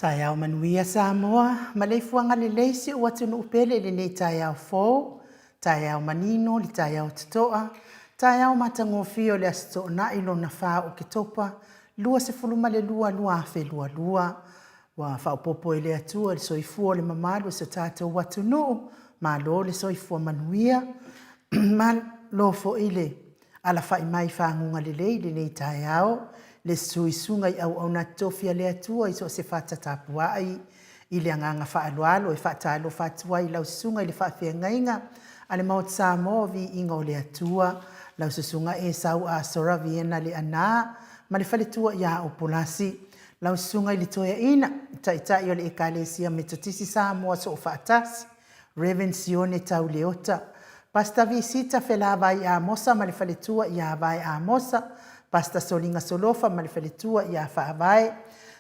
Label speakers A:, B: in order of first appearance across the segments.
A: Taiao manuia Samoa, maleifuanga le leisi ua tunu upele le nei taiao fou, taiao manino li taiao tatoa, taiao matangofio le asito na ilo na faa o kitopa, lua se fuluma le lua afe lua, wa fao popo ele atua le soifua le mamalu se tata ua tunu, ma lo le soifua manuia, ma lo fo ile, ala fai mai whangunga le nei taiao, le suisunga i au na tofia le atua i so se fata tapuai i le anganga whaalualo e whaatalo whatua i lau sunga i le whaafengainga ale maot Samoa VIIGA o le atua lau susunga e sau a sora viena le ana ma le whaletua ia o polasi lau sunga i le toia ina tai o le ekalesia metotisi Samoa so o whaatasi Reverend Sione tau leota pasta visita felava i a mosa ma le whaletua ia vai a mosa pasta solinga solofa ma le whaletua i a whaavae.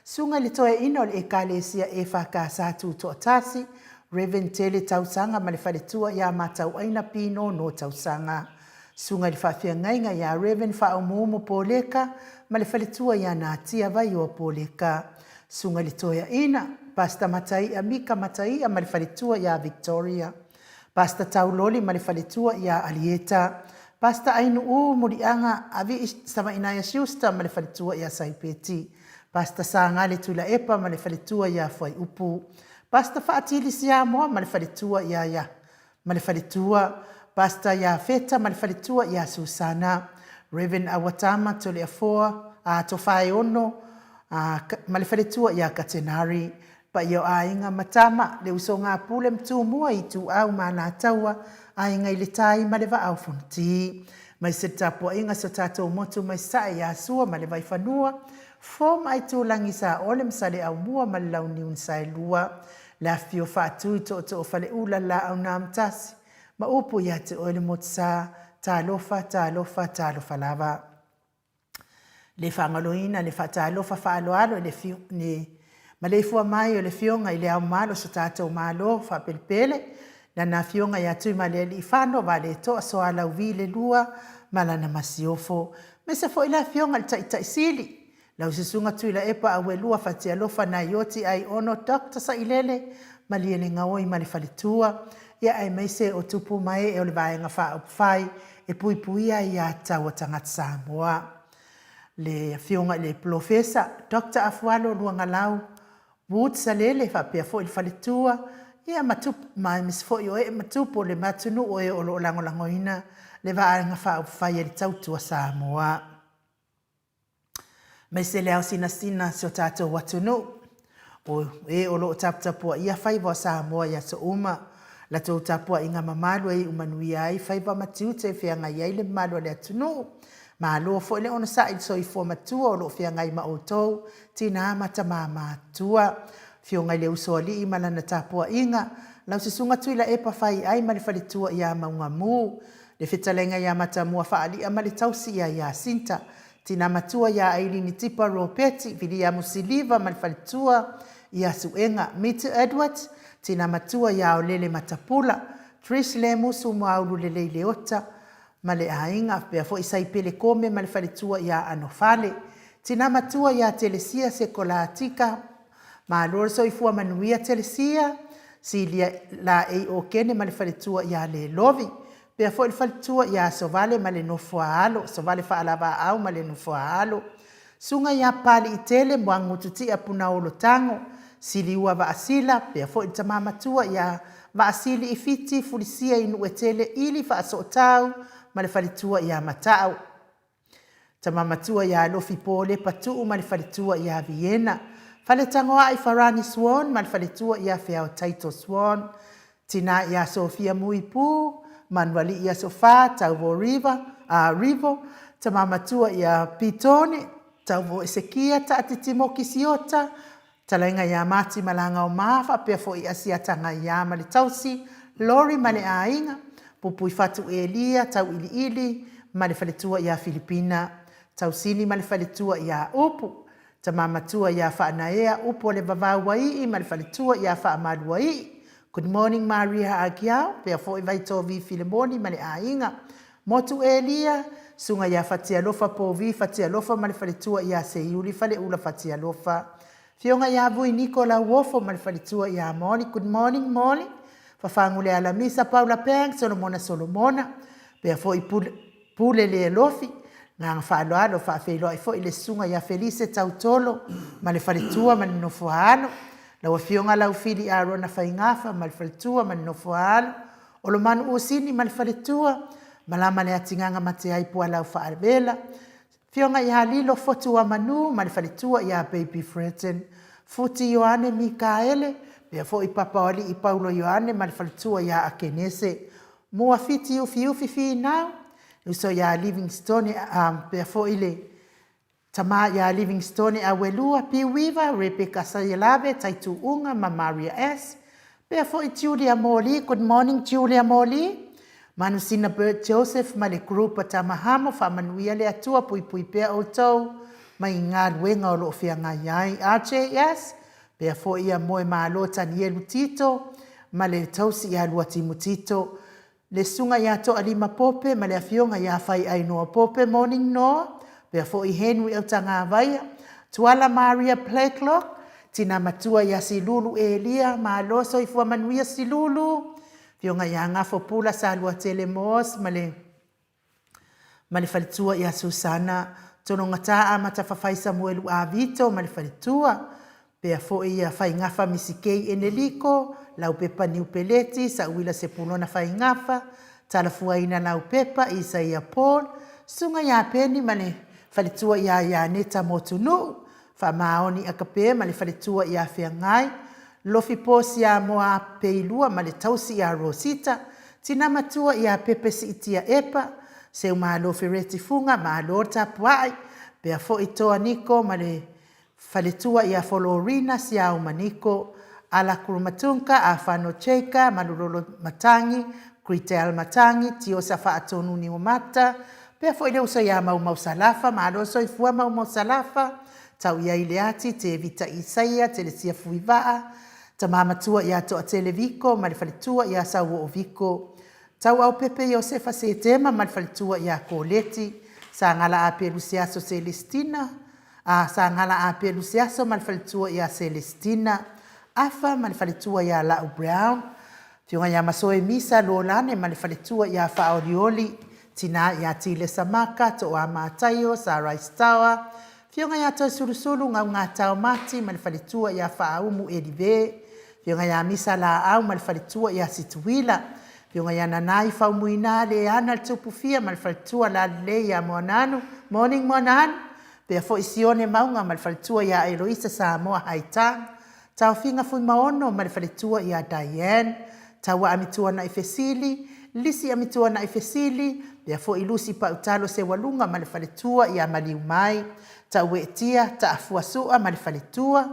A: Sunga le toe ino le ekalesia e whaka sātu to atasi, Reverend Tele tausanga ma le whaletua i a matau aina pino no tausanga. Sunga le whawhia ngainga i a Reverend whaumumu poleka ma le whaletua i a nātia vai o poleka. Sunga le toe ina, pasta matai a Mika matai a ma le whaletua i a Victoria. Pasta tauloli ma le whaletua i a Alieta. Pasta ainu murianga avi sama inaya siusta ma le whaletua ia saipeti. Pasta sangale tula epa ma le whaletua ia whai upu. Pasta whaatili siya moa ma le whaletua ia. Ma le whaletua. Pasta ia feta ma le whaletua ia Susana. Reverend Awatama tole afoa a tofai ono ma le whaletua ia Katenari. Pa iyo ainga matama le uso ngā pule mtu mua i tu au mana taua ainga i le tai ma le va au fonti. Mai se tapua inga so tatou motu mai sai a sua ma le vai whanua. Fo mai tu langi sa ole msale au mua ma le lau niun sai lua. La fio whaatui to o fale ula la au nā mtasi. Ma upu ia te ole motu sa ta lofa lava. Le whangaloina le wha lofa whaaloalo le fio ni ma le fua mai o le fionga i le au malo sa tātou malo whapelpele, na nā fionga i atu ma le li whano wa le toa so ala uvi le lua ma lana masiofo. Me se fo i la fionga le tai sili. Lau se sunga tui la epa awe lua whatia lofa na ioti ai ono Dr. Sailele ma li ele ngawoi ma le whalitua. Ia ai mai se o tupu mai e o le vaenga wha upwhai e puipuia i a taua tangata Samoa. Le fionga le profesa Dr. AFUALO LUAGALAU Wood SALELE whapea fo i whaletua, ia matupu mai misfo i oe matupu le matunu oe o lo langolangoina le vaanga wha whai e tautua Samoa. Mai se leo sina so tātou watunu, o lo taputapua ia whaiva Samoa ia so uma, la tau tapua inga mamalu e umanui ai whaiva matiu te whianga iai le malu le atunu, ma lo fo le ona sa il so i fo matua o lo fia ngai ma otou tina mata mama tua fio ngai le uso ali i malana tapua inga lau se sunga tui la epa fai ai ma le whaletua ia maunga mu le whetalenga ia mata mua whaali a ma le tausi ia sinta tina matua ia aili ni tipa ropeti vili ia musiliva ma le whaletua ia suenga Mita Edwards tina matua ia o lele matapula Trish le musu maulu le leota ma le ainga pea fo isai pele kome ma le whaletua ia anofale. Tina matua ia telesia se kolatika, ma lor so ifua manuia telesia, si la e o kene ma le whaletua ia le lovi. Pea fo le whaletua ia sovale ma le nofuaalo, sovale whaalava au ma le nofuaalo. Sunga ia pali i tele mwangu tuti a puna olo tango, sili ua vaasila, pea fo i tamamatua ia vaasili i fiti fulisia inu e tele ili faasotau, ma le whaletua ia matau. Tamamatua ia lofi pole patuu ma le whaletua ia Vienna. Whaletangoa i Farani Swan ma le whaletua ia Whiao Taito Swan. Tina ia Sofia Muipu, Manuali ia Sofa, Tauvo Rivo. Tamamatua ia Pitone, Tauvo Esekia, Taatitimo Kisiota. Talainga ia Mati Malanga o Mafa, pia fo i asiatanga ia ma le tausi. Lori ma le ainga. Pupui fatu Elia, tau ili, ma le whaletua ia Filipina. Tau sini ma le whaletua ia upu. Ta mamatua ia whaanaea upu le vavawai ma le whaletua ia whaamaruai. Good morning Maria Agiao, pia fo i vaito vi Filemoni ma le ainga. Motu Elia, sunga ia fatia lofa po vi fatia lofa ma le whaletua ia Seiuli whale ula fatia lofa. Fionga ia vui niko la wofo ma le falitua ia Molly. Good morning Molly. Fafangule ala misa Paula Peng Solomona. Pea fo i pule le lofi. Nga whaaloalo whaafeiloa i fo i le sunga ia Felice Tautolo. Ma le falitua ma no foalo. Lawa fionga lau fili a rona whaingafa ma le falitua ma no foalo. O lo manu usini ma le falitua. Malama le atinganga mate ai pua lau whaarvela. Fionga ia lilo fotua manu ma le falitua ia Baby Fretton. Futi Ioane Mikaele. Pea fo i papaoli i Paulo Ioane ma le falitua ia Akenese. Mua fiti ufi fi nau. Uso ia Livingstone pea fo ile. Tama ia Livingstone a welua Pi Weaver, Rebecca Sayelabe, Taitu Unga, ma Maria S. Pea fo i Julia Morley. Good morning Julia Morley. Manusina Bert Joseph ma le grupa tamahamo fa manuia le atua pui pea o tau. Mai ngā ruenga o lo whianga iai RJS. Pea fo ia moe maalo Tanielu Tito. Ma le tausi ia lua timu Tito. Le sunga ia to alima pope. Ma le afionga ia fai ainoa pope morning no. Pea fo i Henry au tanga vaia. Tuala Maria Playclock. Tina matua ia silulu Elia. Maalo so i fua manuia silulu. Fionga ia ngafo pula sa lua telemos. Ma le falitua ia Susana. Tono ngataa matafafai Samuelu a Vito ma le falitua. Pea fo ia fai ngafa misikei eneliko. Lau pepa niu peleti sa uila se pulona fai ngafa. Talafua ina lau pepa isa ia Paul. Sunga ia peni ma le falitua ia neta motunu. Fa maoni akape ma le falitua ia whiangai. Lofi posi ia moa peilua ma le tausi ia Rosita. Tina matua ia pepe si itia epa. Se umalo fereti funga ma lota puai. Pea fo itoa niko ma le falitua ia Florina si au maniko. Ala kurumatunka a Fano Cheka, Malurolo Matangi, Kritel Matangi, Tio Safa Atonu ni Umata. Pea fo ile uso ia mau salafa, ma aloso i fua mau salafa. Tau ia ileati, te evita Isaia, te le sia fuivaa. Ta mamatua ia toa televiko, ma le falitua ia Saua Oviko. Tau au pepe Josefa se tema ma le falitua ia Koleti. Sa ngala a pe Luciaso Celestina. Sa ngala a pe Luciaso ma le falitua ia Celestina. Afa ma le falitua ia Lau Brown. Fionga ia masoe misa lolane ma le falitua ia Faolioli. Tina ia Tile Samaka, to a Matayo, sa Rice Tower. Fionga ia to surusulu ngā tau mati ma le falitua ia Faumu Edive. Fionga ia misa la au ma le falitua ia Situila. Fionga ia nanai faumuina le ana tupufia ma le falitua la le ia Moananu. Morning Moananu. Pea fo isione maunga ma le falitua ia Eloisa Samoa Haitang. Tau finga fui maono ma le falitua ia Diane. Tawa amitua na ifesili. Lisi amitua na ifesili. Pea fo ilusi pa utalo se walunga ma le falitua ia Maliumai. Tau etia ta afuasua ma le falitua.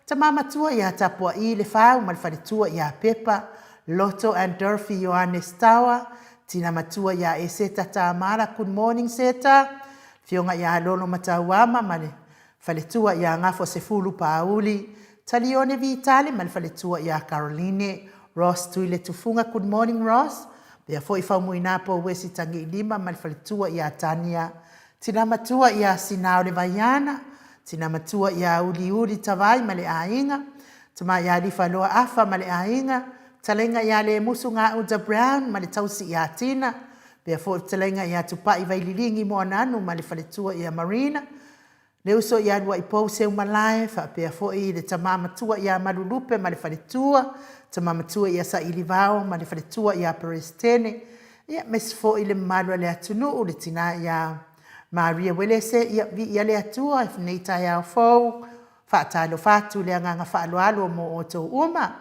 A: Ta mamatua ia tapua i le fau ma le falitua ia Pepa. Lotto and Durfee Johannes Tower. Tina matua ia Seta Tamara. Good morning Seta. Fionga ia Lolo Matawama ma le falitua ia ngafo se fulu pauli. Talione Vitali ma le falitua ia Caroline. Ross tuile tufunga. Good morning Ross. Pea fo i faumuina po wesi tangi lima ma le falitua ia Tania. Tina matua ia Sinao le Vaiana. Tina matua ia Uli Tawai ma le ainga. Tama ia Lifaloa Afa ma le ainga. Talenga ia le musu ngā Uda Brown ma le tausi ia Tina. Pea fo talenga ia tupai vaililingi Moananu ma le falitua ia Marina. Le uso ia lua i pou seu malai. Pea fo i le tamamatua ia Malulupe ma le falitua. Tamamatua ia sa ilivao ma le falitua ia Perestene. Ia mes fo i le malua le atunu o le tina ia Maria Welese ia le atua if nei tai au fau. Whaatalo fatu le anganga whaaloalo mo o tau uma.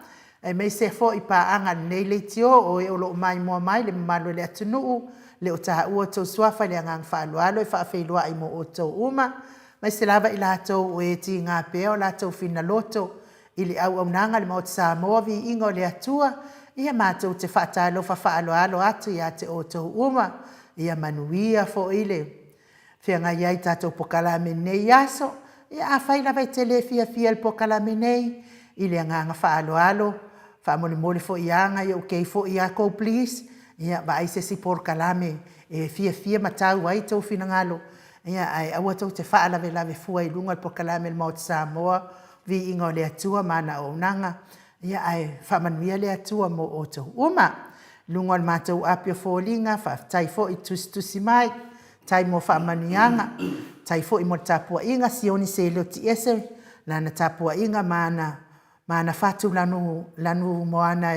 A: E mei se fo i pa anga nei le tio o e olo mai mua mai le malua le atunu le o taha ua tau suafa le anganga whaaloalo e whaafeilua i mo o tau uma. Mai se lava i latou o e ti ngā peo latou fina loto. Ili au nanga le maot Samoa VIIGA o le atua. Ia mātou te whaatalo whaaloalo atu ia te o tau uma. Ia manuia fo ile. Whianga iai tātou pokalame nei aso. Ia a whaila vai te le fia le pokalame nei. Ile anganga whaaloalo. Whaamole fo ianga ia ukei fo ia ko please. Ia va aise si pokalame. E fia matau ai tau fina ngalo. Ia ai awa tau te whaalave lave fua i lunga le pokalame le maot Samoa. vi ingo le atua mana o nanga ia ai whamanuia le atua mo o tau uma. Lungo al mātou apia fōlinga, tai fo I tusi mai, tai mo whamanuianga, tai fo I mo tapua inga, sioni se leo ti ese, lana tapua inga mana whatu lanu moana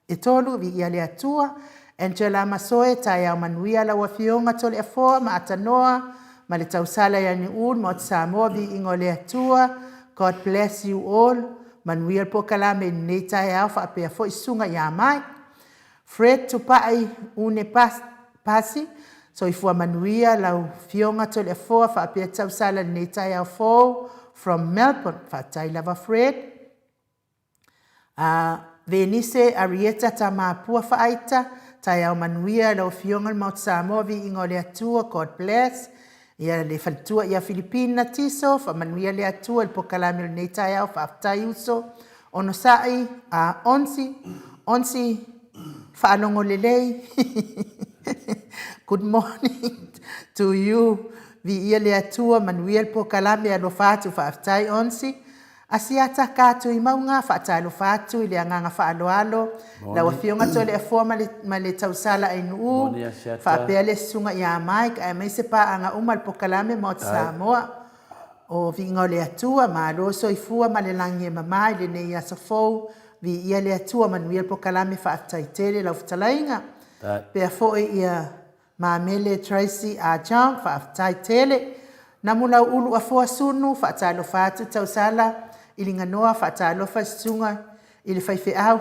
A: e tolu, vi ia le atua, Angela Masoe, tai au manuia la wafionga tole afoa, ma atanoa, ma le tausala ya ni un, mo Samoa, vi ingo le atua, God bless you all, manuia po kalame nei tai au, whaapea fo isunga ya mai, Fred tupai une pasi, so ifua manuia lau fionga tole afoa, whaapea tausala nei tai au fo, from Melbourne, whaatai lava Fred, Venise Arieta Tamapua Whaaita, tai au manuia lau fionga Mount Samoa vi ingo le atua, God bless. Ia le whantua ia Filipina tiso, wha manuia le atua, il pokalami nei tai au, whaatai uso. Ono sai, onsi, whaanongo lelei. Good morning to you. Vi ia le atua, manuia il pokalami alo whaatu, whaatai onsi. Asiata kātu I maunga, whaatalo whaatu I le anganga whaaloalo. La wafionga tole e fua ma le tausala ai nuu. Whaapea le sunga I a Mike, ai mai se pa anga umal pokalame Mount Samoa. O vi ingo le atua, ma loso I fua ma le langi e mamai, le nei asa fau. Vi ia le atua manuia le pokalame whaatai tele lau whatalainga. Pea foe ia ma mele Tracy a John, whaatai tele. Namula ulu a fua sunu, whaatalo whaatu tausala. Ili nganoa whaatalo whaisunga, ili whaife au.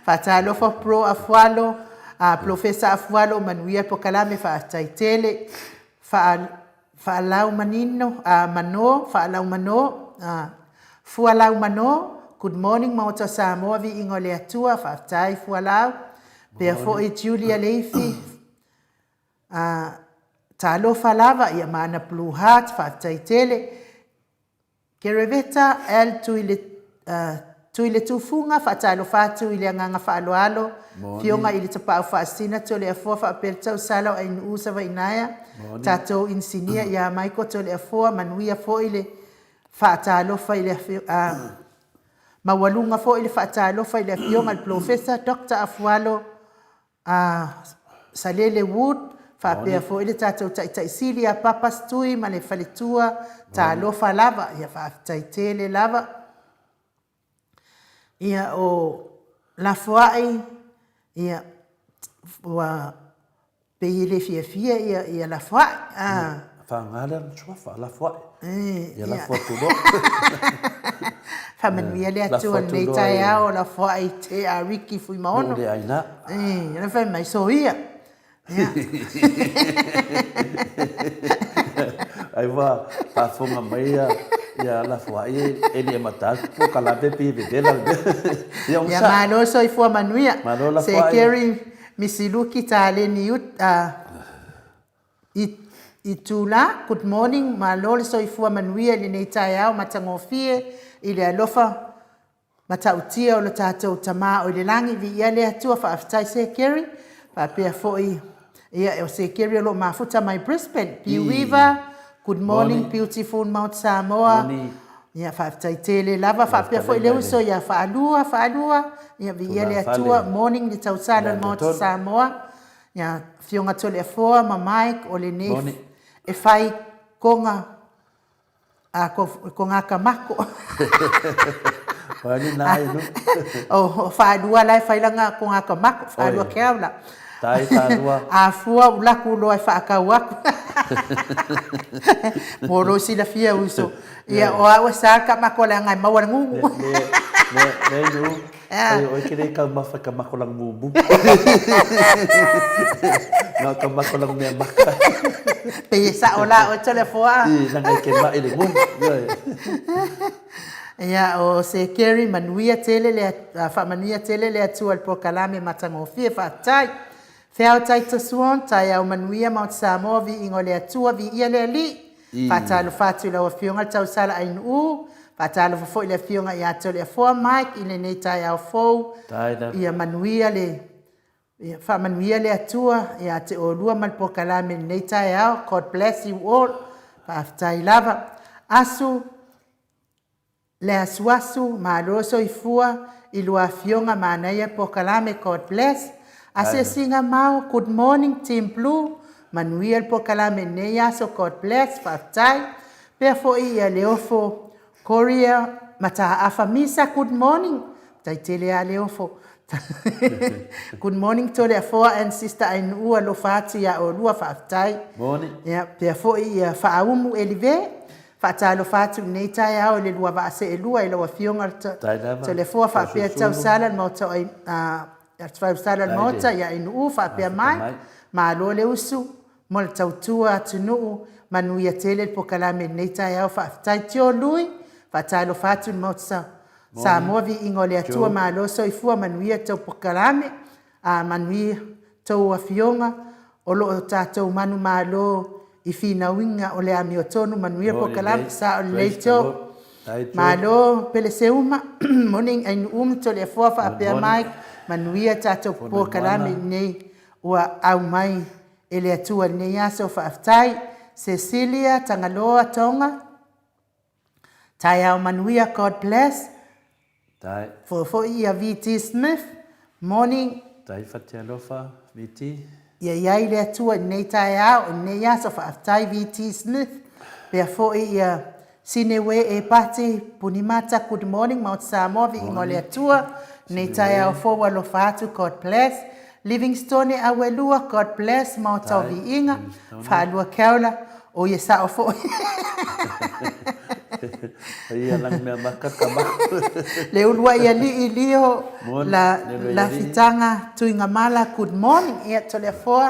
A: Whaatalo wha pro AFUALO, Professor AFUALO, manuia pokalame whaatai tele. Whaalau manino, whaalau mano, fualau mano. Good morning, MAOTA Samoa, vi ingo le atua, whaatai fualau. Pea foe Julia Leifi. Talo falava ia mana Blue Heart whaatai tele. Kereveta el tuile tufunga whaatalo whaatu ili anganga whaaloalo. Fionga ili tapau whaasina tole afua whaapertau salau ai nuusa wa inaya. Tatou insinia ia maiko tole afua manuia fo ile whaatalo wha ile mawalunga fo ile whaatalo wha ile fionga il Professor Dr. AFUALO Salele Wood. Whapea fo ile tātou taisilia papas tui ma le whaletua tā lofa lava ia whaatai tele lava. Ia o lafuai ia wa peile fia ia lafuai.
B: Whangala chua lafuai. Ia lafua tulo.
A: Whamanuia le atua nei tai ao lafuai te a Riki fui maono.
B: Nō le aina.
A: Ia whai mai so ia.
B: Ai wa pafonga mai ya la fua e ni mata po kala pe pi vedela
A: ya malo so I fua manuia se keri misiluki tale ni itula good morning malo so I fua manuia le nei tai au matangofie ile alofa matautia o le tatou tama o le langi vi ia le atua whaafitai se keri papea foi ia o se keri lo mafuta mai Brisbane Piuiva good morning beautiful Mount Samoa ia whaafitai tele lava whaapea foi leo so ia whaalua ia vi ia le atua morning le tausala Mount Samoa ia fionga tole afoa ma Mike o le nei e whai konga konga kamako
B: Wani nai no.
A: Oh, whaadua lai whailanga konga kamako whaadua keaula
B: Tai whaadua
A: afua ulaku loa whaakau aku moro sila fia uso ia o awa saka mako la ngai maua ngungu
B: ne no oi kere ka mafa ka mako lang mubu na ka mako lang me maka
A: pesa ola o telefona
B: na ngai ke ma ele ngungu
A: ia o se keri manuia tele le fa manuia tele le atua al pokalame matangofie fa tai Feo tai tasuon, tai au manuia Mount Samoa vi ingo le atua vi ia le li. Fatalo fatu la wafionga tau sala ainu u. Fatalo fafo ile fionga ia to le afoa Mike ile nei tai au fou. Ia manuia le. Fa manuia le atua ia te o lua mal pokalame nei tai au. God bless you all. Fa tai lava. asu le asuasu malo soifua i lua fionga manaia po kalame God bless. Ase singa mau good morning team blue manuia po kalame neia so God bless fatai pe fo ia leofo Korea mata afamisa good morning tai tele a leofo good morning to le four and sister in ua lo fati ya o lua fatai
B: morning
A: ya pe fo ia faumu elive fatalo fatu nei tai ao le lua va se lua i lo fionga to le four fa pe tau sala mo to Tau sala mota ya inu fa pe mai ma lo le usu mo le tau tua tunu manu ya tele po kalame nei tai au fa tai tio lui fa tai lo fatu mo Samoa VIIGA le ATUA ma lo so ifua manu ya tau po kalame a manu tau afionga o lo tatou manu ma lo i fina winga o le ami o tonu manu ya po kalame sa o le to ma lo pele seuma morning inu to le foa fa pe mai manuia tatou po kalame nei ua au mai ele atua nei aso faaftai Cecilia Tangaloa Tonga tai au manuia God bless
B: tai
A: for ia VT Smith morning
B: tai fatialofa VT
A: ia ele atua nei tai au nei aso faaftai VT Smith pe fo ia sinewe e pati punimata good morning Mount Samoa VIIGA le atua nei tai au fo walo fatu God bless Livingstone awelua God bless MAOTA VIIGA fa lua kaula o ye sa fo
B: ia lang me makakama
A: le ulua ia li ilio la fitanga tuinga mala good morning ia to le fo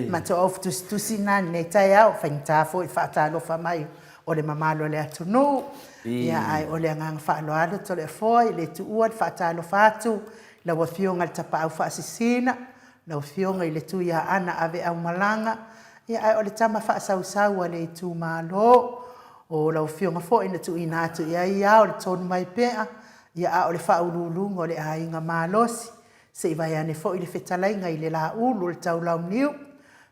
A: ma to of to sina nei tai au fa fo fa ta lo fa mai o le mamalo le atunu ia ai o le ngang fa lo alo to le fo le tu uat fa ta lo fatu la wa fionga tapa au fa sisina la fionga ile tu ia ana ave au malanga ia ai o le tama fa sau le tu malo o la fionga fo ina tu ina tu ia o le tonu mai pea ia o le fa ululu o le ainga malosi se vai ane fo ile fetalainga ile la ulu le tau lau niu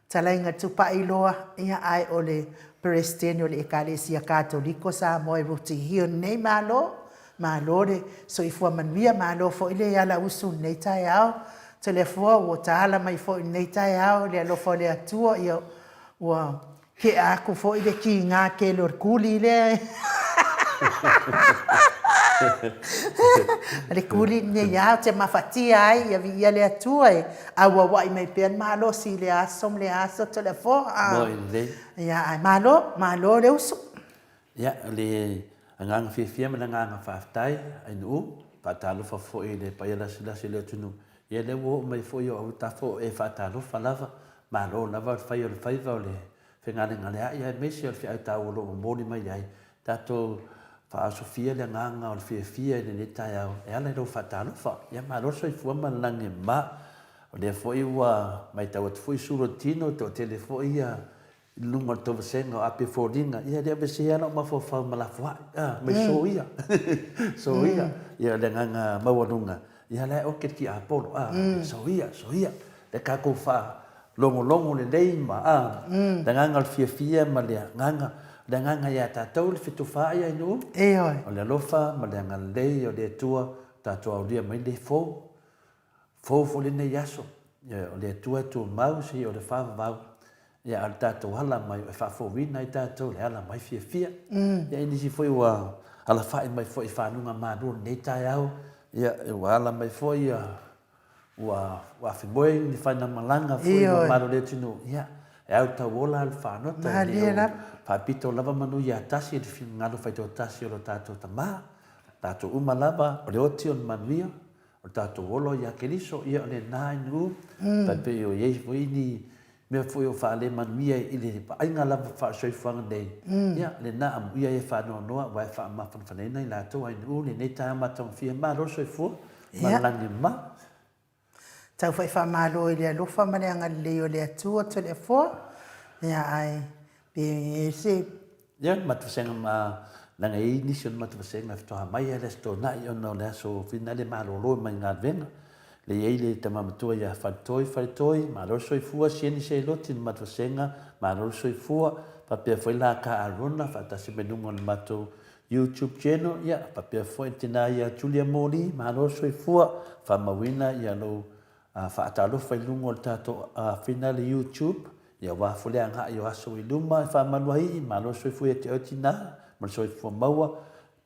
A: talainga tu pa iloa ia ai o le Presidente le Ekalesia Katoliko Samoa e vuti hio nei malo le so ifua manuia malo fo ile ala usu nei tai au telefua o taala mai fo nei tai au le alo fo le atua ia wa ke aku fo ile ki nga ke lor kuli le le kuli ne ya te mafatia ai ia via le atua e awa wai mai pen malo si le asom le aso telefo ia ai malo le usu
B: ia le angang fifia menanga faaftai ai nu patalo fa fo ile pa ia la le tunu ia le wo mai fo yo au ta fo e fatalo fa lava malo lava fa yo fa le fengale ngale ia mesi al fi ta wo lo moni mai ai tato fa Sofia le nganga o fifia le taia e ala lo fatalo fa ia malo so fu malange ma o le fo iwa mai ta wat fo suro tino to telefo ia lunga to sengo ape fodinga ia dia bese ana ma fo fa malafwa mai so ia ia le nganga mawalunga ia la o ki apolo so ia le ka ko fa longo le leima le nganga fia ma le nganga ia tatou le fitu fa ia no o le lofa ma le nganga le o le tua tatou dia mai le fo le ne yaso o le tua tu mau si o le fa mau ia al tatou hala mai fa fo wina i tatou le hala mai fia ia ini si foi wa ala fa mai foi fa nunga madu nei tai au ia wa ala mai foi wa fi boy ni fa na malanga foi madu le tinu ia e au ta wola al fa no ta fa pito lava manu ia tasi de fin ngalo fa to tasi o tatou tama tatou uma lava o le otion manuia o tatou wolo ia keliso ia le nine u pa pe yo ye foi ni me foi o fa le manuia ile pa ainga lava fa soi fanga dei ia le na am ia e fa no wa fa ma fa nei nei la to ai u le nei ta ma tong fia ma ro soi fu ma langi ma
A: tau fai fa malo ile lo fa ma le anga le o le atua to le fo ia ai pe se
B: ia ma tu senga ma langa i ni sion ma tu senga to ha mai ele sto na io no le so finale ma lo mai nga venga le ile te mamatua ia fatoi ma lo soi fua sieni se lotin ma tu senga ma lo soi fua papea foi la ka arona fatasi menunga le matou YouTube channel ia papea foi tina ia Julia Moli malo soifua famawina ia lo faatalo fai lungo le tato final YouTube ia wa fole anga ia aso i luma famanuai malo soifua ia te otina mal soifua maua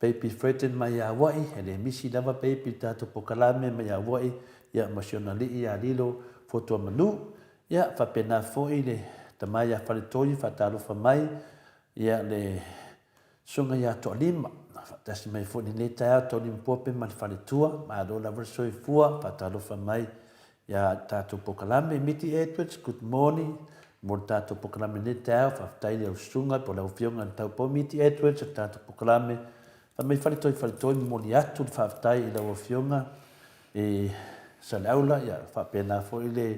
B: Baby Fredden mai awai ele misi lava baby tato pokalame mai awai ia emotionally ia lilo foto manu ia fapena foi le tamaya faletoi fatalo famai ia le sunga ia to lima fatasi mai foi le ta to lim pope mal faletua ma do la verso fua fatalo famai ia tato pokalame miti Edwards good morning mo tato pokalame le ta fatai le sunga po la fionga tau po miti Edwards tato pokalame famai faletoi mo li atu fatai la fionga e salaula ia fapena foi le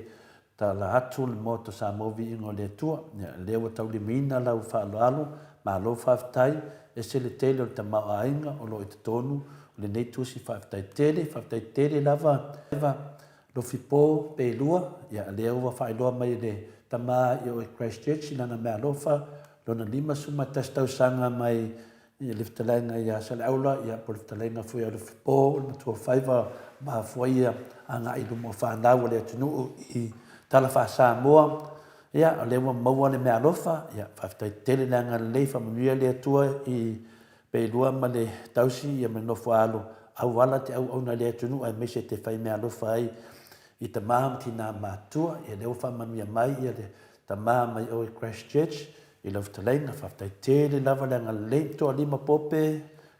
B: ta la atu le moto Samoa ingo le tua le wa tau le mina la fa alu ma lo fatai e se le tele o te maainga o lo i tonu le nei tusi fatai tele lava lo fipo pe lua ia le wa fa lo mai le tama i Christchurch lana me alofa lona lima suma tastau sanga mai ia liftalenga ia salaula ia por liftalenga foi o fipo o tu faiva ma foi anga i lumo fa na le tunu i tala fa Samoa ia le mo le me alofa ia fatai tele langa le fa muia le tua i pe lua ma le tausi ia me no falo au wala te au na le tunu ai me se te fai me alofa ai i te mam tina matua ia le fa mamia mai ia le tamam mai o Christchurch i lo ftalenga fatai tele lava langa le to lima pope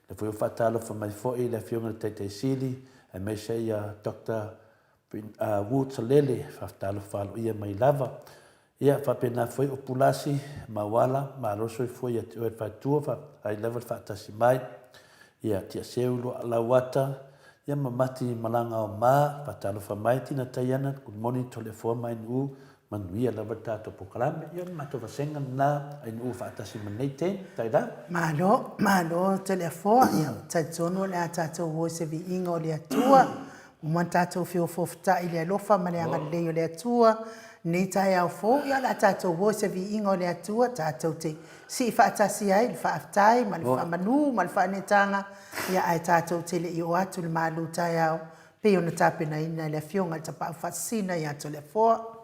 B: le foi fatalo fa mai foi le fionga te sili ai me se ia Dr. Wood Salele faftalo falo ia mai lava ia fapena foi o pulasi mawala ma roso foi ia te fatua fa ai level fatasi mai ia tia seulo la wata ia mamati malanga o ma fatalo fa mai tina tayana good morning telefone mai nu manuia la tato pokalame ia mato vasenga na ai nu fatasi manete taida
A: malo telefone ia tatsono le tato wo se vi ingo le atua uma tatou feofofutaʻi le alofa ma le agalelei o le atua nei taeao fou ia la tatou ua se viiga o le atua tatou te sii faatasi ai le faafetai ma le faamanu ma le faanetaga ia ae tatou te leʻi o atu le malu taeao pei ona tapenaina i le afioga i tapaʻu faasasina iā toleafoa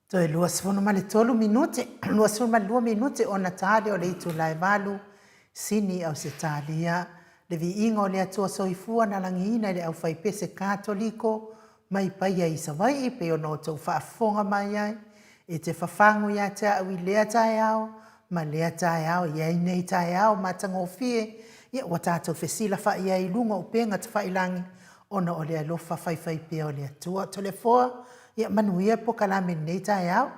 A: Toi lua sifunu male tolu minute, lua sifunu male 2 minute o na tale o le itu lai valu, sini au se talia, le viinga o le atua soifua na langina le au faipese katoliko, mai paia i savai i pe o no tau whaafonga mai ai, e te whafangu ia te au i lea tae au, ma lea tae au, ia i nei tae au, ma tango fie, ia watato fesila wha ia i lunga o penga te whailangi, ona o le alofa whaifai pe o le atua tolefoa, ia manuia po kalame nei tae au.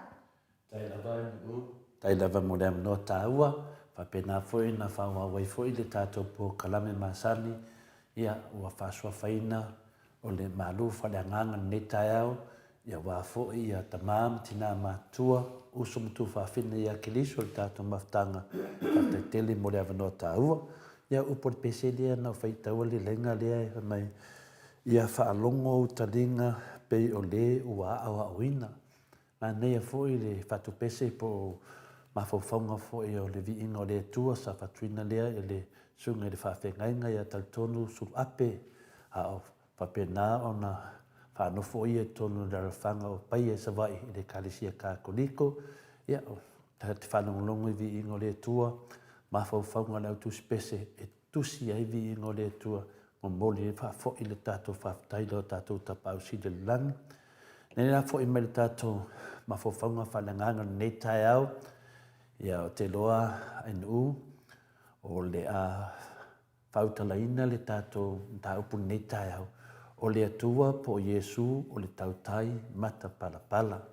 B: Tai lava mo le amanoa tāua, whapena foi na whawawai foi le tātou po kalame masani, ia ua whasua whaina o le malu whale anganga nei tae au, ia wā foi ia tamam tina mātua, uso mutu whawhina ia kiliso le tātou maftanga, whate tele mo le amanoa tāua, ia upo le pese lea na whaitaua le lenga lea e mai, ia whaalongo o talinga pei o le ua awa oina. Ma nei foi le fatu pese po mawhauwhaunga foi o le viinga o le atua sa fatuina lea e le sunga le whawhengainga ia tautonu suru ape a o whapena o na whanofo ia tonu le rafanga o pai e savai i le kalisia kākoniko ia o te whanongolongo i viinga o le atua mawhauwhaunga le autus pese e tusi ai viinga o le atua o moli e whafo i le tātou whaftai leo tātou tapau si le langi. Nei la fo i me le tātou mawhauwhaunga whananganga nei tae au ia o te loa anu o le a whautalaina le tātou tāupu nei tae au o le atua po Iesu o le tautai mata palapala.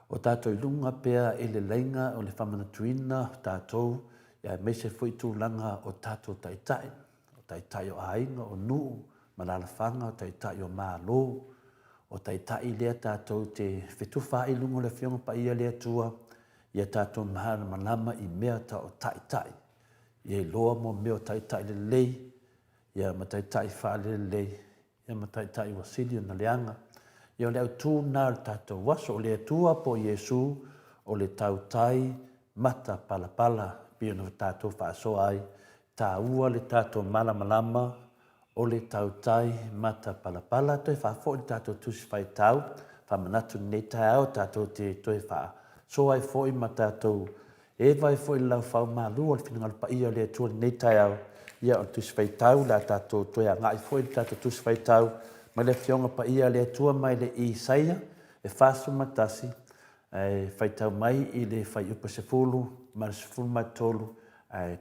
B: O tātou ilunga pea e le leinga o le whamanatuina tātou ia meise fui tūlanga o tātou taitai. O taitai o ainga o nuu malalawhanga o taitai o mālo o taitai lea tātou te whetuwha i lungo le whionga pa ia lea tua, ia tātou mahana malama i mea ta o taitai. Ia loa mo mea o taitai le lei, ia ma taitai wha le lei, ia ma taitai wasili o na leanga. Ia o leo tū nā tātou waso o lea tua po Iesu o le tautai mata palapala, pia no tātou whaasoa ai, tā ua le tātou malama o le tautai mata palapala, toi whafo le tātou tusi whai tau, whamanatu nei tai au tātou te toi wha. So ai fōi ma tātou, e vai fōi lau whau mālu o le whinangalu pa ia le atua nei tai au, ia o tusi whai tau, la tātou toi a ngai fōi le tātou tusi whai tau, mai le whionga pa ia le atua mai le i saia, e whasu matasi, e whai tau mai i le whai upa se fulu, ma le se fulu mai tolu,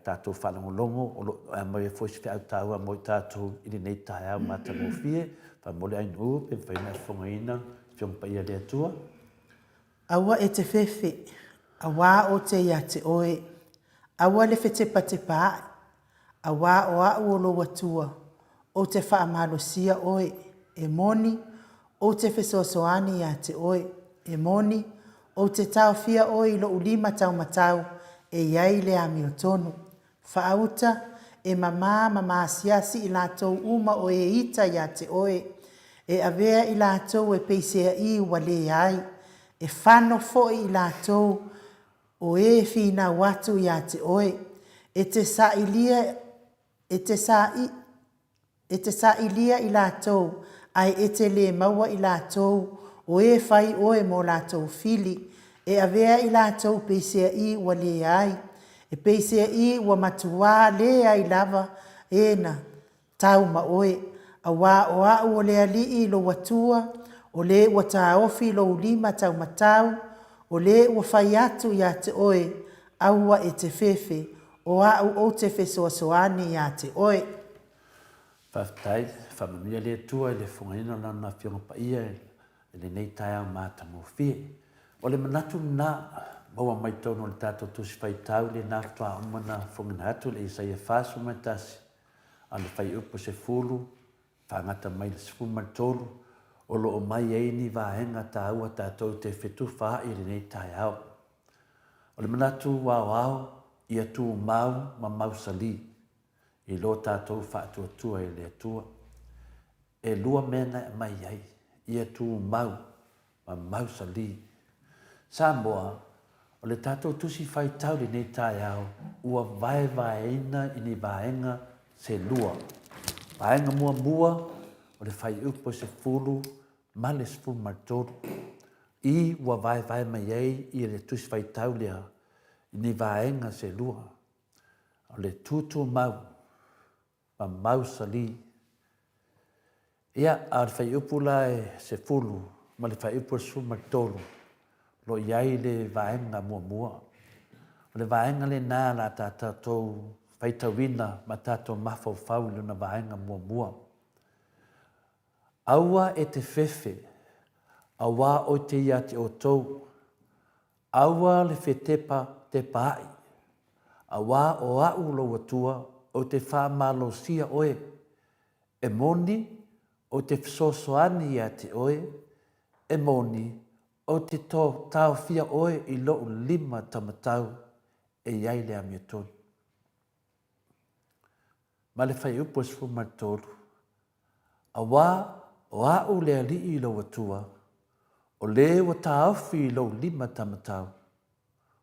B: tātou whanangolongo, o mai e fwisi whiau tāua mo i tātou i nei tae au mata mo fie, wha mole ainu pe whaina whangaina, whiong pa ia le atua.
A: Aua e te whewhi, awa o te ia te oe, aua le whetepa te pā, awa o au o lo watua, o te whaamalosia oe, e moni, o te whesoasoani ia te oe, e moni, o te tau fia oe i lo ulima tau matau, e iai le ami o tonu. Whaauta e mama siasi i lātou uma o e ita ia te oe. E avea i lātou e peisea i wale ai. E whano foi i lātou o e whina watu ia te oe. E te sa ilia i lātou ai e te le maua i lātou o e whai oe mo lātou fili. E avea i lātou peisea i wale ai. E peisea i wa matua le ai lava e na tau ma oe. A wā o au o le ali i lo watua, o le wata ofi lo ulima tau matau, o le ua whai atu ia te oe, aua e te whewhe, o au o te whesoasoani ia te oe.
B: Whaftai, whamanuia le tua i le whangaina lana whionga pa ia e le nei tai au māta mo fie. O le manatu nā, maua mai tono le tātou tusi whai tau le nā wha umana whongina atu le Isaia whāsu mai tasi. A le whai upo se fulu, whangata mai le sifu mai tolu, o lo o mai eini wāhenga tā ua tātou te whetu wha i le nei tai au. O le manatu wāwāo, ia tū mau ma mau sali, i lo tātou wha atua i le atua. E lua mena mai ai, ia tū mau ma mau sali. Samoa, o le tātou tusi whai tau le nei tai au, ua vaeina i ni vaenga se lua. Vaenga mua, o le whai upo se fulu, ma le sfulu martoru. I ua vai mai ei i le tusi faitau lea ni vaenga se lua. O le tutu mau, ma mau sali. Ia a le fai upu la e se fulu, ma le fai upu suma tolu, lo iai le vaenga mua. O le vaenga le nā la tātou faitawina ma tātou mafau le na vaenga mua. Aua e te fefe, awa o te iati o tou, aua le fetepa te pai, awa o au lo watua o te whamalo sia oe, e moni o te fisosoani iati oe, e moni o te tau fia oe i loo 5 tamatau e iai le amiatonu. Ma le fai upo sfu martolu, awa o au le ali i lo watua, o le wa taawhi i lo 5 tamatau,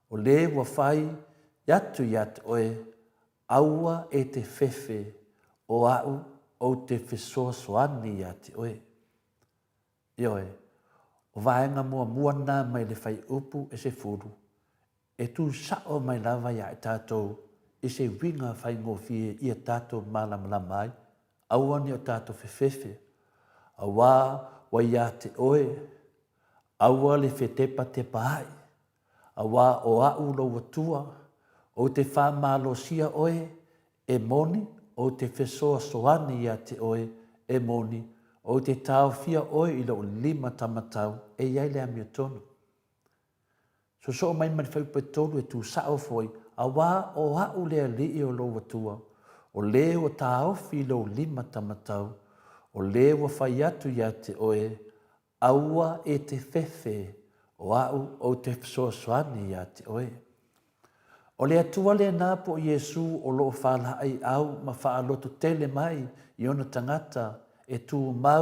B: o le wa fai yatu oe, aua e te fefe o au o te fesoasoani yati oe. Ioe, o vaenga mua nā mai le fai upu e se furu, e tu sao mai lava ya e tātou, e se winga fai ngofie i a tātou malamlama ai, aua ni o tātou fefefe, awa wa ia te oe, aua le fetepa te pai, awa o au lo watua, o te whamalo sia oe, e moni, o te fesoa soani ia te oe, e moni, o te tau fia oe i lo 5 tamatau, e iai le amiatonu. So mai mani whaupa tolu e tu sao foi, awa o au le alii o lo watua, o le o tau fi lo 5 tamatau, o le wa whai atu ia te oe, aua e te fefe o au o te fesoasoani ia te oe. O le atua le nā po Iesu o loo whala ai au ma whaaloto tele mai i ona tangata e tu ma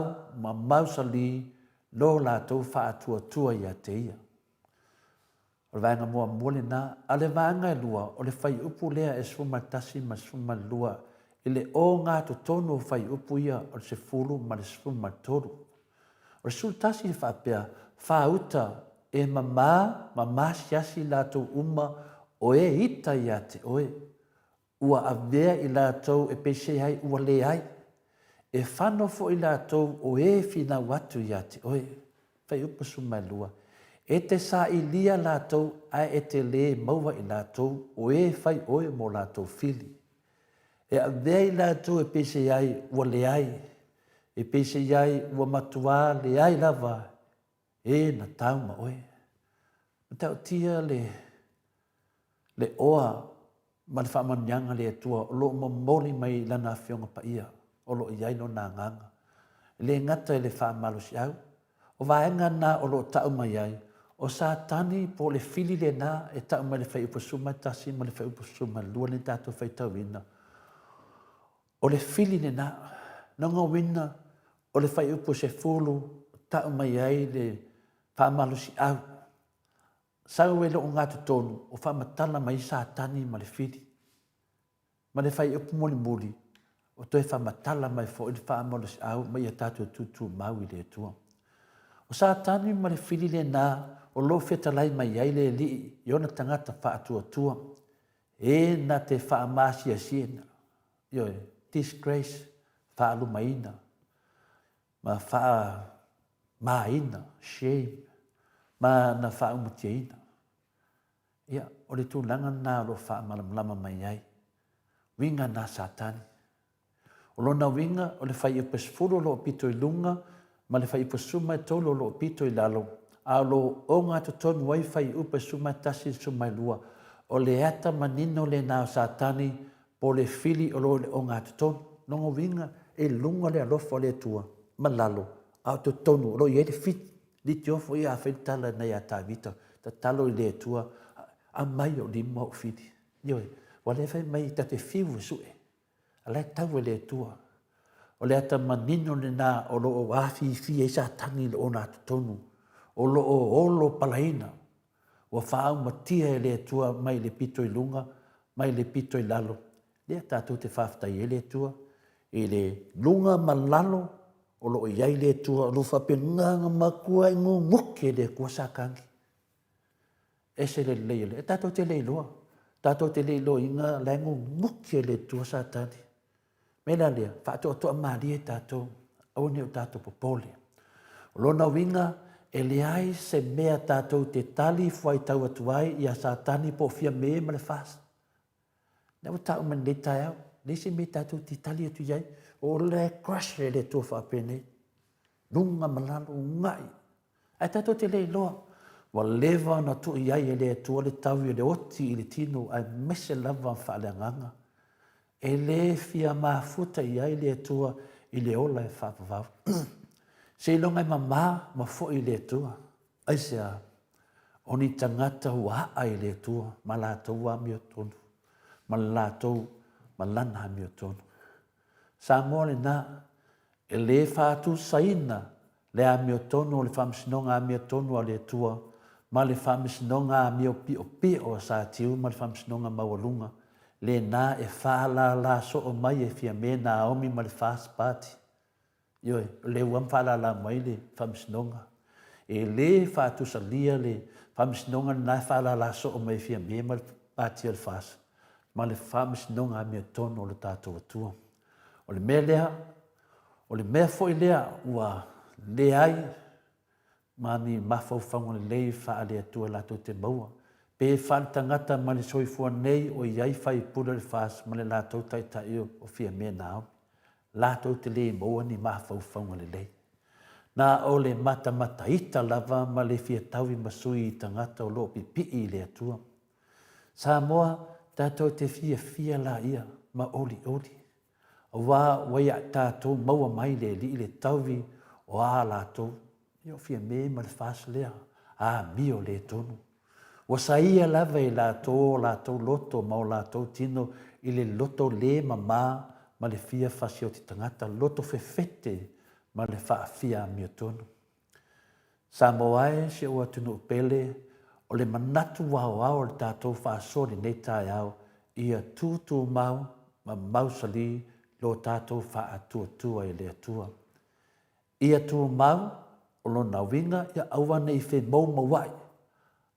B: mau sali lo lātou whaatua ia te ia. O le vaenga mua le nā, a le vaenga e lua o le whai upu lea e suma tasi ma suma lua i le o ngā tonu o whai upu ia o le se fulu ma le suma tolu. O le sultasi le whapea, whauta e mamā siasi lātou o e ita ia te oe. Ua avea i lātou e pese ai ua le ai. E whanofo i lātou o e whina watu ia te oe. Whai upa suma lua. E te sa i lia lātou a e te le maua i lātou o e whai oe mo lātou fili. E avea i lātou e pese ai ua le ai. E pese ai ua matua le ai lava. E na tauma oe. Tau tia le oa ma le whamanianga le atua o lo mamoli mai lana whionga pa ia o lo iai no nā nganga. Le ngata e le whamalo si au o vaenga nā o lo tau mai ai o sa tani po le fili le nā e tau mai le whai upasuma tasi ma le whai upasuma lua le tātou whai tauina. O le fili le nā nanga wina o le whai upo se fulu tau mai ai le whamalo si au. Sau e loo ngā tonu o whamatala mai sa tani ma le fili. Ma le whai upu moli o toi whamatala mai fo i le whaamalo si au mai a tātou tutu mau i le atua. O sa tani ma le fili le nā o lo whetalai mai ai le li i ona tangata whaatua. E na te whaamasia siena. Ioe, disgrace, whaalu maina. Ma wha maina, shame. Ma na whaumutiaina. Ia, o le tūlanga nā lo whaamalamlama mai ai. Winga nā satani. O lona winga o le whai upes furu lo pito i lunga, ma le whai upes suma tolo lo pito i lalo. A lo o ngā tonu wai whai upes suma tasi suma lua. O le ata manino le nā satani po le fili o lo le o ngā tonu. Nongo winga e lunga le alofa le tua. Ma lalo. A tonu o lo i e le fiti. Li te ofo ia a whaitala nei a tā vita, ta talo i le tua, a mai o li mo fiti. Ioe, wale whai mai ta te whiu sue, a lai tau e le tua. O le ata manino le nā o lo o awhi e sa tangi le o nā tonu, o lo o olo palaina, o whaau matia e le tua mai le pito i lunga, mai le pito i lalo. Lea tātou te whaftai e le tua, e le lunga ma lalo, o lo iai le tua lo fa penanga makua ngu nguke le kuasakangi. Ese le le tato te le loa. Tato te le loa inga le ngu nguke le tua satani. Mela lea, whaato ato amari e tato, au ne o tato popole. O lona winga, e le ai se mea tato te tali fuai tau atuai i a satani po fia me ma le fast. Na o tau man le tai au, le se me tato te tali atu iai, o le crush le tua whaapene. Nunga malalo ngai. Ai tato te le loa, wa lewa na tu iai e le atua le tau i le oti i le tino, ai mese lava whaale anganga. E le fia mafuta iai le atua i le ola e whaapavau. Se longa i mamā ma fo i le atua. Ai sea, o ni tangata ua ai le atua, ma lātou a mio tonu. Ma lātou, ma lana mio tonu. Samoa le nā, e le whātu saina, le a mio tonu o le whamsinonga a mio tonu a le atua, ma le whamsinonga a mio pi o sa tiu, ma le whamsinonga mawalunga, le nā e whala la so o mai e fia me na omi ma le fast party. Ioi, le uam whala la mai le whamsinonga. E le whātu salia le whamsinonga na whala la so o mai fia me ma le party al fast. Ma le whamsinonga a mio tonu o le tātou atua. O le mea lea, o le mea fo i lea ua le ai, mani mawhauwhaunga le lei wha le atua lato te maua. Pe whan tangata ma le soifua nei o iai whai pura le whas ma le lato tai o fia mea nao. Lato te le maua ni mawhauwhaunga le lei. Na o le mata ita lava ma le fia taui masui i tangata o lo pipi i le atua. Samoa, tato te fia la ia ma oli. Wa waya tātou maua mai le li le tauvi o a lātou. Io fia me ma le whas lea. A mio le tonu. Wa saia lava i lātou loto ma o lātou tino i le loto le mamā ma le fia whasio ti tangata. Loto fefete ma le whaafia mio tonu. Samoa e se ua tunu upele o le manatu wao le tātou whaasori nei tai au ia tūtū mau ma mausali lo tātou whaatua i le atua. Ia tū mau o lona winga ia awane i whi mou mawai.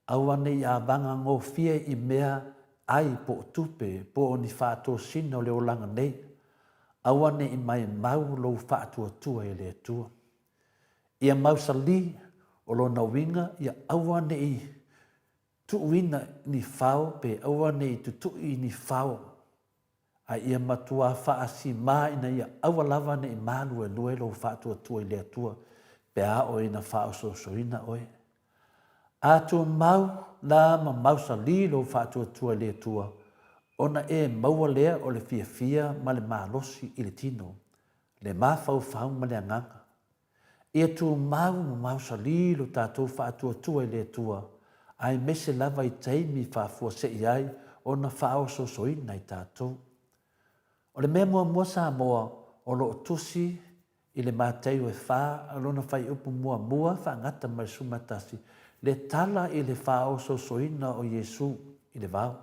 B: Awane i a vanga ngō fia i mea ai po tupe po o ni whaatua sino le o langa nei. Awane i mai mau lo whaatua i le atua. Ia mausali o lona winga ia awane i tuuina ni whao pe awane i tutui ni whao. A ia matua whaasi maa ina ia awalawa ne i malu e lue lo whaatua i le atua pe a o ina whao soina oe. A tu mau la ma mausa li lo whaatua i le atua. Ona e maua lea o le fia ma le malosi i le tino. Le mawhau ma le anganga. Ia tu mau ma mausa li lo tātou whaatua i le atua. Ai mese lava i teimi whaafua se iai ona whao soina i tātou. O le mea mua Samoa o lo tusi i le māteu e wha alona whai upu mua whaangata mai sumatasi le tala i le whao soina o Yesu i le vau.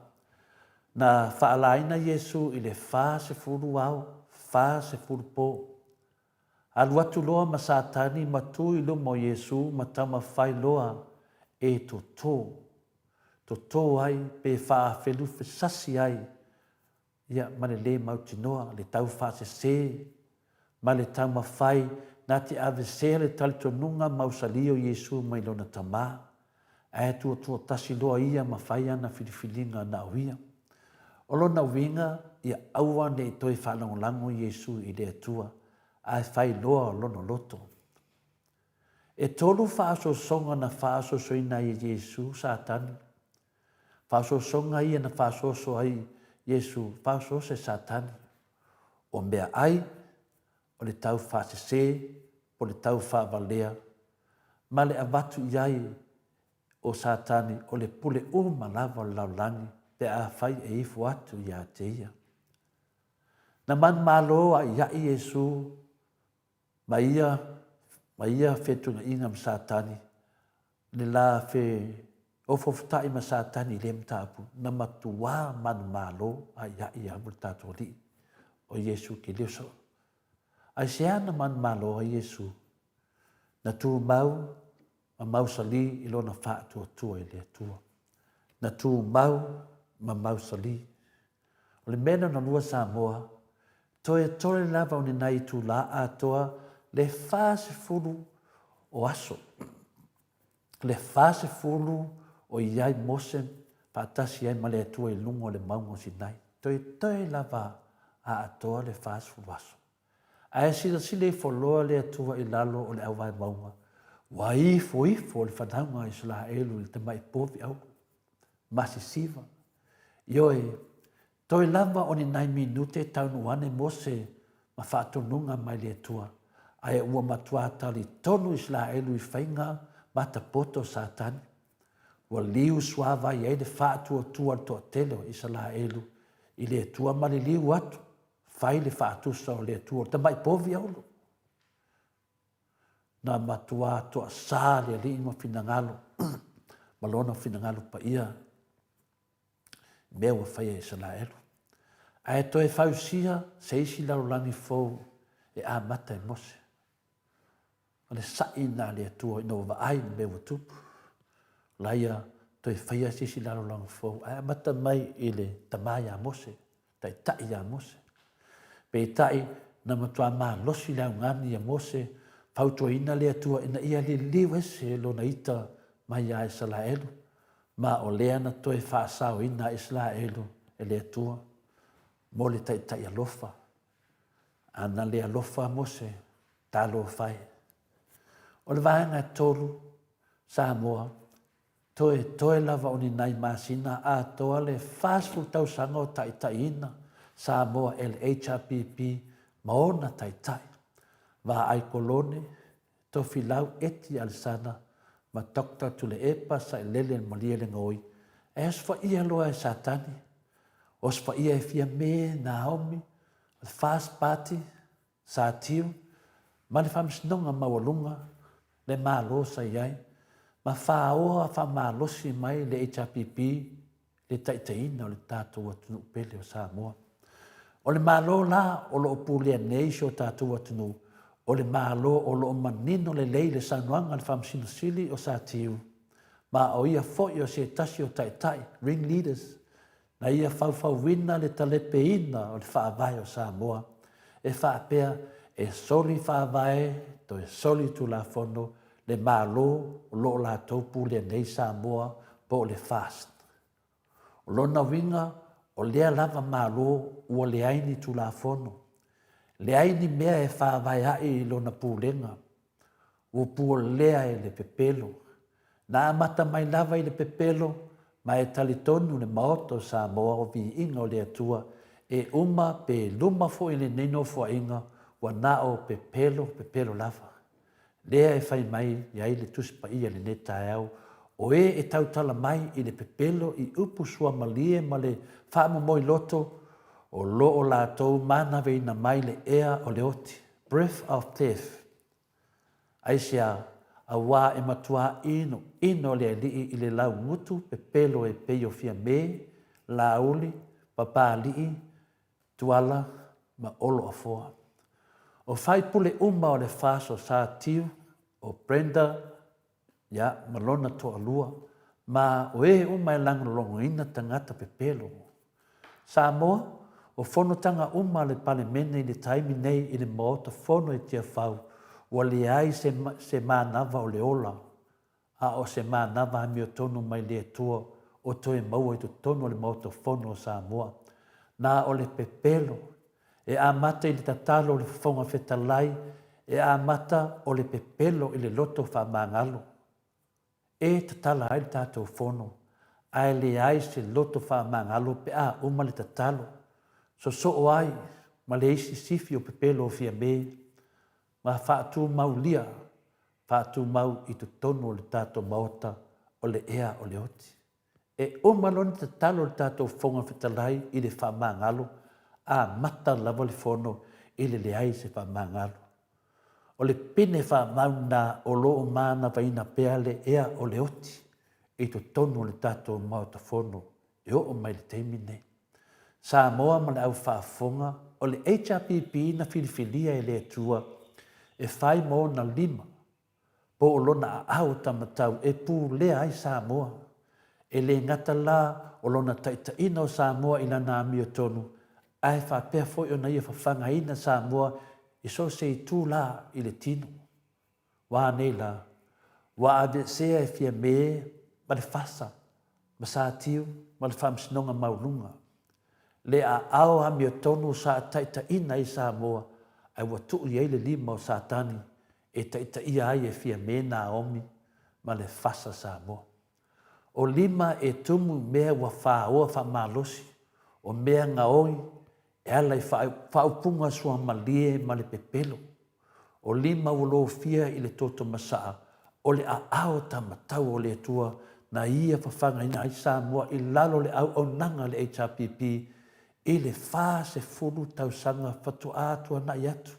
B: Na whaalaina Yesu i le wha se furu au, wha se furu po. Alu atu loa ma Satani matu i lo mo Yesu ma tama whai loa e to ai pe wha whelu sasi ai. Ia ma le mautinoa, le tau whaase se, ma le tau mawhai, na te ave se le talitonunga mausalio Yesu mai lona tamā. E tua tasi loa ia mawhai ana filifilinga na uia. O lona winga, ia aua ne i toi whanongolango Yesu i le atua, ai whai loa lona loto. E tolu whaaso songa na whaaso soina i Yesu Satani. Whaaso songa ia na whaaso so ai Yesu pauso se Satani. O mea ai, o le tau whaasese, o le tau whaavalea, ma le avatu iai o Satani, o le pule malava laulangi, pe a whai e ifu atu ia te ia. Na man malo a iai Yesu, ma ia whetuna inga ma Satani, le la whe o fofutai ma Satani le mtapu na matua man malo a ia ia mul tato li o Yesu ki leso. Ai se ana man malo a Iesu. Na tu mau, ma mau sali ilo na wha tua i le atua. Na tu mau, ma mau sali. O le mena na lua Samoa, toe tole lava o ni nai tu la atoa le fase fulu o aso. Le fase fulu o iai mose paatasi ai ma le atua i lungo le maungo sinai. Toe lava a atoa le fase fulu aso. Ae sile foloa le atua i lalo o le au vai maunga. Wa ifo le whanaunga i sula elu le te mai povi au. Masi siva. Ioe, toi lava o ni 9 minute taunu ane mose ma whaatonunga mai le atua. Ae ua matua tali tonu i sula elu i whainga mata poto satani. Wa liu suava i eide whaatua tua to telo i sula elu. I le atua mali liu atu. Fai le whaatusa o le atua. Te mai povi aulu. Na matua toa sa le li ma finangalo. Malona finangalo pa ia. Mea whai e sala elu. Ae toe whausia se isi laulangi fau e a mata e mose. O le sai na le atua ino wa ai me watupu. Laia toe whaia se isi laulangi fau. Ae mata mai i le tamaya mose. Tai tai ya mose. Pe tai na matua maa losi lau ngani ya mose. Fautua ina le atua ina ia le liwe se lo na ita mai a isala elu. Ma o lea na toe whaasao ina isla elu e le atua. Mo le tai alofa. Ana le alofa mose. Talo fai. O le vaenga toru. Samoa. Toe lava o ni nai masina a toa le fast food tau sanga o tai ina. Samoa LHRPP maona tai. Va ai kolone to filau eti alsana ma dokta tule epa sa lele malia le ngoi. Es fa ia loa e satani. Os fa ia e fia me Naomi. Fast party sa tiu. Ma le famsinonga mawalunga. Le malo sa iai. Ma fa oa fa malosi mai le HRPP. Le taitaina o le tātou atunu pele o Samoa. O le malo la o lo opulea neisho tātou atunu. O le malo o lo manino le leile sanuanga le famsino sili o sa tiu. Ma o ia foi o se tasi o tai, ring leaders. Na ia fau wina le talepe ina o le whaavai o Samoa. E whaapea e soli whaavai to e soli tu la fono le malo o lo la taupu le nei Samoa po le fast. O lona winga o lea lava malo ua le aini tu la fono. Le aini mea e whaavai ai i lona pūlenga. Ua pua lea e le pepelo. Na amata mai lava i le pepelo, ma e talitonu le MAOTA o Samoa o VIIGA o le atua, e uma pe luma fo i le nino fo inga, ua na o pepelo lava. Lea e whai mai i ai le tuspa ia le neta au, o e tautala mai i le pepelo i upu sua malie ma le whaamamoi loto, o lo o la tau mana vei na mai le ea o le oti. Breath of death. Aisea a wā e matua ino le alii i le lau ngutu pe pelo e peio fia me, la uli, papa alii, tuala, ma olo a foa. O fai pule uma o le faso sa tiu, o Brenda, ya malona to alua, ma o e uma e langolongo ina tangata pe pelo. Samoa, o fono tanga uma le pale mene i le taimi nei i le MAOTA fono e tia fau, ua le ai se mānava o le ola, a o se mānava hami o tonu mai le atua o toe maua i tu tonu o le MAOTA fono o Samoa. Na o le pepelo, e a mata i le tatalo o le fonga fetalai, e a mata o le pepelo i le loto wha mangalo. E tatala ai le tātou fono, ai le ai se loto wha mangalo pe a uma le tatalo. So o ai, ma le isi sifi o pepelo o fia me, ma whaatu mau lia, whaatu mau i tu tonu o le tātou MAOTA o le ea o le oti. E o maloni te talo le tātou fonga fetalai i le whamangalo, a mata lava le fono i le leai se whamangalo. O le pine whamauna o loo mana vaina pea le ea o le oti, i tu tonu o le tātou MAOTA fono, e o mai le teimine. Samoa ma le au whaafonga o le HRPP na filifilia e le atua e whai mo na 5 po o lona a au tamatau e pū lea ai Samoa e le ngata la o lona taitaina o Samoa i lana amio tonu ai whapea foi o na ia whawhanga ina Samoa i so se i tū la i le tino. Wā nei la, wā ave sea e fia me ma le fasa, ma sa tiu, ma le whamsinonga maulunga. Le a ao amio tonu sa taitaina i Samoa ai watu i eile 5 o Satani e taitaia ai e fia me na omi ma le fasa Samoa. O 5 e tumu mea wa whaoa wha malosi, o mea ngaoi, e ala i whaupunga sua malie ma le pepelo. O 5 ulo fia i le toto masaa, o le a ao tamatau o le atua, na ia whawhanga ina ai Samoa i lalo le au au nanga le HRPP, i le wha se fulu tausanga whatu atua na i atu.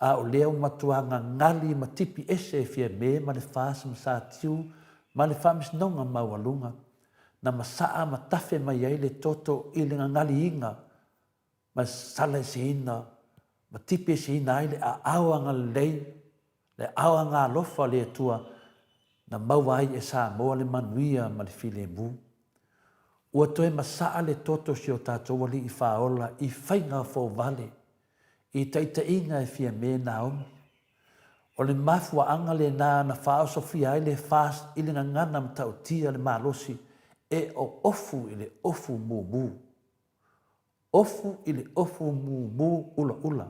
B: A o leo matuanga ngali ma tipi ese e fia me ma le wha se masa tiu, ma le whamisnonga maualunga, na masaa ma tafe mai ai le toto i le ngali inga, ma sala se ina, ma tipe se ina ai le a awanga lei, le awanga alofa le atua, na mawai e Samoa le manuia ma le file mu. Ua toe masaa le toto si o tātou wali i whaola i whainga fo vale, i taita inga e fia me na omi. O le mafua anga le na whao sofia ai le fast i le ngangana mtau tia le malosi e o ofu i le ofu mumu. Ofu i le ofu mumu ula ula.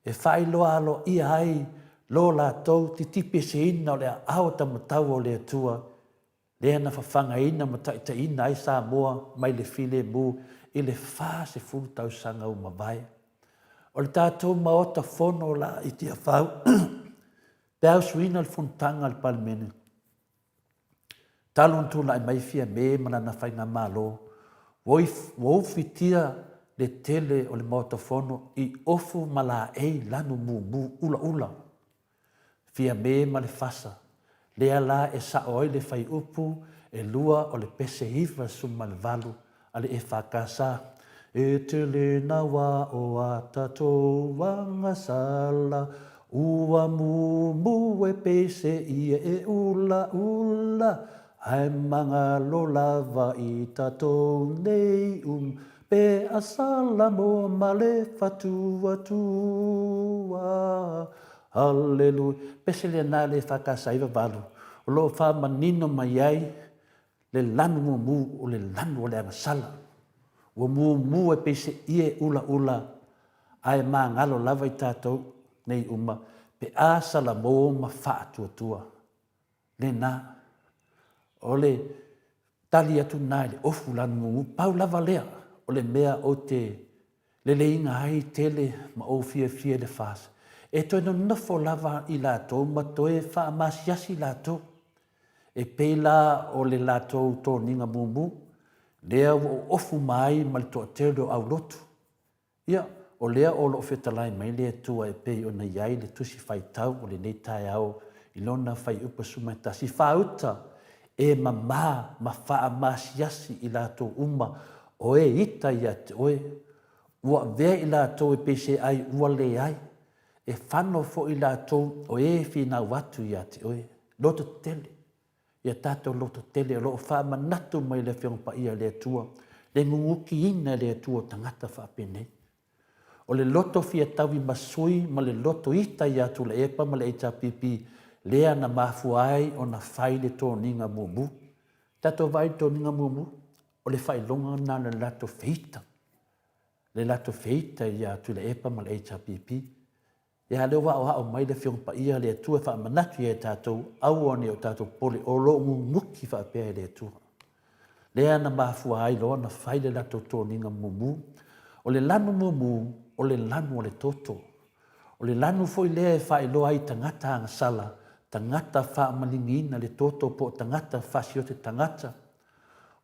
B: E whailoa alo i ai lo la tau ti tipe se ina o le ao tamatau o le atua. Lea na whawhanga ina ma taita ina ai Samoa mai le file mu i le wha se fultau sanga o mawai. O le tātou maota fono la i tia whau. Pēau suina le funtanga le palmene. Talon tūna i mai fia me mana na whainga malo. Wau fitia le tele o le maota fono i ofu mala ei lanu mumu ula ula. Fia me ma le fasa. Lea la e sa oi le whai upu e lua o le pese hiva suma le valu ale e whakasa. E te le na wa o a tatou wanga sala ua mumu e pese ia e ula ula ai manga lo lava i tatou nei pe asala mo male fatua tua. Hallelujah. Pese le na le whakasa iwa valu. O lo wha manino mai ai le lanu mumu o le lanu o le angasala. Ua mumu e pese ie ula ula ai maa ngalo lava i tātou nei uma pe asala mo ma whaatua tua. Le na o le tali atu nai le ofu lanu mumu pau lava lea o le mea o te le inga ai tele ma o fia le fasa. E toi no nofo lava i lātou, ma toi wha amasiasi lātou. E peila o le lātou tō ninga mumu, lea o ofu mai ma le tō teo au lotu. Ia, o lea o lo whetalai mai lea tua e pei o na iai le tusi whai tau o le nei tai au i lona whai upa sumaitasi. Whauta e ma wha amasiasi i lātou uma o e ita ia te oe. Ua vea i lātou e pese ai ua le ai. E whano fo i lātou o e whina watu ia te oe. Loto tele. Ia tātou loto tele o loo wha manatu mai le whiongpa ia le atua. Le ngunguki ina le atua tangata whapene. O le loto fia tawi masui ma le loto ita ia tu le epa ma le HRPP lea na mafuai o na whai le tō ninga mumu. Tātou vai tō ninga mumu o le whai longa na le lato feita. Le lato feita ia tu le epa ma le HRPP. Ia leo wa o mai le whiongpa ia le atua wha manatu ia tātou au ane o tātou pole o lo ngunguki wha pēr le atua. Lea na mafua ai loa na whai le lato tō ninga mumu. O le lanu mumu, o le lanu o le toto. O le lanu foi lea e whai loa ai tangata anga sala, tangata wha malingina le toto po tangata whasiote tangata.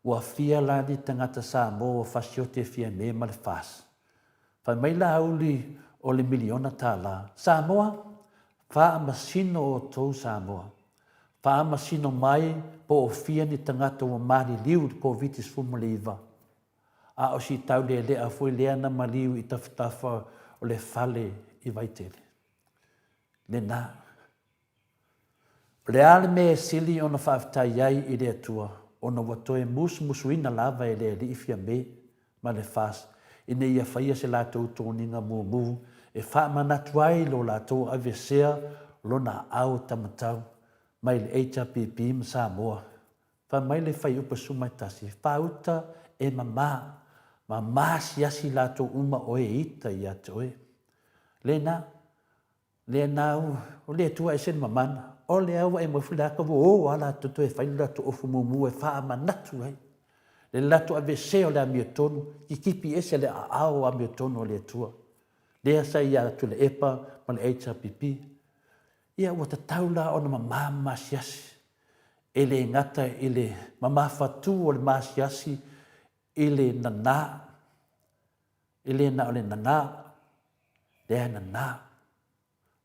B: Ua fia lani tangata Samoa whasiote fia me ma le whas. Whai mai la auli o le miliona tāla. Samoa, wha masino o tau Samoa. Wha masino mai po o fia ni tangata o mani liu ko vitis fumaliva. A o si tau lea fui lea na maliu I tawhitafa o le fale I vaitele. Le nā. Le ale me sili o na whaafitai ai I le atua, o na watoe musuina lava e le ifia me, ma le fas, I ne ia whaia se lātou tōninga mū, e wha manatu ai lo lātou avesea lo na au tamatau, mai le HRPP ma Samoa. Wha mai le whai upa sumaitasi, wha uta e mama siasi lātou uma oe ita I atoe. Le nā o le atua e sen mamana, o le awa e mwhulaka o ala tuto e whai lātou ofu mumu e wha manatu ai. Le lātou avesea o le amia tonu, ki kipi ese le ao amia tonu o le atua. Lea sa ia tu le EPA ma le HRPP. Ia ua ta taula o na mama siasi. E le ngata I le mama fatu o le masiasi I le nana. I le na o le nana. Lea nana.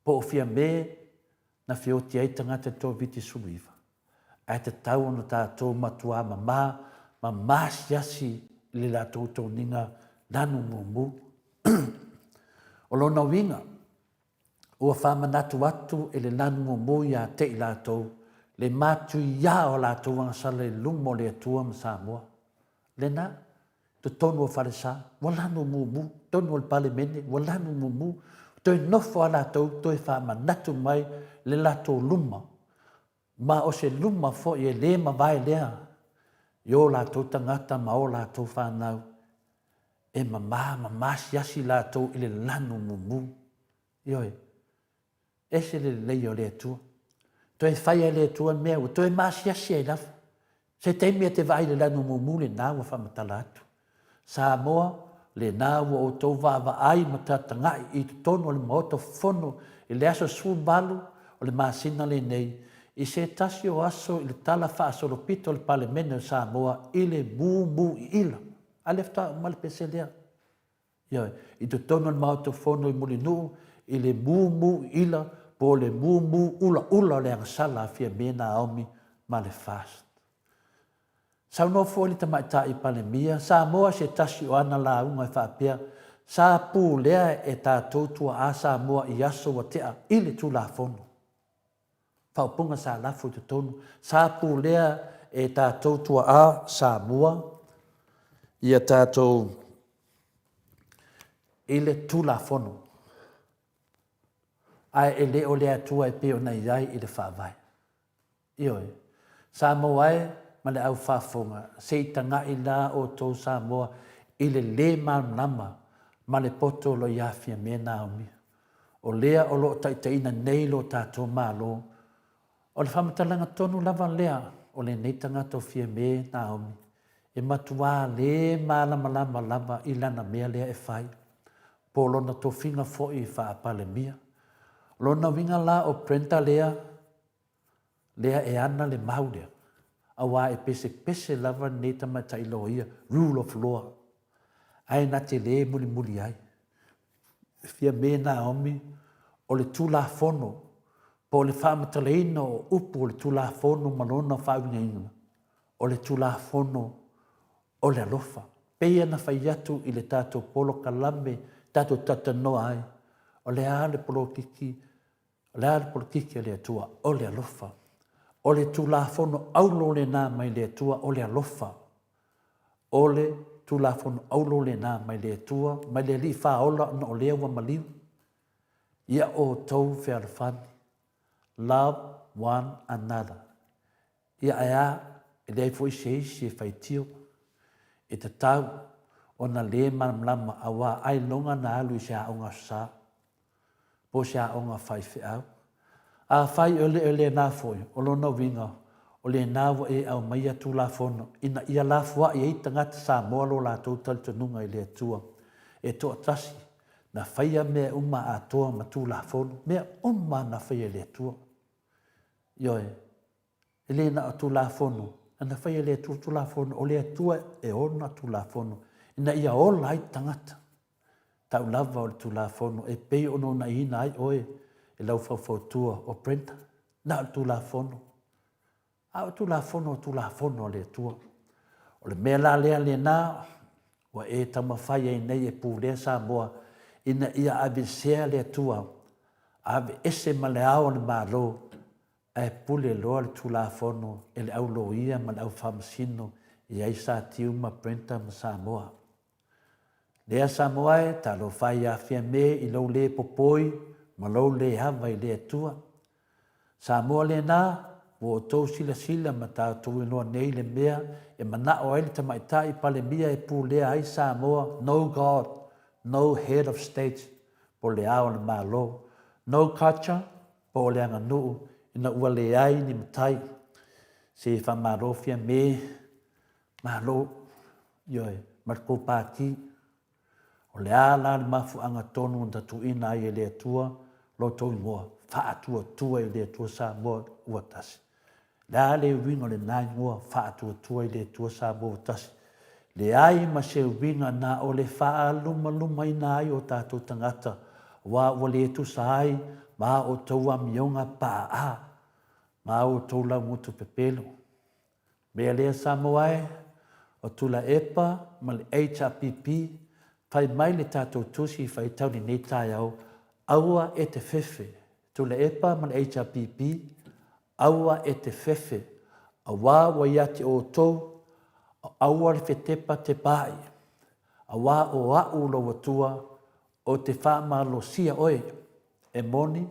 B: Po o fia me na fioti ai tangata tō viti suiva. Ai te tau ono tātou matua mama siasi le lātou tōninga nanu mumu. O lona winga, ua whamanatu atu e le nanu mumu ia te I lātou, le mātu ia o lātou wangasala le lumo le atua ma Samoa. Le nā, tu tonu o wharesa, walanu mumu, tonu o le pale mene, walanu mumu, toi nofo a lātou, toi whamanatu mai le lātou luma. Ma o se luma fo I e le ma vai lea, yo lātou tangata ma o lātou whanau, e mama siasi lātou I le lanu mumu. Ioi, ese le leo le atua. Toi whaia le atua mea, toi masiasi ai lafa. Se teimia te vai le lanu mumu le nāua whamatala atu. Samoa, le nāua o tau vāwa ai matatangai I tono o le maota fono, I le aso subalu o le masina le nei, I se tasi o aso I le tala whaasolopito o le pale mene o Samoa, I le mumu I ila. A lefta o male pese lea. Ioi, I te tono le maota fono I muli nuu, I le mumu I ila, po le mumu ula le angasala fia mena aomi ma le fast. Sau no fo li tamaita I palemia, Samoa se tasi o ana la unga I whaapea, sa pu lea e tātou tua a Samoa I aso wa tea I le tu la fono. Whaupunga sa lafu te tonu, sa pu lea e tātou tua a Samoa, ia tātou I le tu la fono. Ai e le o le atua e peo na iai I le whaavai. Ioi, Samoa e, ma le au whaafonga, se I tanga I la o tō Samoa, I le manama, ma le poto lo iafia me Naomi. O lea o lo taitaina nei lo tātou malo, o le whamatalanga tonu lava lea, o le neitanga tō fia me Naomi. E matua le malama lava I lana mea lea e whai. Po lona tō whinga fo I whaapale mia. Lona winga la o prenta lea e ana le maulea. Awa e pese lava neita mata I loa ia, rule of law. Ai na te le muli ai. Fia me Naomi, o le tula fono, po le whamataleina o upu o le tula fono malona whawinga inga. O le tula fono, o le alofa. Peia na whai atu I le tātou polo kalame, tātou tatanoa ai. O le ale polo kiki le atua, o le alofa. O le tula fono aulo le nā mai le atua, o le alofa. O le tula fono aulo le nā mai le atua, mai le li whaola na o lea wa maliu. Ia o tau whearwhani. Love one another. Ia ea, e lei fo isi e whaitio. E te tau, o na le manamlama awa ai longa na alu I se aonga sa. Po se aonga whai whiau. A whai ole nā foi, o lona winga, o le nāwa e au mai atu la fono. Ina ia la fua I tangata sa moalo la tau taltanunga I le atua. E toa tasi, na whaia mea uma a toa ma tu la fono, mea uma na whaia le atua. Ioe, e le na atu la fono, na whaia le atua tu la fono, o le atua e ona tu la fono. Ina ia ola ai tangata. Tau lava o le tu la fono, e pei ono na ina ai oe, e lau whawhautua o prenta, na tu la fono. A tu la fono le atua. O le mea la lea le nā, Wa e tamawhai e nei e pūlea Samoa ina ia ave sea le atua. Ave ese ma le ao le mālo e pule loa le tulafono e le au loia ma le au whamasino i ai sa tiu ma Brenta ma Samoa. Lea Samoa e talo whai a fia me i lau le popoi ma lau le hawa i le atua. Samoa le nā, wo tau sila sila ma tātou inoa nei le mea e mana o ele ta maita i pale mia e pūlea ai Samoa, no God, no head of state, po le ao le mālo, no culture, po le anga nuu, ina ua le ai ni matai, se wha mālo fia me, mālo, yoe, marko pāti, o le ala le mafu anga tonu nda tu ina ai e le atua, lo tau ingoa, wha atua tua i le atua Samoa ua tasi. La le winga le nai ngoa wha atua tua i le atua Samoa ua tasi. Le ai ma se winga na o le wha luma luma i nai o tātou tangata, wa ua le tu sai, ma o taua mionga pa a, ma o tau lau ngutu pepelo. Mea lea Samoa e, o tula epa, ma le HRPP, fai mai le tātou tusi fai tau ni nei tai au, aua e te fefe. Tula epa ma le HRPP, aua e te fefe. A wā wa iati o tau, aua le fetepa te pai. A wā o au lo watua, o te wha lo sia oe, e moni,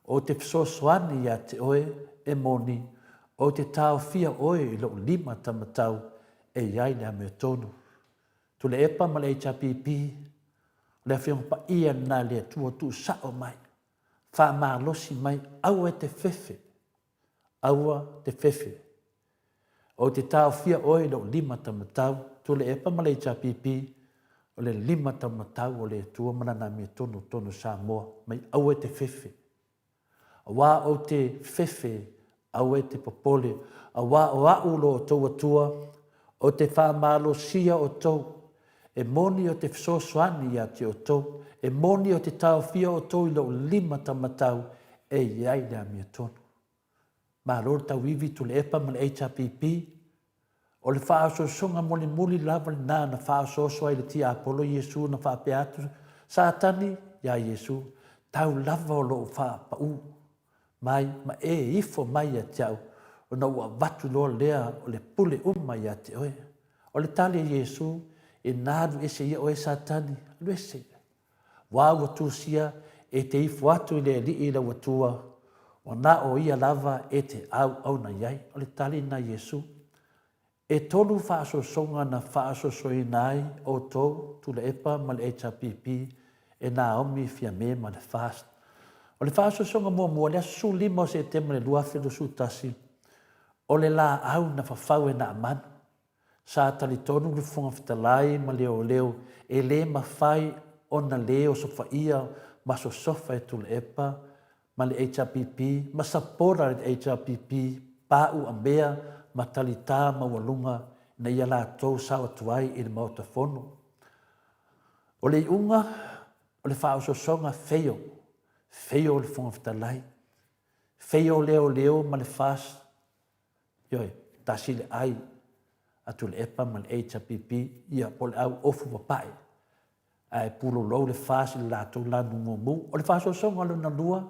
B: o te fsoswani ia te oe, e moni, o te tau fia oe i lo lima tamatau, e iai le ame tonu. Tula epa ma le HRPP, le whiong pa ia na le tua tu sao mai. Wha losi mai, aua te fefe. Aua te fefe. O te tau fia oe lo lima tamatau, tula epa ma le HRPP, o le lima tamatau o le tua manana me tonu Samoa, mai aua te fefe. A wā o te fefe, aua te popole, a wā o au lo o tau atua, o te wha sia o tau, e moni o te fsoswani ia te o tau, e moni o te tau fia o tau i lo lima tamatau, e iai lea mea tonu. Ma lor tau iwi tu le epa ma le HRPP, o le whaasosonga muli lava le nā na whaasoso ai le tia Apollo Yesu na whaapea atu, Satani, ia Yesu, tau lava o lo whaapau, mai ma e ifo mai a tiau, o na ua watu loa lea o le pule umai a te oe. O le tali Yesu, e nāru ese ia oe Satani, luese. Wā watusia e te ifo atu i le li i la watua, o na o ia lava e te au na iai, o le tali na Yesu. E tolu whaasosonga na whaasosoi nai o tō tu le epa ma le HRPP e nā omi fia me ma le fast. O le whaasosonga mua lea su lima o se te ma le luafelo su tasi, o le la au na whawhau e na amana. Sa tali tonu le funga fitalai ma leo e le mawhai o na leo so whaia ma so sofa e tu le epa ma le HRPP, ma sapora le HRPP, pāu a mea, ma talita ma walunga na ia la tau sawa tuai i le MAOTA fono. O le iunga, o le whaososonga feio le funga fitalai, feio leo ma le fast, yoi, tasi le ai, atu le epa ma le HRPP, ia po le au ofu wapai, ai pulo lou le fast le la tau la nungomu, o le whaososonga le na lua,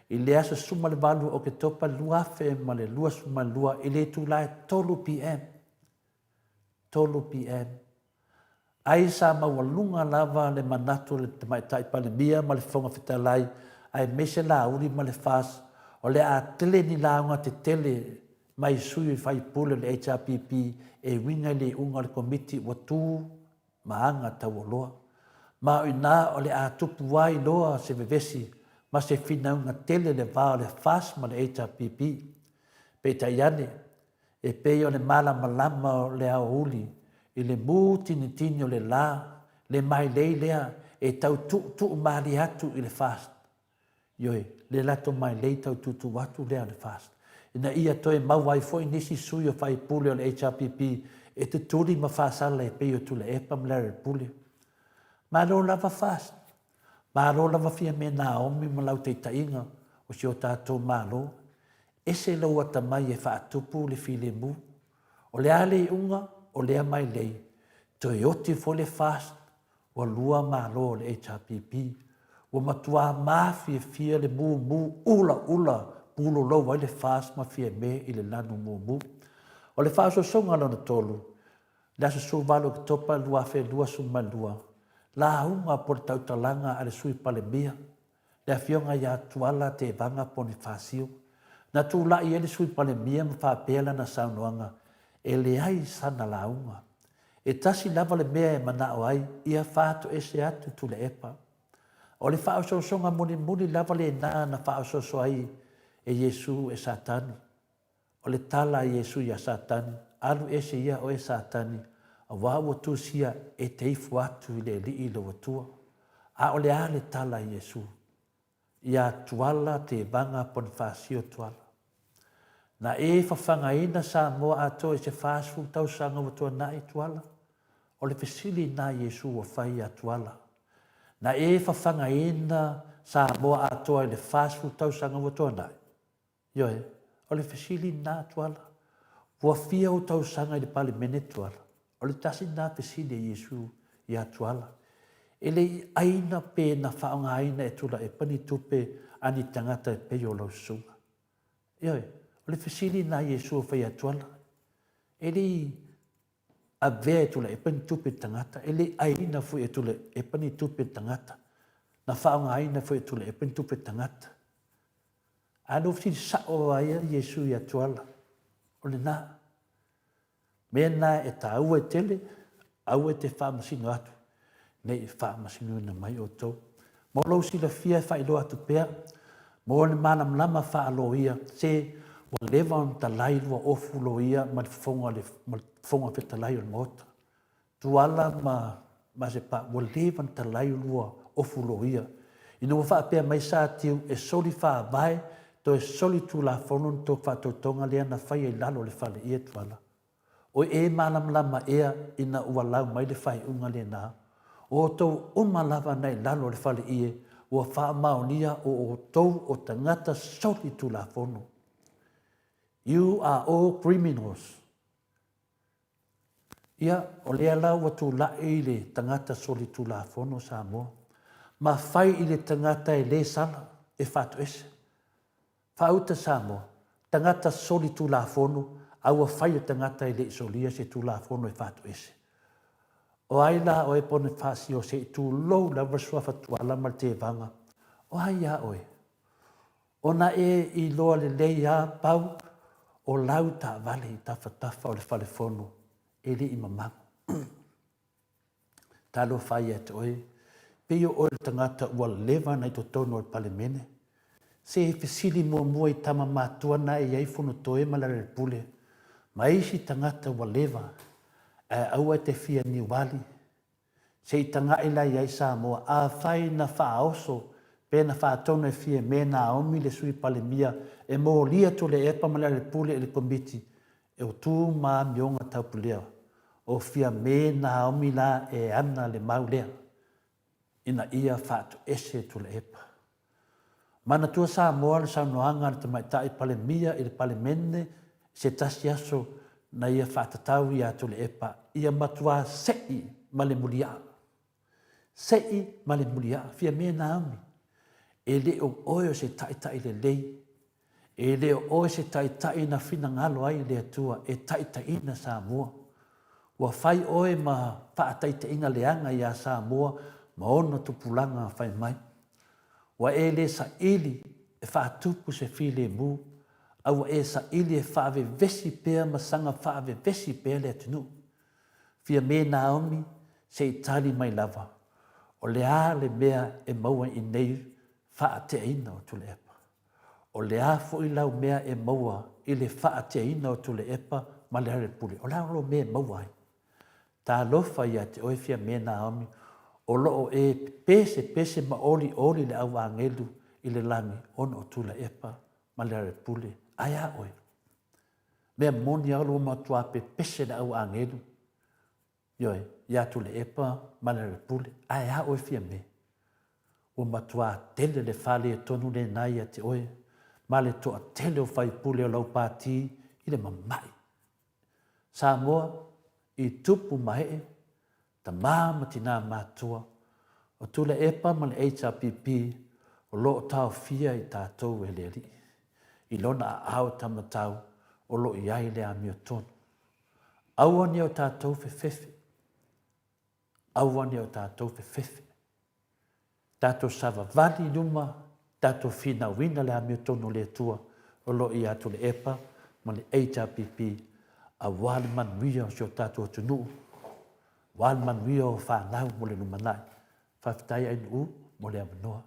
B: i le asa suma le walu o ke topa lua fe ma le lua suma lua i le tu lai tolu PM. Ai sa mawalunga lava le manatu le tamaitai palemia ma le fonga fitalai ai mese la uri ma le fas o le a tele ni launga te tele mai sui fai pule le HRPP e winga le unga le komiti watu maanga tawoloa. Ma ina o le a tupu wai loa se vevesi ma se fina unga tele le vao le fas ma le HRPP. Pe taiane, e peo le malama o le au uli, i le mū tini o le la, le mai lei lea, e tau tu maari atu i le fast. Ioi, le lato mai lei tau tu atu lea le fast. Ina ia toe mawai foi nisi sui o fai pule o le HRPP, e te turi ma fasala e peo tu le epa mlere pule. Ma lo lava fast. Ma lo lava fia me na omi ma lau te tainga o si o tātou ma lo. Ese lau atamai e whaatupu le file mu. O le ale unga o lea mai lei. Toi oti fo le fast, ua lua malo le HRPP, ua matua mafia le mu ula pulo lo vai le fast ma fia me i le lanu mu. O le fast o songa lona tolu, le aso su valo ki topa lua fe lua su malua, la unga por tautalanga ale sui pale mia, le afionga ya tuala te vanga poni fasio, na tu la i ele sui pale mia ma fa pela na saunoanga, e le ai sana la unga. E tasi lava le mea e mana o ai, ia whātu ese atu tu le epa. O le whao songa muni lava le na whao so ai e Yesu e Satani. O le tala e Yesu ia Satani, alu ese ia o e Satani, a wawa tu sia e teifu atu i le li i le watua. A o le a le tala e Yesu, ia tuala te vanga ponifasio tuala. Na e whawhanga ina Samoa ato e se whāsfu tau sanga watua na i tuala. O le fesili na Yesu o whai atuala. Na e whawhanga ina Samoa atoa i le whāsfu tau sanga watua nai. Ioe, o le fesili na atuala. Ua fia o tau sanga i le pale mene tuala. O le tasi na fesili Yesu i atuala. E le aina pe na whaonga aina e tula e pani tupe ani tangata e peyo lau sunga. Ioe, o le fesili na Yesu o whai atuala. E le a vea tula e pani tupe tangata, e le aina fu e tula e pani tupe tangata, na whaonga aina fu e tula e pani tupe tangata. Ano fiti sao aia Yesu i atuala, o le nā. Mea nā e ta aua e tele, aua e te whaamasino atu, nei e whaamasino ina mai o tau. Mo lau sila fia e whailo atu pēr, mo le manam lama whaalo ia, se wa lewa on talai lua ofu lo ia ma fonga fe talai on mota. Tuala ma se pa wa lewa on talai lua ofu lo ia. Ina wa wha mai sa tiu e soli wha vai, to e soli tu la fonon to wha tautonga lea na whai e lalo le whale ia tuala. O e malam lama ea ina ua lau mai le whai unga lea na. O tau uma lava nei lalo le whale ia, ua wha maonia o tau o tangata soli tu la fonon. You are all criminals. Ia, o lea lau watu la e le tangata soli tu la fono Samoa. Ma whai i le tangata e le sala e whatu ese. Whauta Samoa, tangata soli tu la fono, aua whai o tangata e le solia se tu la fono e whatu ese. O aila o e pone whasi o se tu lou la wasua fatua lama te vanga. O aia oe. O na e i loa le leia pau, o lau ta vale i tafa o le whale fono, e li i mamamu. Talo whai et oe, peo o le tangata ua lewa nei to tono o le pale mene. Se e fesili mua i tama mātua na e iei fono toe malare le pule, ma isi tangata ua lewa, e aua te fia ni wali. Se i tanga ila iei Samoa, a whai na wha oso, pena whaatona e fia me na omi le sui pale mia, e mo lia to le epa mala le pule e le komiti, e o tū maa mionga taupulea, o fia me na omi la e ana le maulea, ina ia whaatu ese to le epa. Mana tua Samoa le saunoanga le tamaitai pale mia e le pale mene, se tasi aso na ia whaatatau ia to le epa, ia matua sei male mulia. Sei male mulia, fia me na omi. E le o oe se taitai le lei, e le o oe se taitai na fina ngalo ai le atua, e taitai na Samoa. Ua whai oe ma whaataita inga leanga ia Samoa, ma ono tupulanga whai mai. Ua e le sa ili e whaatupu se file mu, au e sa ili e whaave vesi pēr ma sanga whaave vesi pēr le atinu. Fia me Naomi se itali mai lava, o le a le mea e maua i nei, whaateina o tule epa. O le a fo i lau mea e maua i le whaateina o tule epa ma le hare pule. O lau lo mea maua ai. Tā lofa ia te oifia mea Naomi o loo e pese ma oli le au angelu i le langi ono o tule epa ma le hare pule. Aia oi. Mea moni alo matua pese le au angelu. Ioi, ia tule epa ma le hare pule. Aia oi fia mea. O matua tele le fale e tonu le nai a te oe, ma le toa tele o fai pule o lau pāti i le mamai. Samoa, i tupu mahe, ta ma tina matua o tula epa ma le HRPP o lo tau fia I tātou e le ri. I lona au tamatau o lo iai le amio tonu. Auani o tātou fefefe. Auani o tātou fefefe. Tātou sava vali luma, tātou fina wina le amio tonu le tua o lo I atu le epa ma le HRPP a wale manuia o sio tātou tunu. Wale manuia o whanau mo le lumanai. Whawhitai ai nu mo le amanoa.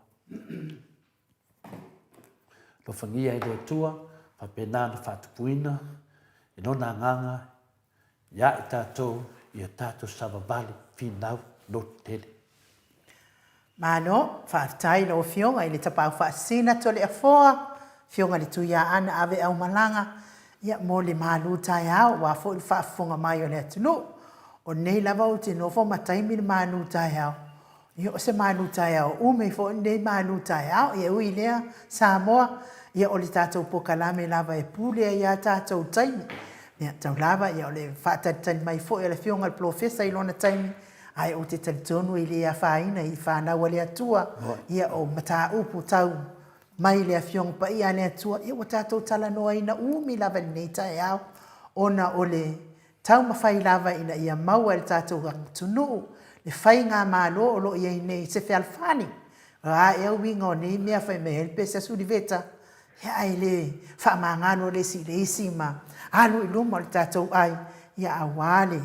B: Lo whangia I le tua, whapenana whatupuina, e nona nganga, ia I tātou, I a tātou savavali, finau, no tele.
A: Mano, whaatai no fionga I le tapau whaasina to le afoa, fionga le tuia ana ave au malanga, ia mo le malu tai au, wa fo I whaafonga mai o le atunu, o nei lava o te nofo mataimi le malu tai au. Ia o se malu tai au, ume fo nei malu tai au, ia ui lea, Samoa, ia o le tātou pokalame lava e pule ia tātou taimi. Ia tau lava ia o le whaatatani mai fo ia le fionga le profesa I lona taimi. Ai o te talitonu I le a whaina I whanau le atua. Ia o mata upu tau mai le a fionga pa ia le atua. Ia o tātou tala noa ina umi lava ni nei tae au. Ona o le tau mawhai lava ina ia maua le tātou tunu. Le whai ngā mālo o lo ia I nei se whialwhani. Rā ea winga o nei mea whai me helpe se suriveta. Ia ai le whaamangano le si le isi ma. Alu I luma le tātou ai. Ia awale.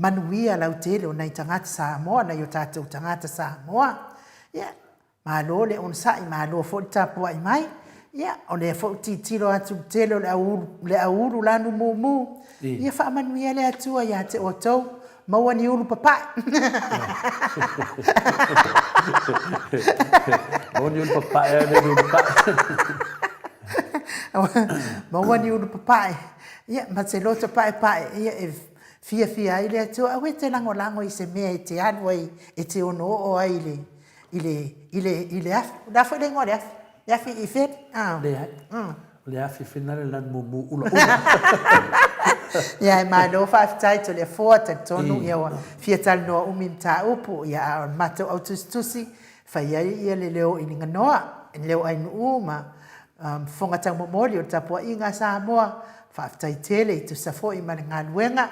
A: Manuia lau tele o nei tangata Samoa, nei o tātou tangata Samoa. Ia. Malo le on sai, malo fo tapua I mai. Ia. O le fo titilo atu tele le auru lanu mumu. Ia whaamanuia le atua ia te o tau. Maua ni ulu papai.
B: Maua ni ulu papai, ne ulu papai.
A: Maua ni ulu papai. Ia, ma se loto pai. Ia, fia ai le atua. Awe te lango I se mea I te anu ai, e te ono o ai ile afi. Da foi le ngore afi. Afi I fet.
B: Le afi finale lan mumu ula.
A: Ia, ma no whaafitai to le fōa te tonu. Ia, fia tal noa umimta upu. Ia, mato autustusi. Whai ai ia le leo I ninga noa. Leo ai nuu ma. Fonga tau momori o tapua inga Samoa. Whaafitai tele I tu safo I mana ngā luenga.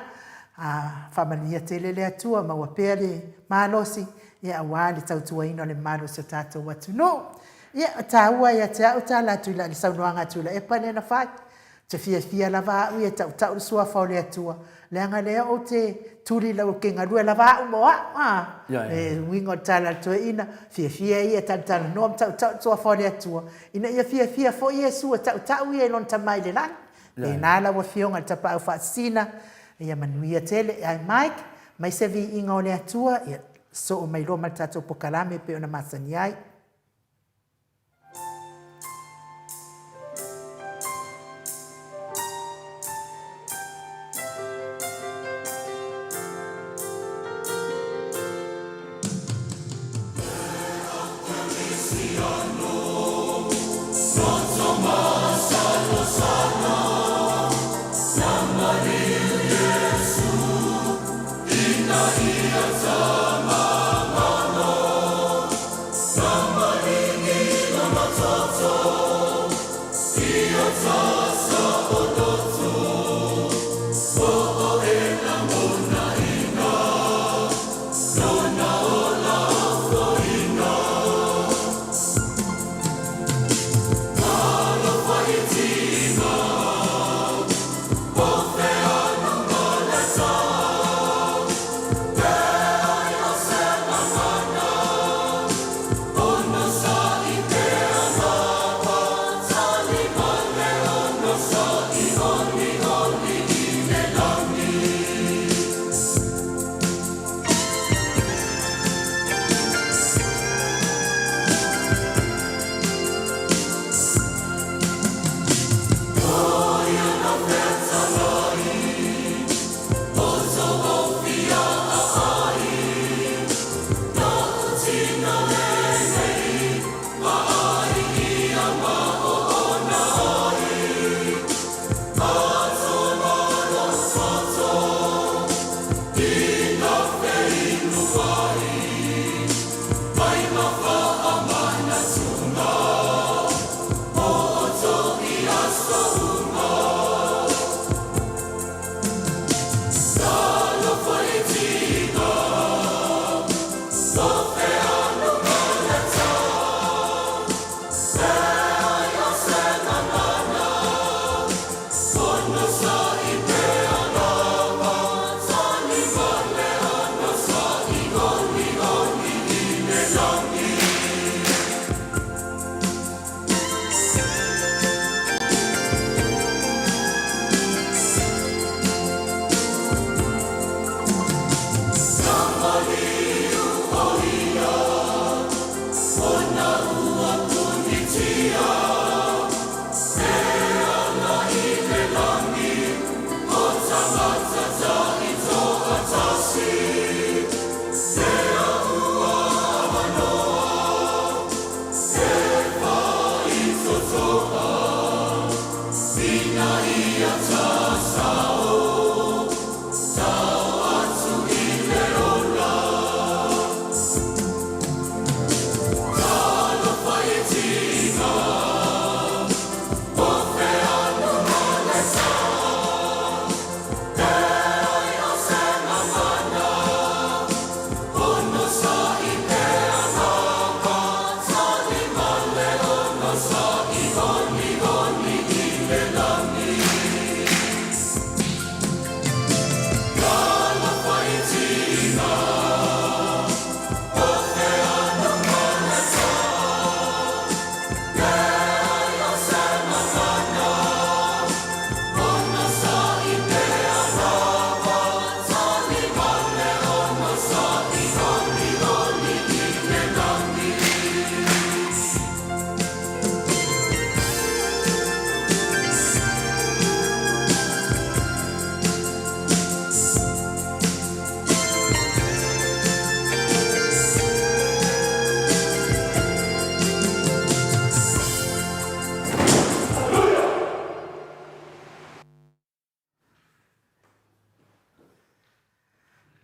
A: Whamania tele le atua ma wapea le malosi. Ia awali tau tuaino le malosi o tātou watu no. Ia tāua ia te au tā latu ila le saunoanga tula e pane na whai. Te fia lava au ia tau le sua whau le atua. Le anga lea o te turi lau ke ngarua lava au moa. Wingo tala tua ina. Fia ia tala noam tau sua whau le atua. Ina ia fia fo ia sua tau ia ilon tamai le lang. E nāla wa fionga tapa au whaasina. Ia manuia tele, ai Mike, mai se vi inga o le atua, ia so o mai roma tātou pokalame pe ona masani ai.
C: Sama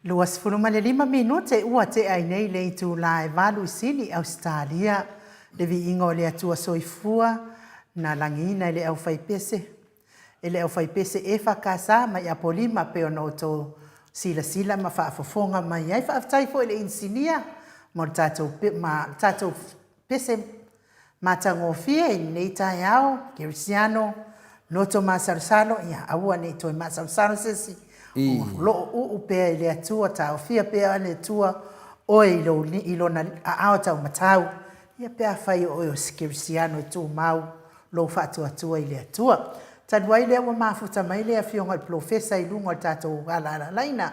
A: 25 minute ua te ai nei le tu lai valu sini Australia le vi ingo le atua soifua na langina le au fai pese ele au fai pese e fakasa mai apolima pe ono to sila ma fa fofonga mai ai fa tai fo le insinia mo tato pese matango fie nei tai au Cristiano noto masarsalo ya aua nei to masarsalo sesi lo u pe le atua ta fia pe le atua o ilo na auta matau ia pe fai o Cristiano tu mau lo fa atua ile atua Tadwai le wa mafuta mai le afionga profesa i lunga tato ala laina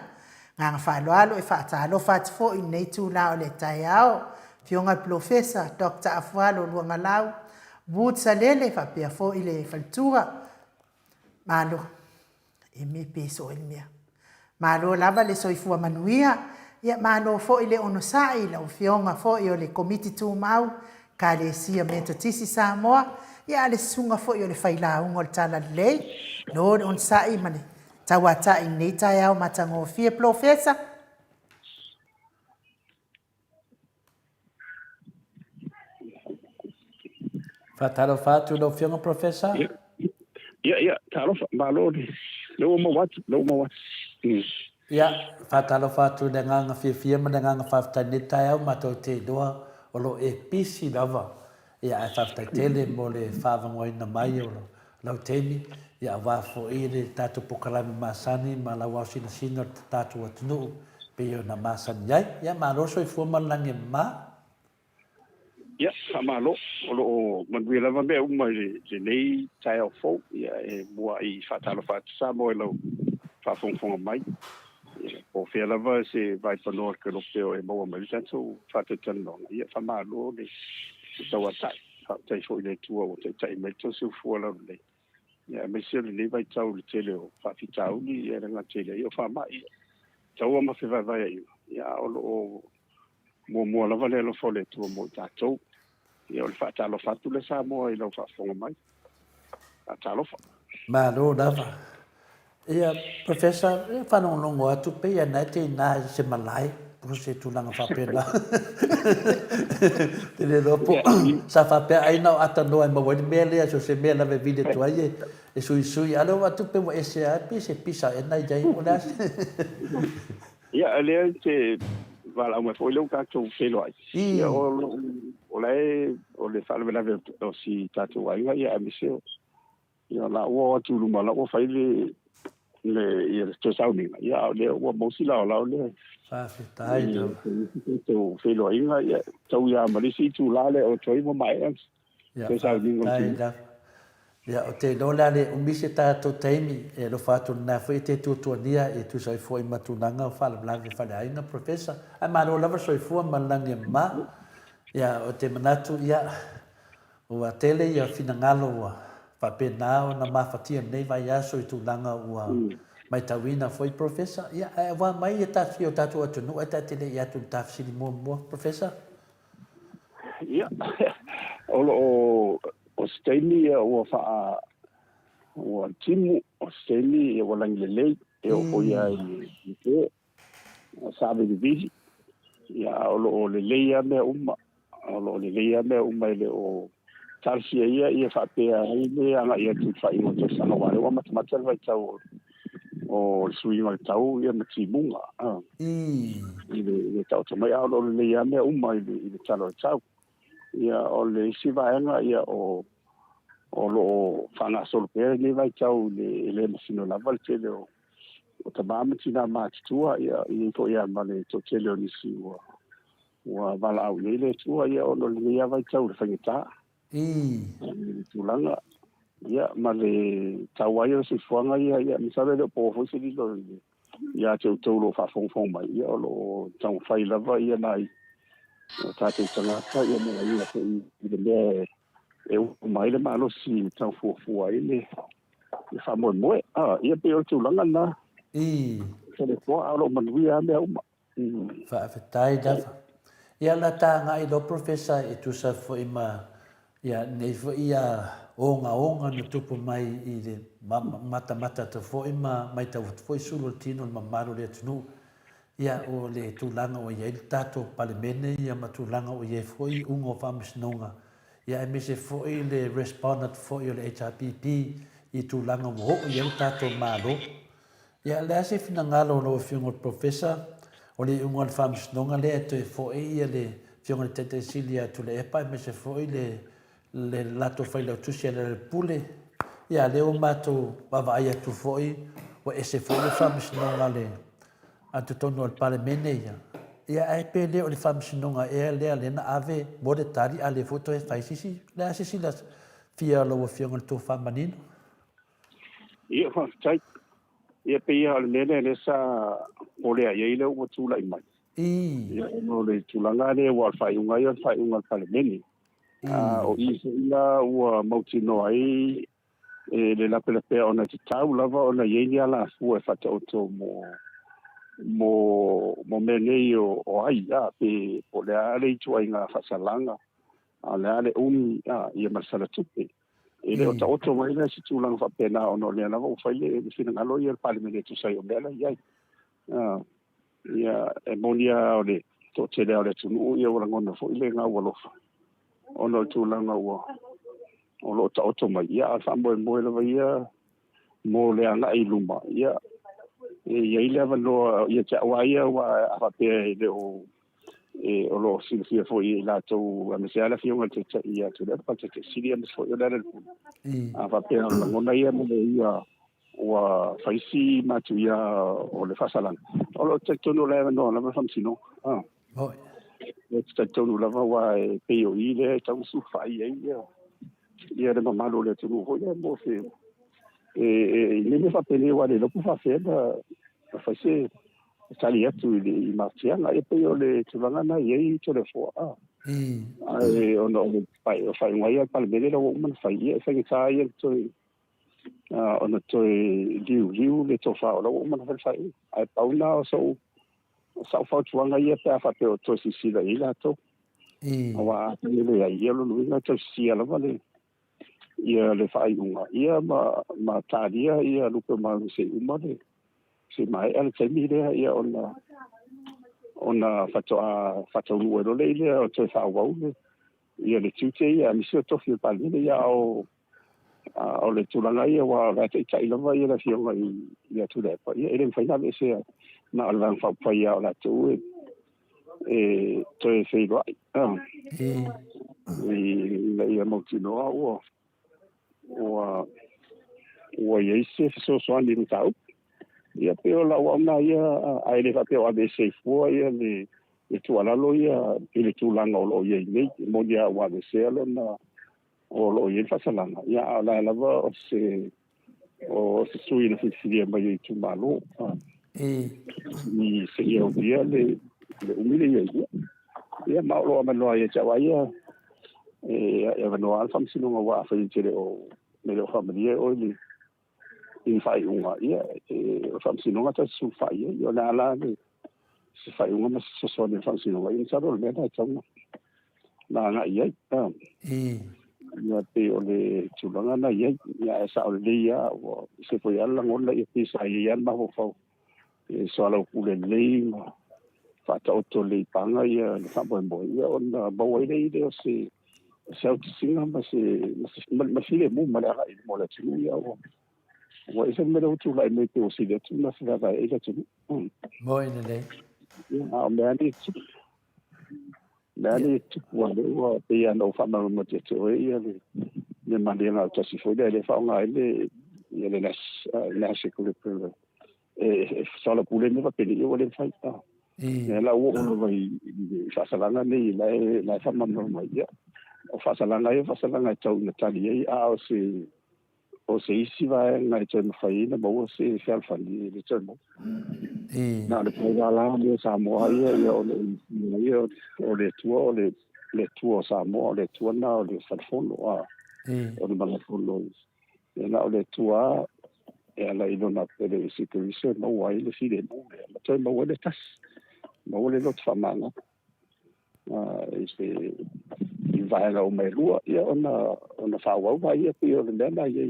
A: nga fa alo e fa ta lo fa fo in nei tu la le taiao fionga profesa Dr. AFUALO LUAGALAU Wood SALELE fa pe fo ile faltura malo e me peso el mia malo lava le soifua manuia ia malo fo ile ono sai la fionga fo i le committee tu mau ka le sia metotisi Samoa ia le sunga fo i le faila ungo tala lei no on sai mane tawata i nei tai au matango fie profesa
B: Fatalo fatu lo fionga profesa?
C: Ia, talo malo le o mo wat.
B: Ia, fatalo fatu le nganga fie ma le nganga fafta ni tai au mato te doa o lo e pisi lava. Ia e fafta tele mo le whavangoina mai o lo lau temi. Ia wafo i le tatu pokalami masani ma la wasina sino tatu atunu pe yo na masani ai. Ia ma roso i fuma lange ma.
C: Ia, malo o manui lava me uma le nei tai au fo ia e mua i fatalo fatu sa mo lo fa fonga mai. O fe lava se vai panor ke lo peo e mo mai tanto fatu tano. Ia fa malo le tawa tai fo le tua o tai me to se fo la le. Ia me se le vai tau le tele o fa fitau ni era nga tele ia fa mai. Tawa ma fe vai ia o mo lava le lo fo le tua mo tatou. Ia o le whaatalo whatu le Samoa i lau whaafonga mai. Atalo wha.
B: Malo lava. Ia, professor, e whanongongo atu pe ia nei te nā se malai, po se tūlanga whapena. Te le ropo, sa whapea aina o ata noa i mawani mea lea, so se mea lawe vide tua ie, e sui, alo atu pe wa ese api, se pisa e nai jai o leas.
C: Ia, lea te wala au me fo i lau kātou whelo ai. Ia, o le whalawe lawe o si tātou ainga, ia amiseo. Ia, la ua atu luma, la ua whaile ia to sauninga. Ia, le ua mausi lao le.
B: Whawhetai tau.
C: Tau whelo ainga, ia, tau ia marisi tu lale o toi mo mai ans.
B: Ia, whawhetai tau. Ia, o te lola le umise tātou teimi, e lo whātou nā whi te tuatuania, e tu sai fua i matunanga o whalawlawe whale ainga, professor. Ai maro lava soi fua malangi ma. Ia, o te manatu, ia, ua tele ia finangalo ua whapena o na mawhatia nei vai aso i tūlanga ua mai tawina foi, professor. Ia, wa mai e tāwhi o tātou atunu, e tā tele i atu tāwhsiri mua, professor?
C: Ia, o Steny ua wha ua timu, o Steny ua langi le lei, e o ia i te, sabe di visi. Ia, o le leia mea uma, o le leia mea uma ele o tarsia ia whapea ile anga ia tu wha ingo te sanga wale wa matamata vai tau o sui mai tau ia matimunga. Ile tau tamai au le leia mea uma ile talo tau. Ia o le sivaenga ia o lo whanga solpere ne vai tau le masino lava le tele o tamama tina mātitua ia ko ia male to tele o nisi ua wala au le tua ia o le leia vai tau le whangita. Tulanga ia ma le tauai o se fuanga ia misale le po fo se dilo ia te tolo fa fong mai ia lo tau fai lava ia nai ta te tanga ia me ia te i le e mai le malo si tau fu ai le fa mo ia pe o tulanga na se le po alo manuia me uma
B: fa fetai da ia la tanga i lo professor e tu sa fo ima ia nei fo ia onga no tupu mai i le mata te fo ima mai tau fo sulu tino ma maro le tunu ia o le tūlanga o iai tātou palemene ia ma tūlanga o iai foi ungo whamasnonga. Ia e mese foi le respondent foi o le HRPP i tūlanga o ho iai tātou mālo. Ia le ase fina ngalo no whiungo professor o le ungo le whamasnonga le ato e foi ia le whiungo le tete silia tu le epa e mese foi le lato whailau tusi le pule. Ia leo mātou wawai atu foi o ese foi le whamasnonga le atu tono al palemene ia. Ia ai pe leo le whamsinonga lea lena ave mo le tari a le foto e whaisisi. Lea sisi la fia lo whionga le tō whamanino.
C: Ia whaktai. Ia pe ia le nene le sa o lea iei leo o tūla i mai. Ia no le tūlanga le o al whaiunga i al whaiunga al palemene. O isa ila ua mautino ai le lapelapea ona te tau lava ona iei ni ala fua e whata oto mo menei o ai pe o le ale tuai nga fasalanga a le ale ia masala tupe e le o ta mai le si tulang fa pena ono le na o fai le fina ngalo ia parliament tu sai o bela ia ia e monia o le to te le tunu ia ora ngona fo ile nga walo ono tulanga o lo ta mai ia fa mo le ia mo le ana i luma ia ia ile valo ia cha wa ia wa ape le o lo silfia foi la to a me ala fiona te ia to le pa te silia me foi la ape la ngona ia mo ia wa faisi ma tu ia o le fasalan o lo te tono le no la fam sino le te tono la wa pe o ile ta su fai ia le mamalo le tono ho ia mo se le me fa pele wa le lo fa fe da fa se sali atu i martia na e pe o le tuvanga na ye to le fo ai ono pai o fai mai pa le lo man fai e fa que sai to ono to liu le to fa lo man fai ai pa una so fa tuvanga ye pa fa pe o to si da ila to wa le ya ye lo no to si ala vale ia le fai unga ia ma tadia ia lupe ma se umare se mai al temi le ia ona fato lo le o te fa wa ia le tute ia mi se to fi pa le ia o le tulanga ia wa ga te kai lava ia la fionga ia tu le pa ia le fai na le se na ala fa pa ia la tu to e fei lo ia mo tino o ia se so ni tau ia pe la ona ia ai le fa pe o ave se fo ia le tu ala lo ia le tu langa o lo ia nei mo ia wa de se ala na o lo ia fa salanga ia ala la va o se sui na fisiria mai tu malo ni se ia o dia le umile ia ma lo ma lo ia chawa ia va no al fam sino wa fa dire o me lo familie o ni in fai unga ia fam sino ta su fai io la se fai unga ma so ne fam sino in sa do me ta chong na ia ia pe o le chulanga na ia sa o le ia o se foi ala ngona ia pisa ia ma ho fo so ala ku le ma fa ta o to le panga ia fa bo ia on bo ile ide o se singa ma se le mo ma la mo la tu ia o ese me lo tu la me te o si de tu na se va e la tu
B: mo ina le
C: a me tu o pe ia no fa ma mo te ia le mandela ta si foi le fa nga le la se ko le sa la pule me va pe le o le fa la o no vai fa salanga nei la fa ma no mai ia o fa salanga tau na tali o se isi vai ngai te fai na bo se self ali le termo na le pega le Samoa ia o le tuo Samoa le tuo na o le fono o le malafono na o le tua e la ilona pele security no wai le fide no le to mo le tas mo le lot famana este vai la o mai lua ia ona fa wa vai ia pe o le na ia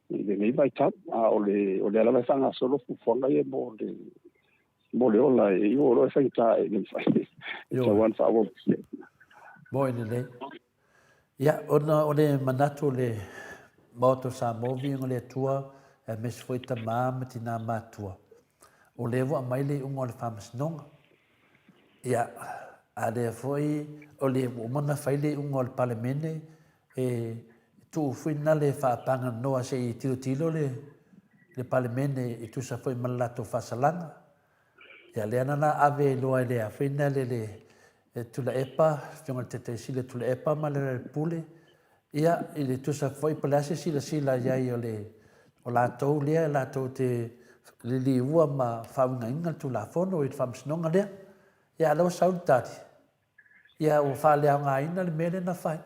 C: le nei vai tap o le ala vai fanga solo fu fonga ia mo mo le ola e o lo fa ta e fa e so wan fa wo
B: Moi le. Ya ona manatu le moto sa movi le tua e mes foi ta mam tina matua. O le vo mai le un ol famas non. Ya ale foi o le mona fai le un ol palemene e tu foi na le fa panga no se tilo le palemene e tu sa foi malato fasalanga. Ya le ana ave loa le a fina le tu la epa fiona te sile tu la epa ma le pule ia ile tu sa foi palase sila ya o la to le la to te li ua ma faunga inga tu la fono e famsnonga le ia lo sautati ia o fa le nga ina le mele na fai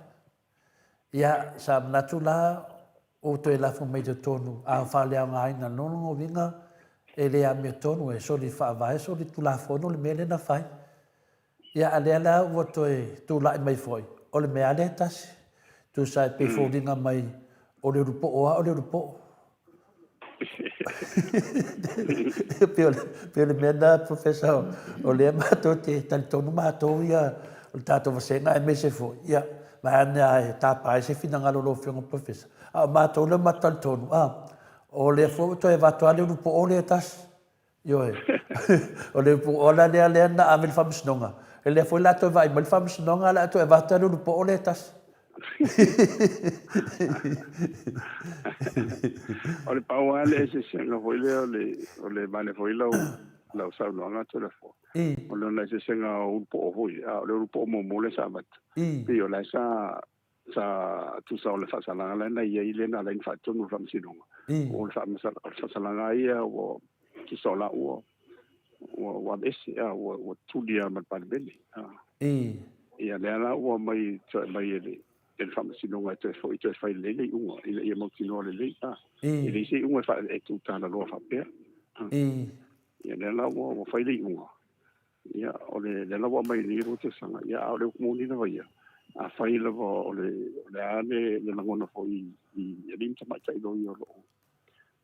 B: ia sa na tu la o to la fo me tonu a fa le nga ina no no vinga e le a me tonu e so li fa vai so li tu la fono le mele na fai ia ale ala o to e tu la mai foi o le me ale tas tu sai pe foldinga mai o le rupo Pio le mena professor o le mato te tal tonu mato ia o tato vasenga e me se fo ia ma ana e tapa e se fina ngalo lo fionga professor a mato le matal tonu o le fo to e vato ale rupo o le tas yo e o le pu ola le na amel famsnonga e le fo la to vai mal famsnonga la to e vato ale rupo o le tas
C: o le pau ale se senga foi le vale foi la sa no na to le fo o le se senga un po foi le un po mo le sa bat pi o la sa tu sa le fa sala la na ye ile na la fa tu no fam sinonga o le fa sala nga ia o tu sa la o ese o tu dia ma pa beli ia le ala o mai el famasiloga e foi te fai lele unga ia mo kino lele ile se unga fa e tu tana lo fa pe ia le la o fai le unga ia o le la o mai ni ro te sanga ia o le mo ni na ia a fai le o le ale le na ngona foi i lim ta mai lo io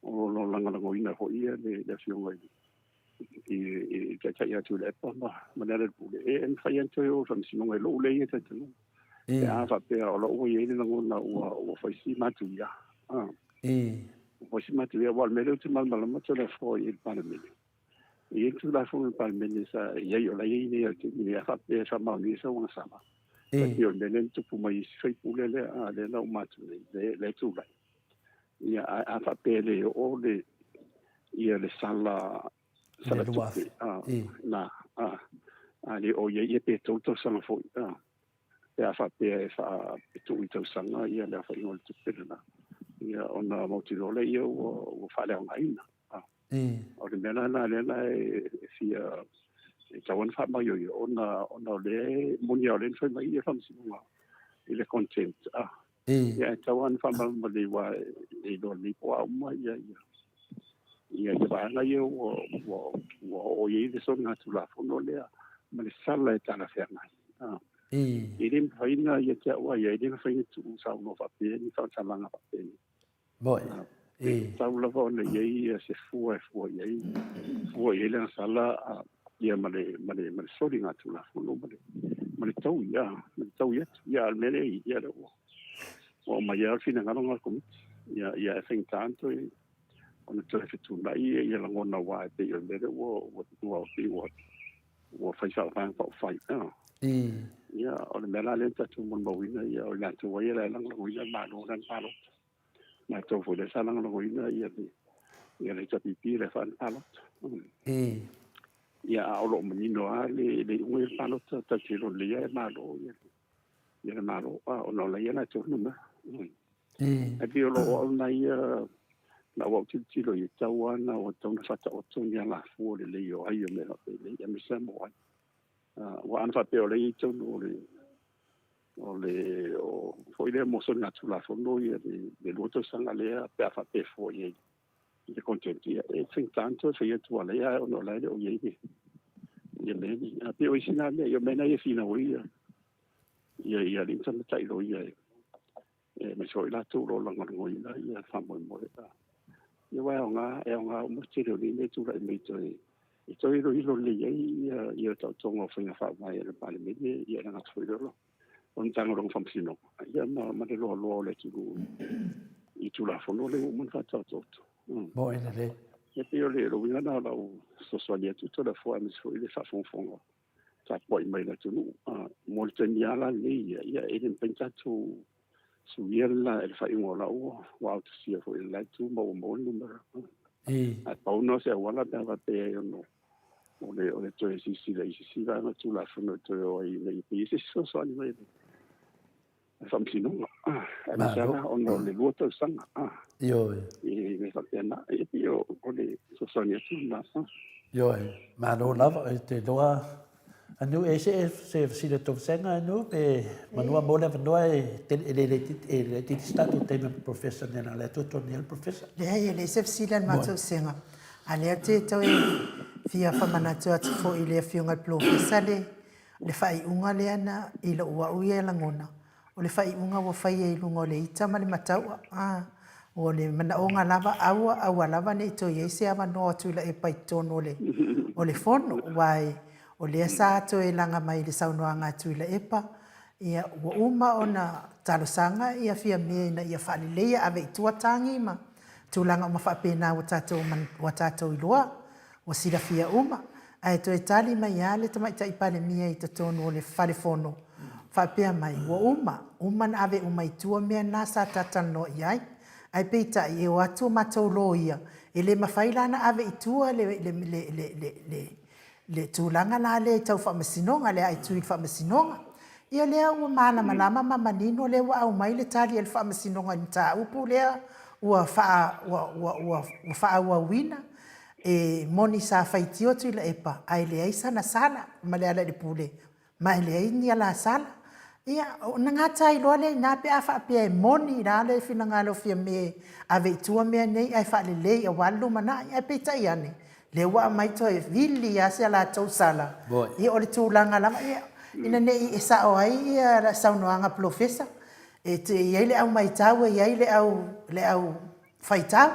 C: lo langa ngo ina ho ia le fionga i te tai atu le pa ma le pule en fai anto o famasiloga lo le ia te tano ya fa pe o lo ye ni ngo na o fa si matu ya o si matu ya wal me le tu mal mal ma le fo il pa me e tu la fo pa me sa ya yo la ye ni ya fa pe sa ma ni sa una sama pa yo le len tu pu mai sai pu le le na o matu le tu la ya a fa pe le o le ia le sala tu na le o ye pe to sa fo ya fa pe fa tu i tau sanga ia le fa ngol tu pena ia ona mo ti le ia o fa le ngaina o le mena na le na fia e tawan fa ma yo ona le mo ni ole fa mai ia fa singa ile content ia tawan fa ma le wa e do li po ma ia ba na ia o ye de so na tu la fo no le ma le sala e tana fa Irim faina ia te wa ia irim faina tu sa no fa pe ni fa langa fa pe.
B: Boy.
C: Sa la fa na ia se fu ia le sala ia male sori nga tu la fu no male tau ia almele ia le o ma ia fina nga nga kom ia fing tanto ona te fitu na ia la ngona wa te ia le o fa sa fa ia o le mela le tatu mon mawina ia o la tu ia la lang wina ma no ran palo na to fo le sa lang wina ia le tatu pi le fan palo ia o lo menino ale le un palo ta tiro le ia ma lo ia ma lo o no le ia na tu no ma e pi o lo na ia na wa ti lo ia tawana o tona fata o tona la fu le io ai me le ia me sa mo wa an fa pe o le ito o foi le mo son natula fondo ia de luto sanga le pe fa pe fo ye de contenti e fin tanto se io tu ale o no le o ye ye me a pe o sina le io me na ye fina o ia l'intan tai lo ia me so la tu lo langa ngo ia fa mo ia wa nga mo ti lo ni tu la me to Ito ilo le ia tau tonga whinga whaamai e pale mene ia nga whaidoro. On tanga rong whamsino. Ia ma le loa loa le tulu I tula whono le umun whatau toto.
B: Mo ina le.
C: Ia pio le roina na lau sosoalia tuto le fua mis fo ile whafonfonga. Ta poi mai la tunu. Mo le taniala le ia eden pentatu suiela el whaingo la ua. Wau tu sia fo ile tu mo numera. A pauno se wala ta va te no. Ole toe sisi la na tula whono toe o i nei pisi sosoali mai. Whamsinonga. Ana sana ono le luoto sanga.
B: Yo.
C: Me whakena. Io ole sosoali tuna.
B: Yo. Ma no lava te loa. Anu se sile to senga anu pe manua mole vanua ele ti stato tema professor nena le tutto nel professor.
A: Le se sile ma to senga. Ale te to fia famana to at fo ile fiunga professor le fai unga le ana ilo ua uia la ngona. O le fai unga wa fai e lungo le ita ma le matau o le mana o ngā lava aua lava ne ito ye se ama no atu la e paitono le o le fono wai o le sa to e langa mai le saunoa ngā tu la epa ia wa uma ona talosanga ia fia me na ia fali leia ave itua tangi ma tu langa uma fa pena wa tato iloa wa sila fia uma ai to e tali mai ale to mai tai pale mia i to tono le fale fono fa pea mai wa uma na ave uma itua me na sa tatano iai ai peita i o atu matolo ia ele mafaila na ave itua le tūlanga la le tau whamasinonga le ai tui whamasinonga. Ia lea ua mana malama mamanino le wa au mai le tali el whamasinonga ni tā upu lea ua wha ua wina e moni sa whaitio tui la epa ai le aisa na sala ma le ala le pule ma le aini ala sala. Ia na ngata i loa le nā pe a wha pia e moni la le whina ngalo fia me ave itua mea nei ai wha le lei a walu mana ai peita i ane. Le wa mai to e vili ya se la tau sala i o le tūlanga lama ina nei e sa o ai ia la saunoanga professor e te ia le au mai tau e ia le au faitau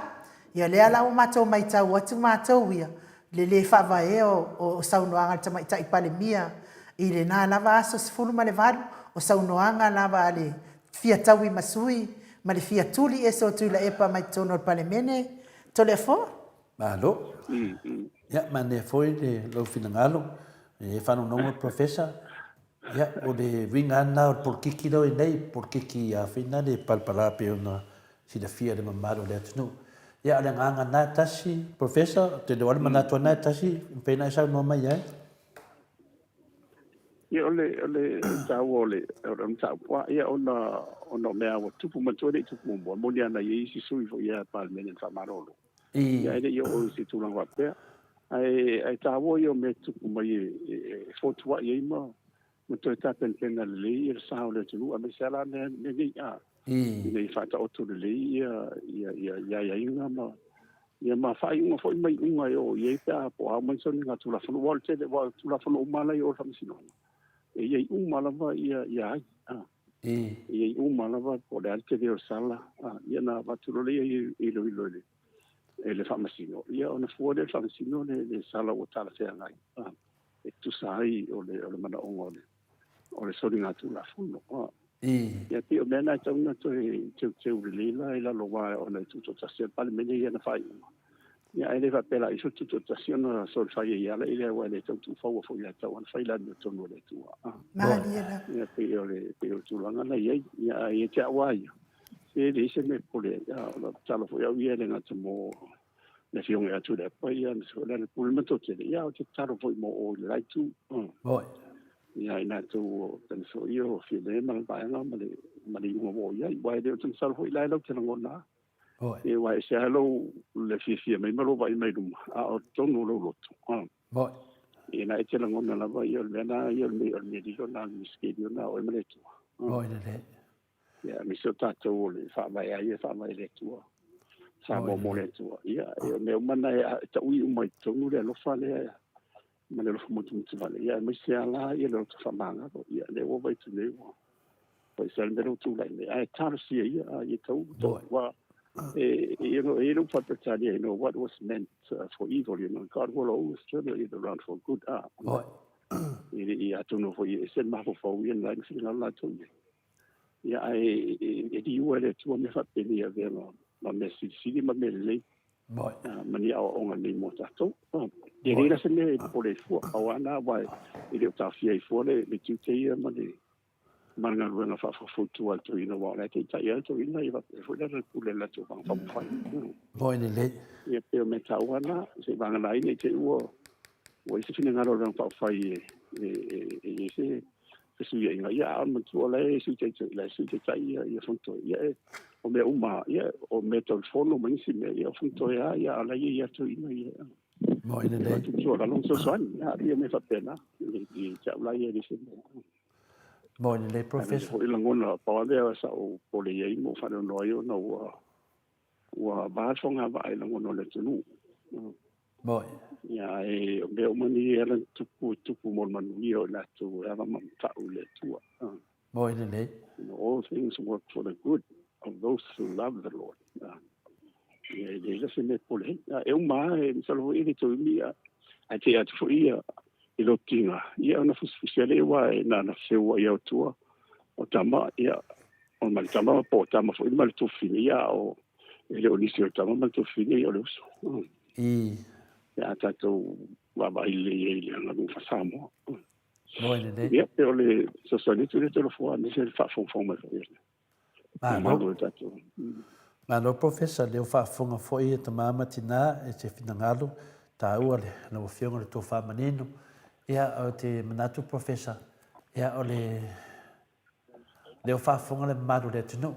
A: ia le ala o matou mai tau atu matou ia le whawa e o saunoanga tama i tai pale mia i le nā lava aso sifuru ma le varu o saunoanga lava le fia tau I masui ma le fia tuli e so tula epa mai tono pale mene to le fo
B: Malo. Ya mane foi de lo finangalo e fano no professor ya o de vingana por que lo nei por que a final de palpala pe una si da fia de mamaro le tnu ya le nganga na tasi professor te do mana to na tasi pena sa no mai ya
C: ia ole tawole ora tawwa ia ona mea wa tupu matore tupu mo dia na ye si sui fo ia pal menen fa marolo ia ele yo o si tulang wa pe ai tawo yo me tupu mai fotua ia ma mo to ta pen na le ia sa ole tu a me sala ne ia nei fa ta o tu le ia inga ma ia ma fa inga fo mai inga yo ia ta po a mo so nga tu la fo wal te wa tu la fo mala yo fa misino e ia malava ia malava po le arte de sala ia na batulole i lo e le famasino ia ona fuode famasino le sala o tala se ngai e tu sai o le mana o le solinga tu la funo ia ti o mena tau to te le la lo wa ona tu to se pal mene ia na fai ia ele va pela iso tu taciona sol fai ia le ile wa le tu fo ia tau an fai la no tono le tu ia pe tu langa la ia te wa ia se le se me pole ia la tala fo ia le na mo le fiong ia tu le pa ia so le pulma to te ia o te tala fo mo o le tu ia ina tu tan so io fi le mal ba nga ma le mo ia wa le tu sal fo ia lo te ngona e wa se halo le fifia mai malo vai mai dum a o tono lo loto e na e tela ngona la vai o le na io me dico na miski dio na o me tu ya mi so tato le fa vai ai fa mai le tu sa mo le tu ia e me mana ta ui mai tono le lo fa le ma le lo mo tu vale ia mi se ala ia lo fa manga ia le o vai tu le poi se le tu le ai tar si ia ia tu wa You know, you know, what was meant for evil, you know, God will always turn it around for good. I don't know for you, it's a matter for we and like, you know, like to you. Yeah, you were there to me for penny of them, my message, see my melody, many hour on the motato. The reader sent me for a 4 hour why it is a fear for the two day money. Manga runga fa futu alto ina wa la te tai alto ina iwa fu la kule la tu bang fam fai
B: Boy ni le.
C: Ia pe me tawana se banga lai ni te wo se fina ngaro rang fa fai se su ia inga ia am tu ala su te tai ia funto ia o me uma ia o me telefono mo si me ia funto ia ala ia tu ina ia
B: Boy ni le.
C: tu ala long so swan ia me fa pena i ta la ia ni se
B: Boy ni le professor.
C: Ko ilangona pa le sa o pole ye mo fa no yo no wa ba songa ba ilangona le tunu.
B: Boy.
C: Ya me o mani era tupu mo manu yo la tu ava man ta o le tua.
B: Boy ni le.
C: All things work for the good of those who love the Lord. Ye le se me pole. E uma so lo ile tu mi a te at fu ia ilo tinga ia ona fusele wa na se wa ia tua o tama ia o mal tama po tama fo mal tu finia o ele o nisio tama mal tu finia o luso ia tato wa ba ile na no fasamo
B: Boy ni
C: ia pero le so sali tu le telefone ne se fa fon ma
B: no professor le fa fonga foi te mama tina e te finangalo ta ua le no fionga le to fa manino ia o te manatu professor ia o le fa fonga le maru le tino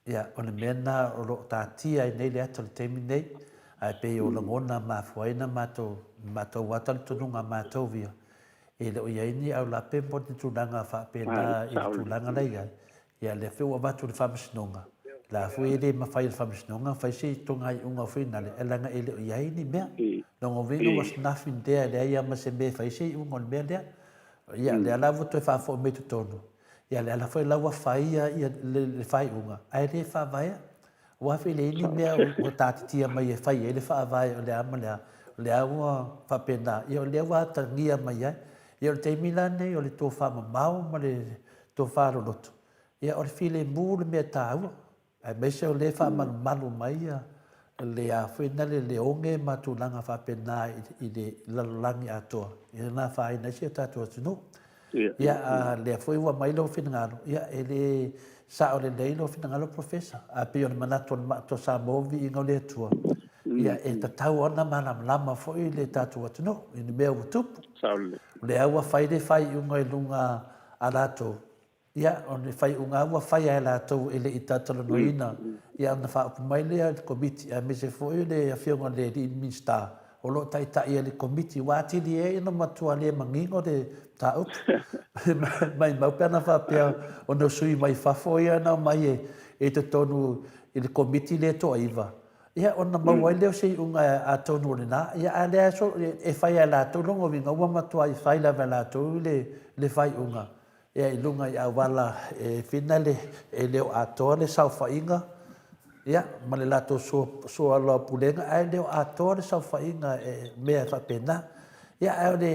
B: ia o le mena o lo tatia i nei le ata le temi nei ai pe o langona ma fuaina mato wata le tununga mato via e le o ia ini au la pempo te tunanga fa pena i tunanga nei ia le feo watu le whamasnonga la fui le mawhai le whamasnonga whai si tunga i unga whina le elanga e le o ia ini mea Longo vino was nothing there le ia ma se me fai sei un me le ia le ala voto fa fo me tono ia le ala foi la wa fai ia le fai unga ai le fa vai wa fi le ni me o tati mai e fai le fa vai le ama le awa fa pena ia le wa ta ngia mai ia le te milane o le to fa mau ma le to fa ro lot ia o fi le mu le me tau ai me se o le fa malu mai ia le a fina le onge matulanga fa pena i le lalangi atoa i na fa ina si tatua tunu ia le foi wa mai lo finangalo ia ele sa o le leilo finangalo professor a pe o manato to Samoa i ngole tua ia e tatau ona lama foi le tatua tunu i me o tupu le awa fai le fai unga lunga alato ia on fai unga wa fai ala to ele itatolo noina ia na fa mai le komiti a mese foi le afionga le di minsta o lo tai tai le komiti wa ti le no matua le mangingo de ta up mai mau pena fa pia o no sui mai fa foi na mai e te tonu il komiti le to iva ia ona mau le sei unga a tonu na ia ale so e fai ala to longo vinga wa matua i fai la vela to le fai unga ia i lunga i awala e finale e leo atoa le sauwhainga ia ma le lato so aloa pulenga ai leo atoa le sauwhainga e mea whapena ia ai le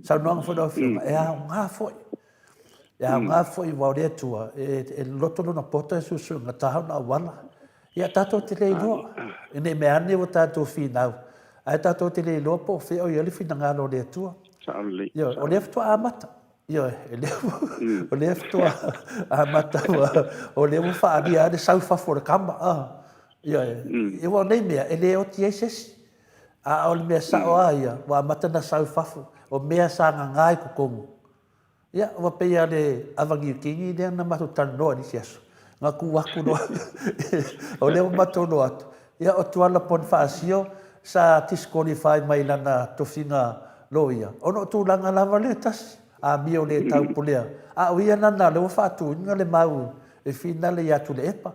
B: saunoanga whanau whiunga e au ngā foi e au ngā foi wau rea tua e loto luna pota e susu ngā tahau na awala ia tato te lei loa e ne mea ane o tato whinau ai tato te lei loa po whio i ali whinangalo rea tua ia o lea fitua amata Yo, o le ftoa a mata o le mo fa dia de sau fa for kamba yo e wa nei mea ele o tieses a o me sa o ia wa mata na sau fa o me sa ngai ko kom ia wa pe ia le avangi kingi de na matu tan no ni ses nga ku wa ku no o le matu no at ia o tuala pon fa sio sa disqualify mai lana tofinga loia ono tu langa lava letas a mio le tau polea a uia nana le fa tu nga le mau e fina le ya tu le epa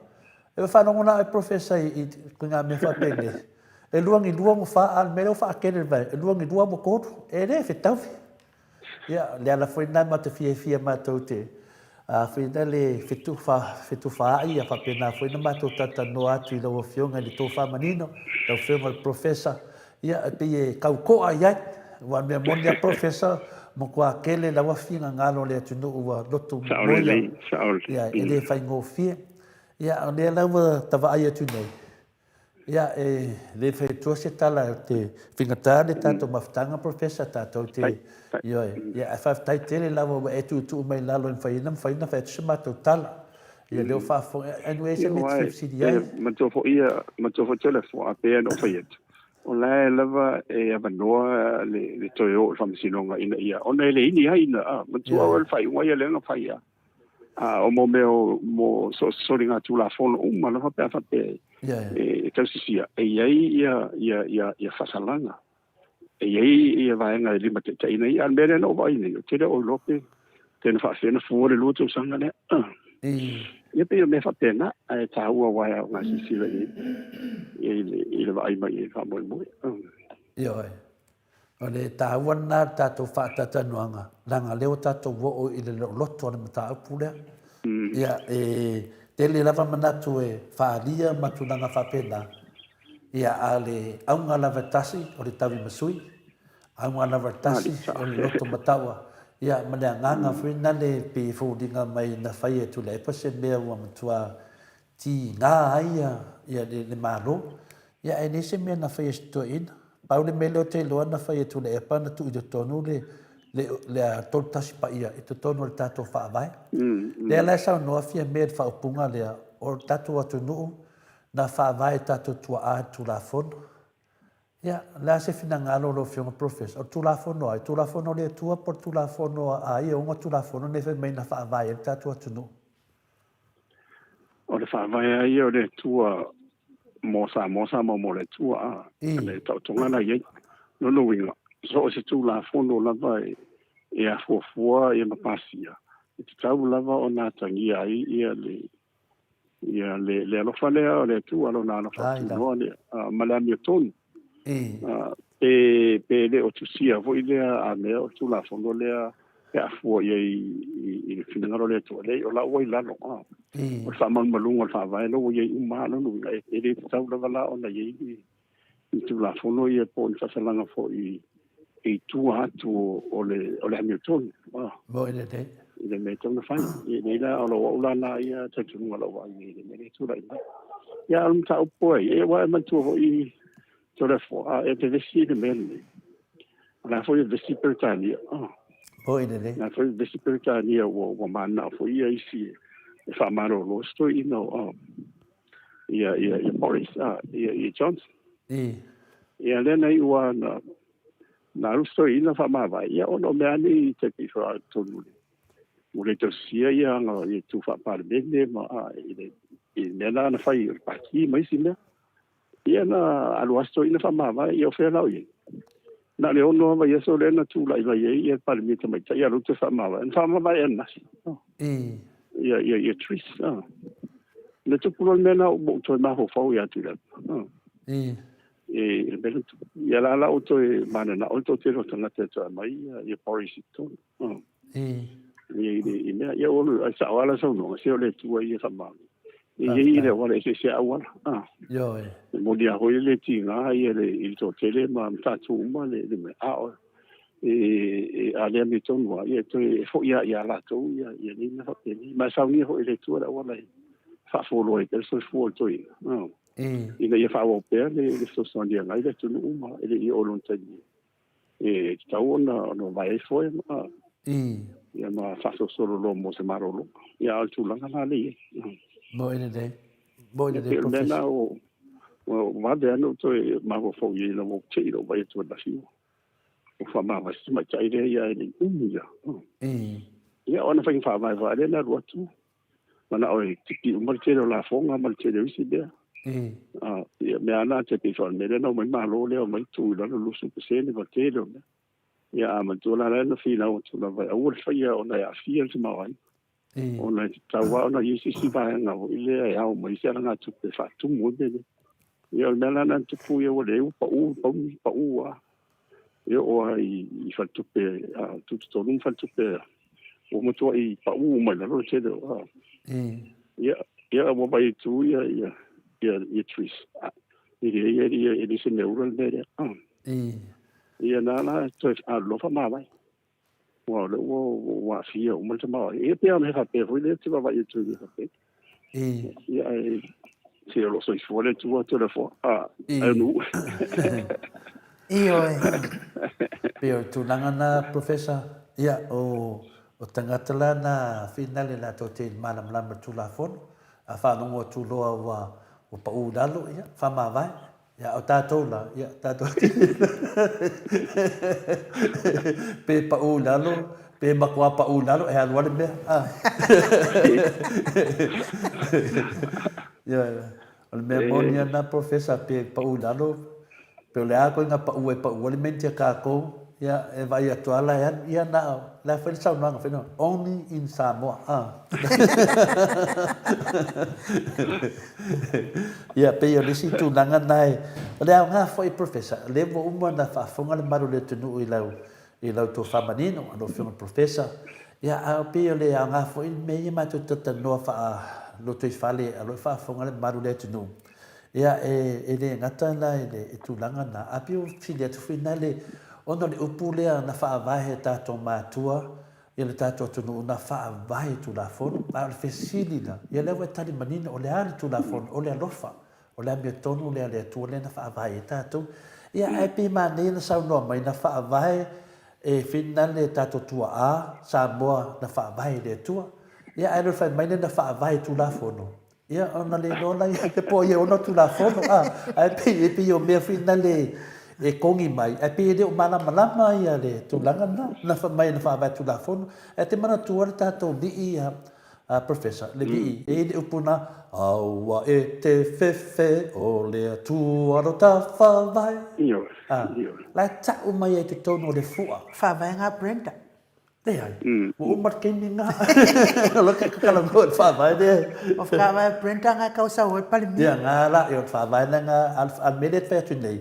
B: e fa no na professor i kunga me fa pele e luang fa al me fa kele vai e luang mo ko e le fe tau ya le ala foi na ma te fie ma to te Whina le fitu whaai a whapena whina mātou tata no atu I lau whionga le tō whamanino, lau whionga le professor, ia a pe e kaukoa iai, wa mea moni a professor, mo kua kele lau a whinga ngalo le atu no ua lotu moia, ia e le whai ngō whia, ia o le lau tawa ai atu nei. Ia e le whai tua se tala te whingatā le tātou mawhitanga professor tātou te ia e whawhitai tele lawa wa e tu mai lalo in whaina whai atu se mātou tala. Ia leo whawhong anyway se me te whipsidi ai.
C: Matofo telefo a pēn o whai atu. O lai lava e avanoa le toi o whamasinonga ina ia. O nei le ini hai ina. Matua o le whai unga ia lenga whai a. O mo meo mo sori ngā tūla whono uma na whapea whapea. E tausisia. E iai ia whasalanga. E iai ia vaenga e lima te teina i an mene no vai nei. Tere o lope. Tēnā whaafena fuore luto sanga ne. Ia pe me whapena. E tāua wai au ngā sisira i. I le vai mai e whamoe moe.
B: Ioi. O le tāua nā tātou whaatatanuanga. Ranga leo tātou wo I le loto ana mata upu lea. Ia tele lava manatu e whaalia matunanga whapena. Ia a le aunga lava tasi o le tawi masui. Aunga lava tasi o le loto mataua. Ia manea nganga whina le pe fōringa mai na whai e tula e pase mea ua matua ti ngā aia ia le mālo. Ia e nese mea na whai e sito ina. Pau le mele o te loa na whai e tula e pa na tu I te tonu le tolu tasi pa ia I te tonu le tātou whaavai. Lea lai sao noa fia mea le whaupunga lea o tātou atu nuu na whaavai tātou tua a tula fono. Ia, lea se fina ngalo lo whionga professor. O tula fono ai, tula fono le tua por tula fono a ia unga tula fono ne whi mei na whaavai e tātou atu nuu.
C: O le whaavai ai o le tua mosa mo le tua a. Le tautonga na iei. No winga. So se tula fono lava e a fuafua e mapasia. E te tau lava o nā tangi ai ia le alofa lea o le tua alo nā alofa tunoa lea. Malami o tonu. Pe le o tusia voi lea a mea o tula fono lea e a fua i le finangaro lea tua lea o la ua I lalo. O whamang malunga o whawai lo o iei umano nunga e le te tau lava la o na iei I tula fono I e po ni whasalanga fo I tua atu o le Hamilton.
B: Mo ina te.
C: Ile me tona whai. Nei la o lo ula na ia tatunga lo wa I le me tura ina. Ia alum ta upoi. E wa e mantua ho I tore fo. E te vesi le mele. La fo I vesi Britania.
B: Mo ina te.
C: La fo I vesi Britania wa mana fo I isi. E whamaro lo sto ino. Ia Boris. Ia Johnson. Ia lena I ua na rusto ina whamawai. Ia ono mea ni te pifra tonu. Ule to sia ia nga I tu whapare mene ma I mena na whai paki mai si mea. Ia na aluasto ina whamawai ia o whenau i. Na le ono wa ia so lena tu lai vai ia pare mita mai ta ia ruto whamawai. N whamawai e nasi. Ia tris. Le tupulo mena o mo toi maho whau ia tu lea. Ia la o toi mana na o toi tero tanga te toa mai ia Boris Ton. Ia olu a sa wala sa no se o le tua ia sama. Ia le wala se se awala.
B: Yo
C: mo dia ho le tinga ia le il to tele ma ta tu ma le me a a le mi ton wa ia toi fo ia la to ia ni na fa ni ma sa ni ho le tua la wala. Fa fo lo e so fo toi. Ina ia whawa pēr le so dia ngai le tunu uma ele I olontani. E tau ona vai foi ma. Ia ma whaso solo lo mo se marolo. Ia altulanga na le.
B: Mo ina te. Mo ina te professor.
C: Mena o wade anu toi mago fo I la mo tiro vai tu da fiu. O whama ma si ma tai le ia ni umia. Ia ona wha vai le na ruatu. Mana o tiki umar tero la fonga mal tero isi dea. Me ana te pe fon me no mai malo le mai tu la lu su se ne va te lo ya ma tu la na fina o tu la va o fa ya ona ya fia se mai ona ta wa ona I si va na o ile ya o mai se na tu pe fa tu mo de ya me na tu pu ya o le pa u wa ya o I fa tu pe tu to nun fa tu pe o mo to I pa u mai la ro che do ia mo bai tu ia tris ia se neural there ia na to a lo fa ma vai wa lo wa fi o mo ma ia pe me ha pe ro le tu va ia tu ia se lo so fo le tu to le fo nu
A: Io
B: Peo tu nangana professor ia o tangata la na finale la to te malam lam tu la fon a fa no tu lo wa o pa u dalo ia fa ma vai ia o tato la ia tato pe pa u dalo pe makwa pa u dalo e alwa me ia o me monia na professor pe pa u dalo pe le a ko nga pa u le mente ka ko ia e vai atuala ia na la fa sa no fa no only in Samoa ia pe yo le si tu nanga nai le a nga foi professor le mo uma na fa fonga le maru le tunu i lau to fa manino no fi professor ia a pe yo le a nga foi me ma to no fa lo to fale lo fa fonga le maru le tunu ia e le ngata na e tu langa na apio filia tu finale ono le upule na fa vai tato matua ia le tato tunu na fa vai tu la fon ma le fesilina ia le tali manina o le ali tu la fon o le alofa o le mia tonu le tu le na fa vai tato ia ai pe mane na sa no mai na fa vai e finale tato tua a Samoa na fa vai le tua ia ai le fa mai na fa vai tu la fono ia ona le nona ia te po ia ona tu la fono ai pe yo me finale e kongi mai e pe de mana malama ia le tu langa na fa mai na fa vai tu la fono e te mana tu ora tato bi ia professor le bi e le upuna aua e te fefe o le tu aro ta fa vai la ta o mai e te tono le fua
A: fa vai nga Brenda
B: te ai o mar ke ni nga lo ka kala go fa vai de
A: o fa vai Brenda nga causa o pale mi
B: ia nga la e fa vai nga al medet fa tu nei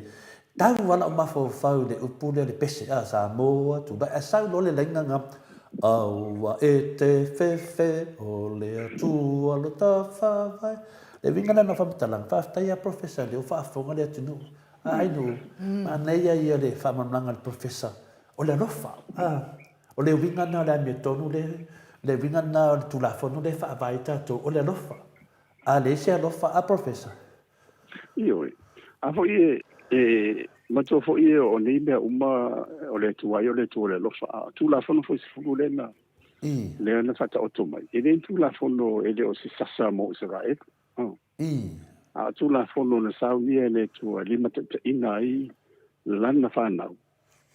B: tau wala o mafo fau le upule le pese a Samoa tu ba sa lo le lenga nga aua e te fefe o le tu alo ta fa vai le vinga na fa matalang fa sta ia professor le fa fonga le tu ai no ma nei ia le fa mananga professor o le rofa o le vinga na la me tonu le vinga na tu la fono le fa vai ta to o le rofa le se rofa a professor
C: io a voi ma to fo o nei me uma o le tua io le tu le lo fa tu la fono fo fu le na le na fa ta o mai e le tu la fono e le o si sasa mo Israel a tu la fono na sa ni le tu lima te inai lana fa na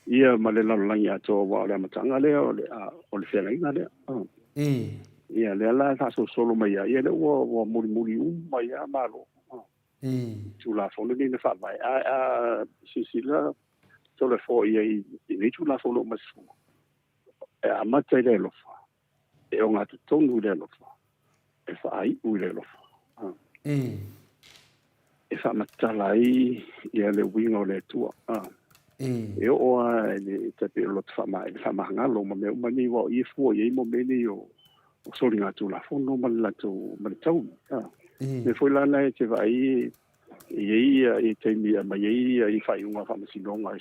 C: ia ma le la ya to wa le matanga le o le fela ina le ia le la ta so solo mai ia le wo muri mai ya malo tu la fono ni na fa vai si la so le fo ia ni tu la fono mas fu a mate le lo fa e o ngata tonu le lo fa e fa ai u le lo fa e fa matala ia le wingo le tua e o le te pe lo fa ma ngalo ma me mani wa i fu i mo me ni o so ringa tu la fono ma la tu ma tau me foi la na te vai e te mi ma i fai unha famasinonga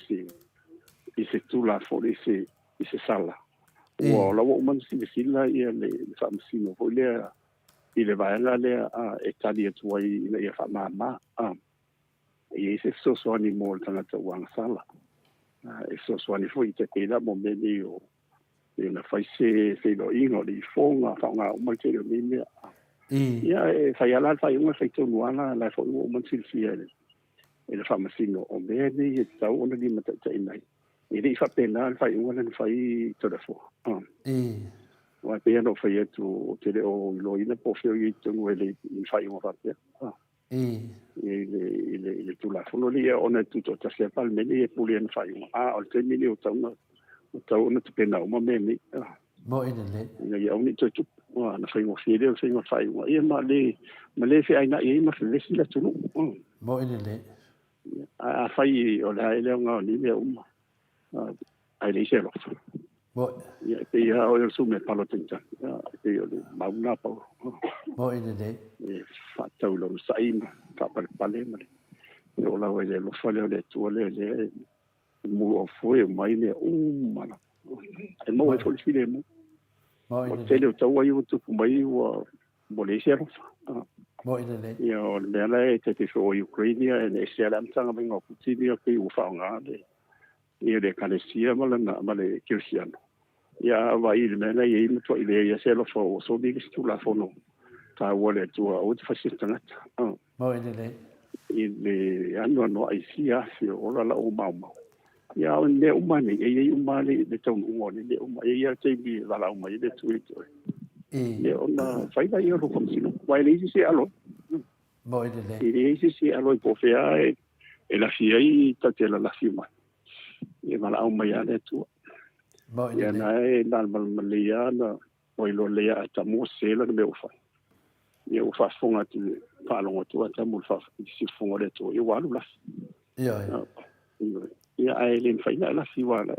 C: i se tula fo i se sala o la o man si la i le famasino fo le i le vai la le e tali tu ai i fa mama e se so ani mo tanga te wang sala e so ani fo i te pela mo me ni o e na fai se lo ingo di fonga fa nga o mai te ni me ia e fai ala fai unha fai tonu ana la fo o man si e le famasino o me ni e tau ona ni mata te nai e le fa pena fai unha na fai to le fo wa pe no fai tu te le o lo ina po fio i tonu e le fai unha fa pe le tu la fo no li ona tu to ta se pal me ni e pulien fai unha o te mini o tau ona te pena o me ni
B: mo ina le
C: ia oni to wa na fai mo fide o fai mo fai wa ia ma le fe ai na ia ma le si la tunu
B: mo ina le
C: a fai o la ile nga ni le ai le se lo
B: Mo
C: ia te ia o su me palo tinta ia te o mauna pa
B: mo ina dei.
C: e fa tau lo sai ma ka pale ma e o la o le lo fale le tu le mu o foi mai le mana e mo e foi file mo
B: Mo
C: o
B: ina
C: te
B: dei.
C: le tau ai o tu mai o Malaysia
B: Mo ina dei.
C: ia o le le te o Ukraine e le sia lam tanga me ngo Putin ia ke u fa nga ia le kalesia ma le kirsiano ia vai le mena ia i to ile ia se lo fo so di stu la fo no ta wole tu o te fasistanga
B: Mo ina dei.
C: i le ano no ai sia se o la o mau ia o le umani e umani le tau ngoni le umani ia te bi la umani le tu le ona fai da ia ro kom sino vai le si alo
B: Mo ina dei.
C: e si alo po fea e la fia i ta te la fia mai e mala umai ale tu
B: Mo ina
C: ia
B: dei.
C: na e na malia na o ilo le ta mo se la me o fa ia o fa fonga tu pa lo tu ta mo fa si fonga le tu e walu la
B: Ia.
C: ia ai le fai la si wala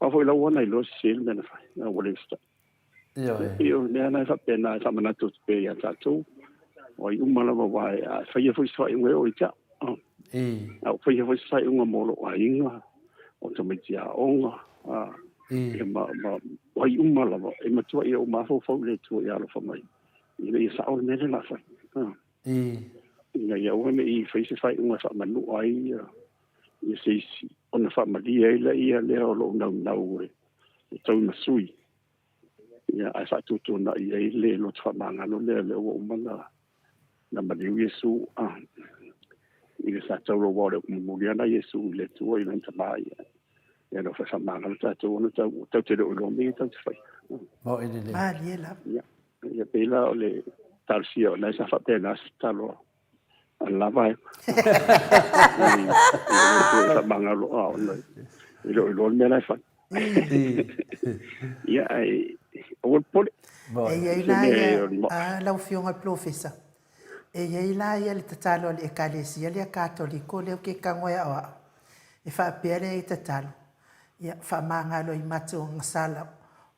C: wa foi la wona ilo se le na fa na wole sta
B: Ia.
C: io ne na fa pena sa mana tu pe ia ta tu o i umala wa ai fai foi sai un o ita au fai foi sai un mo lo ai inga o te me tia onga e ma o i umala e ma tu ia o ma fo le tu ia lo fa mai i le sa o ne le la fa ia o me i fai se fai un fa manu ai ia se si ona fa malia ia le o lo na e tau na sui ia ai fa tu na ia le lo fa manga no le o mana na maliu Yesu i le sa tau lo wale mo na Yesu le tu i na mai ia no fa manga ta tu no tau te lo mi tau fai
B: Mo ina dei.
A: Mariela.
C: ia pela o le tarsia na sa fa pena talo alla vai sa manga lo no lo me la fa ia ai o pole
A: E ia la ia lau fionga profesa. E ia la ia le tatalo le ekalesia le katoliko le ke kangoia o. E fa pere i tatalo. Ia fa manga lo i mato ngasala.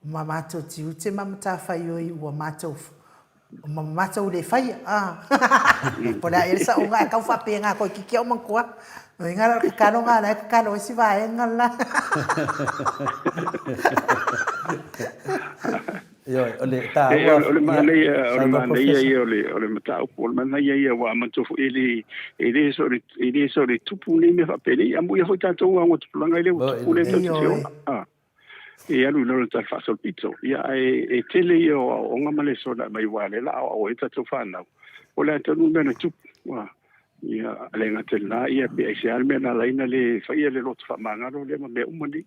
A: Ma mato tiu te mamata fai o i ua mato. Ma mato le fai Pola ia sa unga ka fa penga ko ki o mangkua. No inga ka kano nga la ka kano si va ngala.
B: Yo, ole ta
C: ole mane ole mata o mane ia wa manto ele so le tupu ni me fa pele amu ia fota to wa tu langa ile tupu le tio e alu no ta fa so pizzo ia e tele io o ngamale so da mai wale la o eta to fa na ole ta nu me na tupu wa ia le ngatela ia pe se alme na la ina le fa ia le lot fa manga no le me umani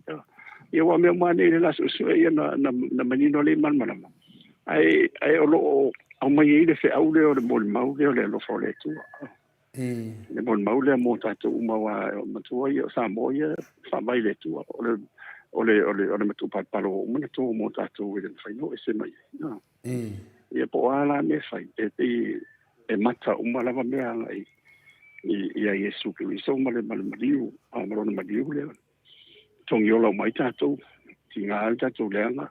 C: ia wa me mane le la so ia na manino le man manama ai o lo au mai ile fe au le o le mol mau le lo fo le tu le mol mau le mo ta tu ma wa ma tu ia Samoa fa mai le tu ole tu pa palo mo tu mo ta tu le fa no ese mai ia po ala me fa e mata uma lava me ala ia Yesu ke so ma le maliu a mo le maliu le tong yo lo mai ta tu tinga ta tu le nga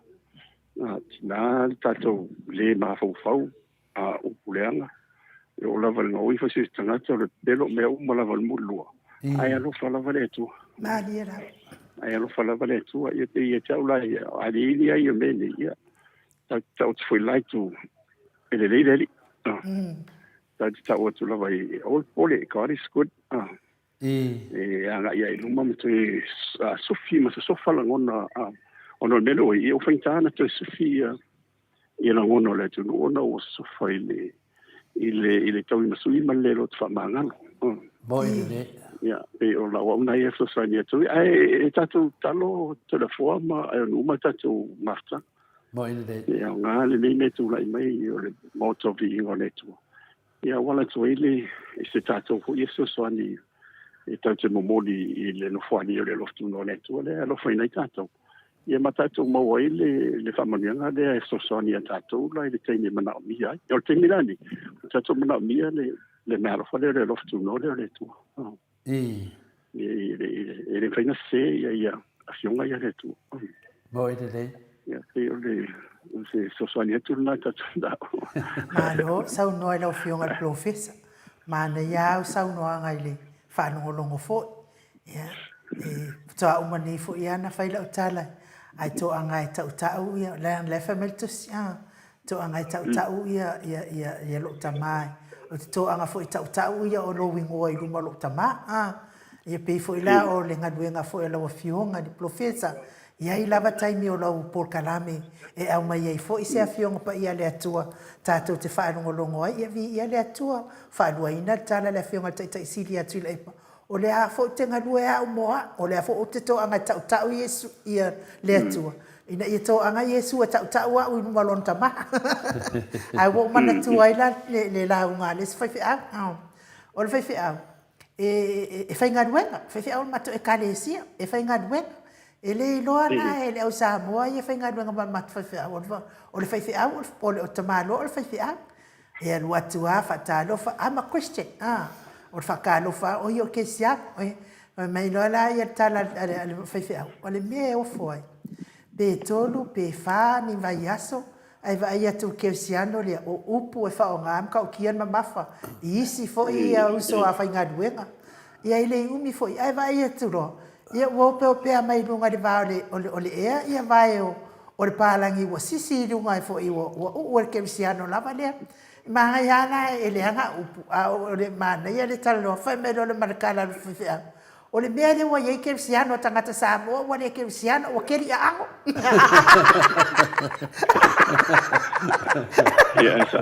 C: na tato le ma fau o pulenga e o lava no i fasi tanga le pelo me o ma lava mulua ai alo fala vale tu
A: Mariela.
C: ai alo fala vale tu ia te ia tau la ia ali ia ia me ia tau foi lai tu ele le ta o tu lava i o pole God is good e anga ia i luma me tu sofi ma sofa la ngona ono melo i o faintana to sofia i la ngono le tu ono o sofa ile tau i masui malelo tu famanga
B: Boy ne.
C: ya e o la ona ia so sa ni tu ai tatu talo telefona e no ma tatu marta
B: Boy ne.
C: ya nga le ne tu la mai o le moto vi o le tu ya wala tu ile se tatu ko yeso so ani e tatu mo modi ile no fo ani le loftu no le tu le lo foi nei tatu ia matatu mo le famanianga de sosoni tatu la le tini mana mia o tini lani tatu mana mia le mero fa le loftu no le tu e fai na se ia a fionga ia le tu
B: Mo i le.
C: Ia pe o le se sosoani atu na tatunda.
A: Malo, sau noa lau fionga le profesa. Mana iau sau noa ngai le whanongolongo fo. Ia, toa umani fo ia na whaila utala. Ai to angai tau tau ia, le whameltus ia. To angai tau tau ia lo tamai. O te to anga fo i tau tau ia o lo wingoa i ruma lo tamai. Ia pe fo ila o le ngaduenga fo ila wa fionga di profesa. Ia i lava taimi o lau por kalame e au mai ai fo i se afionga pa ia le atua tātou te whaanongolongo ai ia vi ia le atua whaanua ina tala le afionga tai sili atu la ipa o le a fo te ngadua e au moa o le a fo o te to anga tau Yesu ia le atua ina ia to anga Yesu a tau a ui numalon tamaha ai wo mana tua ila le launga le se whaifi au o le whaifi au e whaingaduenga whaifi au mato e kalesia e whaingaduenga ele loa na ele au Samoa ia whainga duenga mat whaiwhia o le whaiwhia o le o tamalo o le whaiwhia e alu atua whatalofa I'm a Christian o le whakalofa o i o ke siap o mai loa la ia tala ale whaiwhia o le mea o fwai pe tolu pe wha ni vai aso ai vai atu ke siano le o upu e wha o ngam ka o kian mamafa i isi fo i au so a whainga duenga ia ile umi fo i ai vai atu ro ia wo pe mai lunga de vale ole ea ia vai o le palangi wo sisi lunga fo i wo ke siano lava le ma ia na ele anga o le mana ia le talo fa me le markala fia o le mea le wo ye ke siano tangata Samoa wo le ke siano o ke ia ango
C: ia sa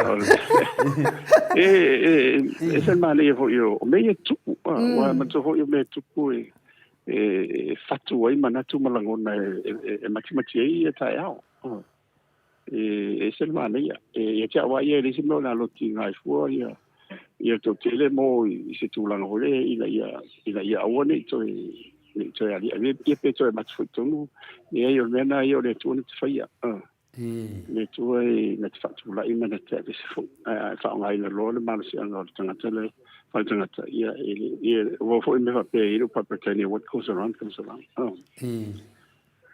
C: e se male fo io o me tu wa ma to fo io me tu fatu ai manatu malangona e matimati ai tai ao se mana ia e tia wa ia le simo na lo ti ngai fu ia to tele mo i se tu langa hole ila ia awone to ali ali pe to mat fu tonu e io mena io le tu ni faia le tu e na fatu la i mana te se fu fa ngai le lo le mal si anga tanga tele Faltangata, yeah, well, for me, you know, pretending what goes around comes around.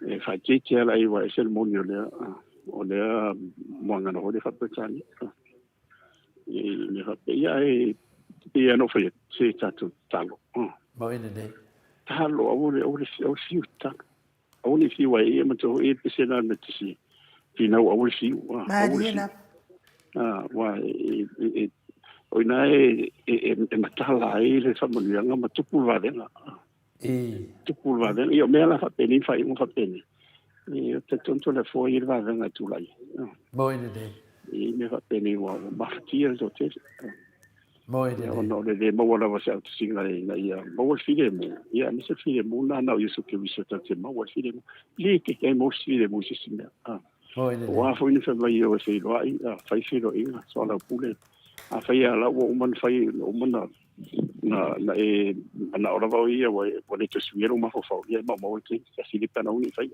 C: If I tell I was ceremonial there, or there, one and all the Fatani. Yeah, no, for you, say that to Talo. Talo, I will see you, only if you were able to 8% on the sea. You know, I will see you. Why it o ina matala ai le famolianga matupu valenga tupu valenga io me la fa peni fai un fa peni io te tonto le foi valenga tu lai
B: mo ine de
C: i me fa peni wa maftia zo te
B: mo ine de
C: no le mo wala va sa singa ina ia mo file mo ia mi se file mo na na io so che vi sota te mo file mo li che mo file mo si singa
B: mo ine
C: wa fo ni fa vai io se lo ai fai filo inga so la pule a fai ala o man fai o man na e na ora va ia o le te suero ma fo ia ma mo te si li pana uni fai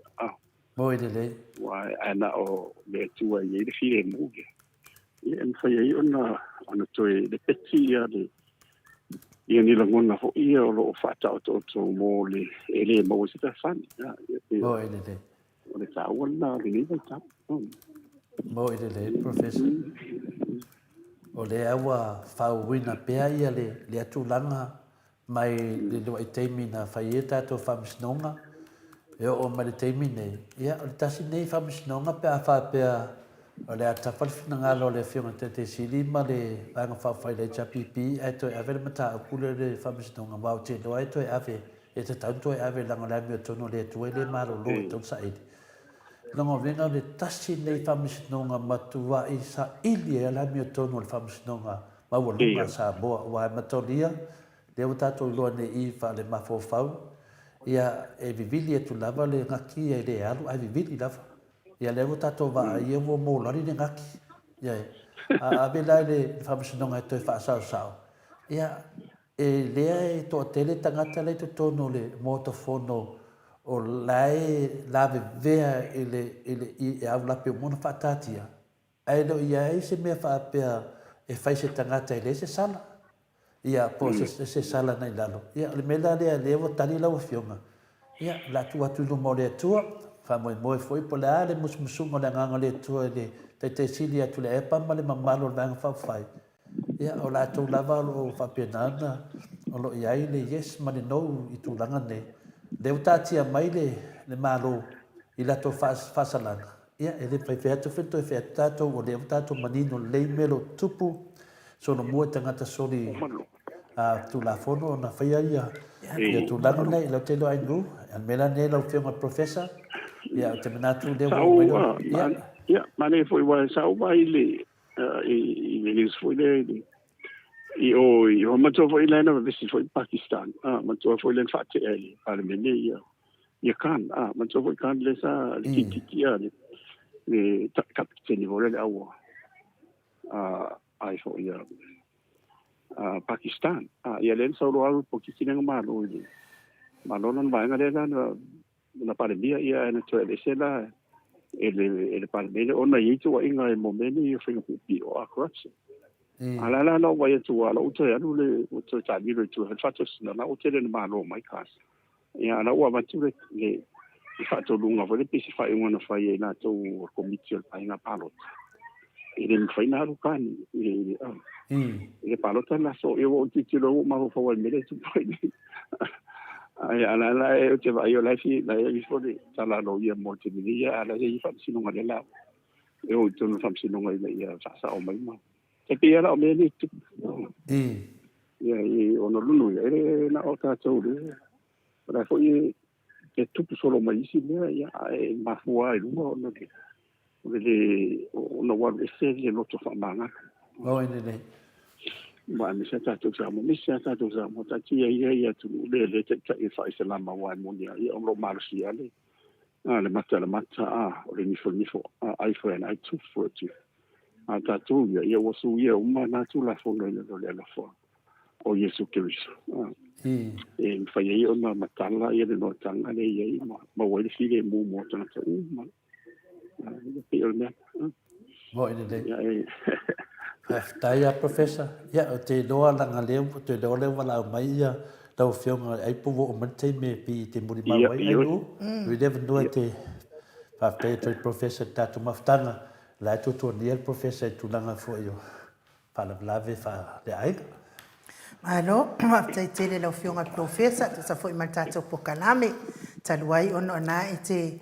B: mo ide le
C: wa ana o le tu ai le file mo ia en fai ai ona to le peti ia le ia ni la ngona fo ia o lo fata o to mo le ele mo se ta fan
B: mo ide le
C: o le ta ona le ni ta
B: mo ide le professor o le aua whauwina pea ia le atulanga mai le loa i teimi na whai e tātou whamisnonga e o mai le teimi nei ia o le tasi nei whamisnonga pea whapea o le atawhalifina ngalo le whionga te sili ma le vanga whawhai le chapipi e toi ave le mata o kule le whamisnonga wau te loa e toi ave e te taunto e ave langa le mio tono le tuai le maro lo e tau sa edi Longo venga le tasi nei whamisnonga matua i sa ili e la mio tono le whamisnonga mawalunga sa boa wa matolia le o tato loa ne i wha le mafofau ia e vivili e tu lava le ngaki e le alu ai vivili lava ia le o tato wa i e wo mo lari le ngaki ia a vela le whamisnonga e toi wha sao sao ia e lea e to tele tangata le to tono le motofono o lai lave vea ele e au lape mona whaatatia. Ai lo ia e se mea whaapea e whai se tangata ele se sala. Ia po se sala nei lalo. Ia le mela lea lewa tali lau fionga. Ia la tua tulu mo lea tua. Whamoe foi po le ale musumusunga le nganga le tua le te sili atu le epa ma le mamalo le anga whawhai. Ia o la tau lava o whapenana o lo iai le yes ma le nou I tūlanga ne. Le utatia mai le malo I la tau whasalanga. Ia e le pai whea tu wheto e whea tātou o le utatou manino le melo tupu. So no mua tangata sori tu la fono na whaia ia. Ia tūlanga nei lau te lo aingu. An mela ne lau whionga professor. Ia te manatu le wo mai no.
C: Ia mane foi wa sau mai le I news foi le o mato foi le na visi foi Pakistan. Mato foi le fate ele para mene ia kan mato foi kan le sa titi ia le kapiteni vole le awa. Ai foi ia Pakistan. Ia len sa lo alu Pakistan ngalo ile. Malonan vai ngale na para dia ia na to ele sela ele para ele ona itu wa inga e momento ia foi pi o across ala no vai tu ala o te anu le o te tabi le tu fatos na o te le malo mai kas ia na wa matu le fato lunga vole pisi fa una fa ia na to committee pa ina palot ele me foi na rukan ele palot na so eu o titilo ma ho fa wa mele tu foi ai ala e te vai o la fi fo tala no ia mo te ni ala e fa sino ngale la e o tu no fa sino ngale ia sa o mai ma te pia la o me ni tu ia e o no lulu e na o ta tau le para fo e tu solo mai si le ia e ma fua e no no ke o no wa se le no to fa manga
B: o ne
C: ma mi sa tu sa mo ta ti ia tu le te e fa se la ma wa mo ia o lo marsia le le mata o le ni fo ai fo ai tu fo tu ta tu ia o su ia uma na tu la fo le la fo o Yesu Cristo e fa ia o na matala ia de no tanga le ia ma wa le fi le mo tana ta ma pe o ne
B: mo ne Taya professor ia o te loa langa leo te loa leo wala mai ia tau whionga ai puwo o mante me pi te muri mau ai no we never know te whawhai toi professor tatu maftanga la tutu ni el professor tu langa fo io pala blave fa le ai
A: Alo, whawhai tele lau whionga professor tu sa fo I matata po kalame taluai ono na te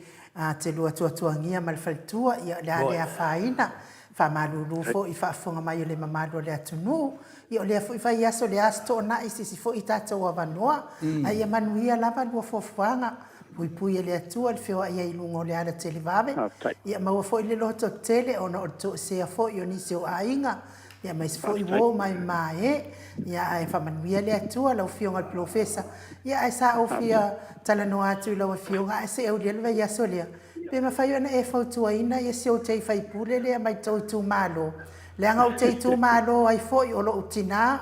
A: lua tuatuangia malfaltua ia le a whaina Whamalulu fo I whaafonga mai o le mamalo le atunu. I o le fo I whai aso le asto na I sisi fo I tātou a wanoa. Ai a manuia lava lua fofuanga. Pui le atua le whioa ia I lungo le ala tele vave. Ia maua fo I le loto tele o na o to sea fo I o nisi o ainga. Ia mais fo I wo mai mae. Ia ai whamanuia le atua lau whionga le professor. Ia ai sa o whia talanoa atu lau whionga. Ai se au le alwa ia so lea. Pe ma fai ona e fautua ina ia se o tei fai pule lea mai tau tu malo. Lea ngau tei tu malo ai foi o lo utina,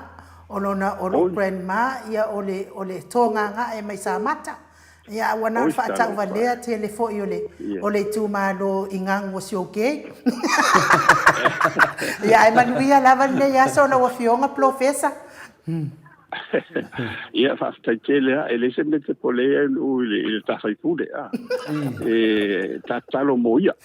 A: o lo grandma, ia o le tonga nga e mai sa mata. Ia wana whaatau valea te le foi o le tu malo ingang was okay. Ia e manuia lava le ia so la wafionga professor.
C: Ia fa tele ele se mete pole il ta fai pure e ta talo moia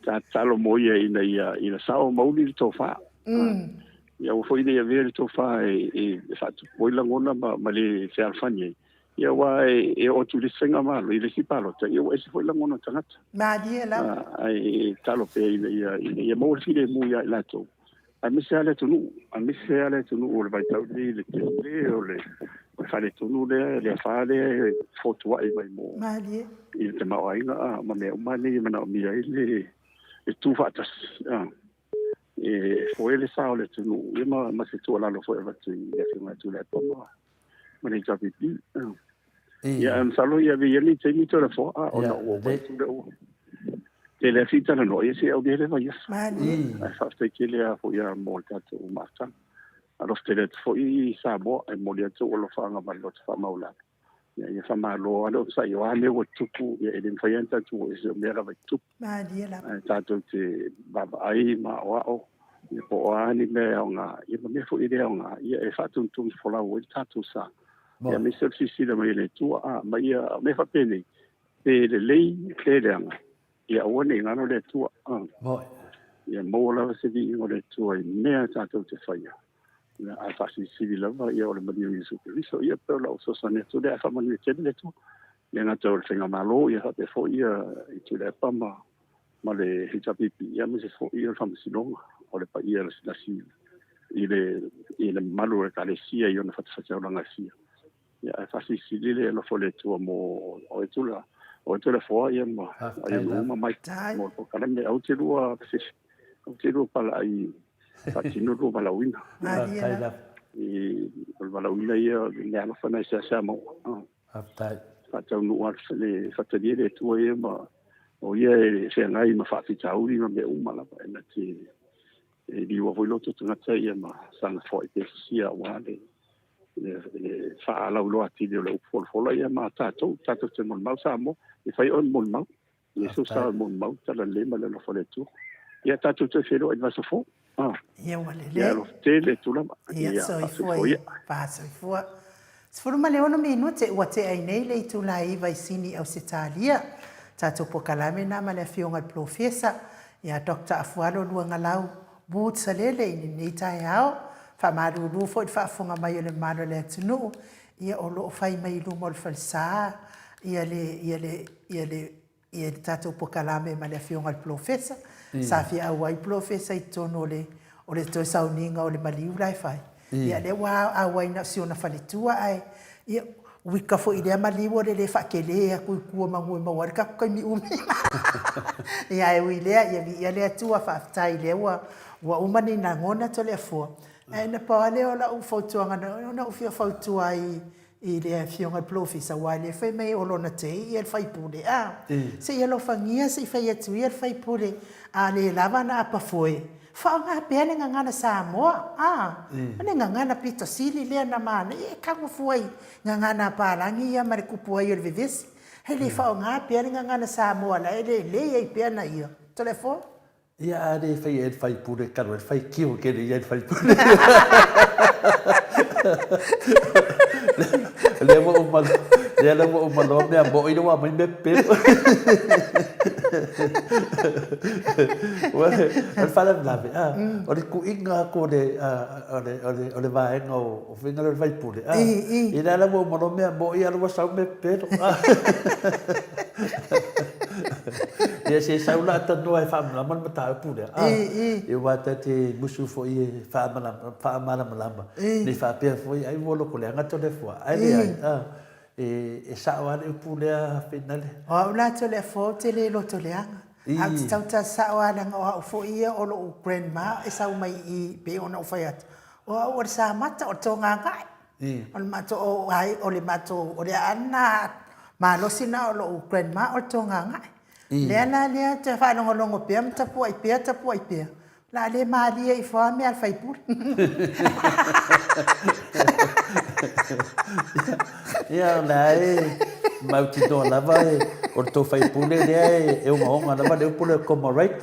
C: ta talo moia ina sao mauli to fa ia o foi de ver to fa e fa poi la ngona ma le se alfani ia wa e o tu le senga ma le si palo ia o se foi la ngona tanata
A: ma dia la
C: ai talo pe ia mo file mu ia la to a mi se ale tunu o le vai tau le te o le fale tunu le fale foto ai mai mo
A: Malie
C: I te mau ai ma me o mani ma na mi ai le tu fatas e foi le sa le tunu e ma se tu la lo foi va tu le fina tu le to ma le jabi ya an salo ya vi ni te ni to le fo o no o tu le o te le fita no e se o dele vai a fa te ke le a fo ya molta tu mata a lo stele fo I Samoa e mo le tu o lo fa nga ma lo fa maula ya fa ma lo a lo sa yo a le o tupu ya e den fa yanta tu e se me ra vai tu
A: ma dia la
C: ta tu te baba ai ma o e po ani me nga e me fo ide nga e fa tu fo la o ta tu sa ya me se si le mai le tu a ma ia me fa pene lei leanga ia one ngano le tua
B: Mo.
C: ia mo la se di ngore tua ne ta to te faia na a fa si lava ia o le mani Yesu Kristo ia pe la so sa ne tu le fa mani te le tu ia na to le malo ia te fo ia i tu le pa ma le hitapipi ia me se fo ia fa si longa o le pa ia la si ile malo e kalesia ia na fa fa o langa sia ia fa si le lo fo le tu mo o tu la o te le fo ia ma ai uma mai mo ko kana me au te lua au te lua pala ai fa tino lua pala wina o pala wina ia le ala fa na sa mo fa tau no ar le fa te le tu ia ma o ia se ngai ma fa tau ma me uma la pa na ti e di wo lo tu na tsa ia ma san fo te sia wa le fa la lo ati de lo fo ia ma tato te mon mau sa mo e fai on mon mau e so sa mon mau ta la le ma le fo le tu ia tato te fero e va so fo
A: ia wale
C: ia lo te le tu la
A: ia so foi pa so foi se for ma le ono minute wa te ai nei le tu la i vai sini au se talia tato po kalame na ma le fionga profesa ia Dr. AFUALO LUAGALAU but salele ni nei tai ao fa maru fo fa fonga mai le mano le tunu ia o lo fai mai lu mol falsa ia le tato po kalame ma le fionga profesa sa fi au ai profesa i tono o le to sauninga o le maliu lai fai ia le wa au ai na siona faletua ai ia wika fo idea maliu le fa kele a ku mangu ma war ka mi umi ia e wile ia le tua fa tai le wa umani na ngona to le fo na pa le ola u fotuanga na u fia fotua i le fionga profesa wa le fai mai o lona te ia fai pule se ia lo fangia se fai atu ia fai pule a le lava na pa foi fa nga pele nga ngana Samoa ane nga ngana pito sili le na mana e ka mo foi nga ngana pa langi ia mare kupu ai o vivesi hele fa nga pele nga ngana Samoa la le ai pena ia telefone
B: ia le fai pule karo fai kio ke le ia fai pule le mo malo me ambo ino wa mai me pe al fala blave o le ku inga ko le vai no o finga le vai pule e la mo malo me ambo ia lo sa me pe ia se saula ta no ai fa la man mata pule e wa ta te musu fo i fa mala ni fa pe fo ai volo ko le anga to le fo ai e sa wa le pule a finale
A: o la to le fo te le lo to le anga a tau ta sa wa la o fo ia o lo grandma e sa mai i pe ona o faiat o sa mata o to nga ngai o mato o ai o le mato o le ana ma lo sina o lo grandma o to nga ngai le te fa no longo pe mta po ai pe la le mali e fa me al fai pur
B: ia lai mau ti do la vai o to fai pur le e o nga la vai pur como right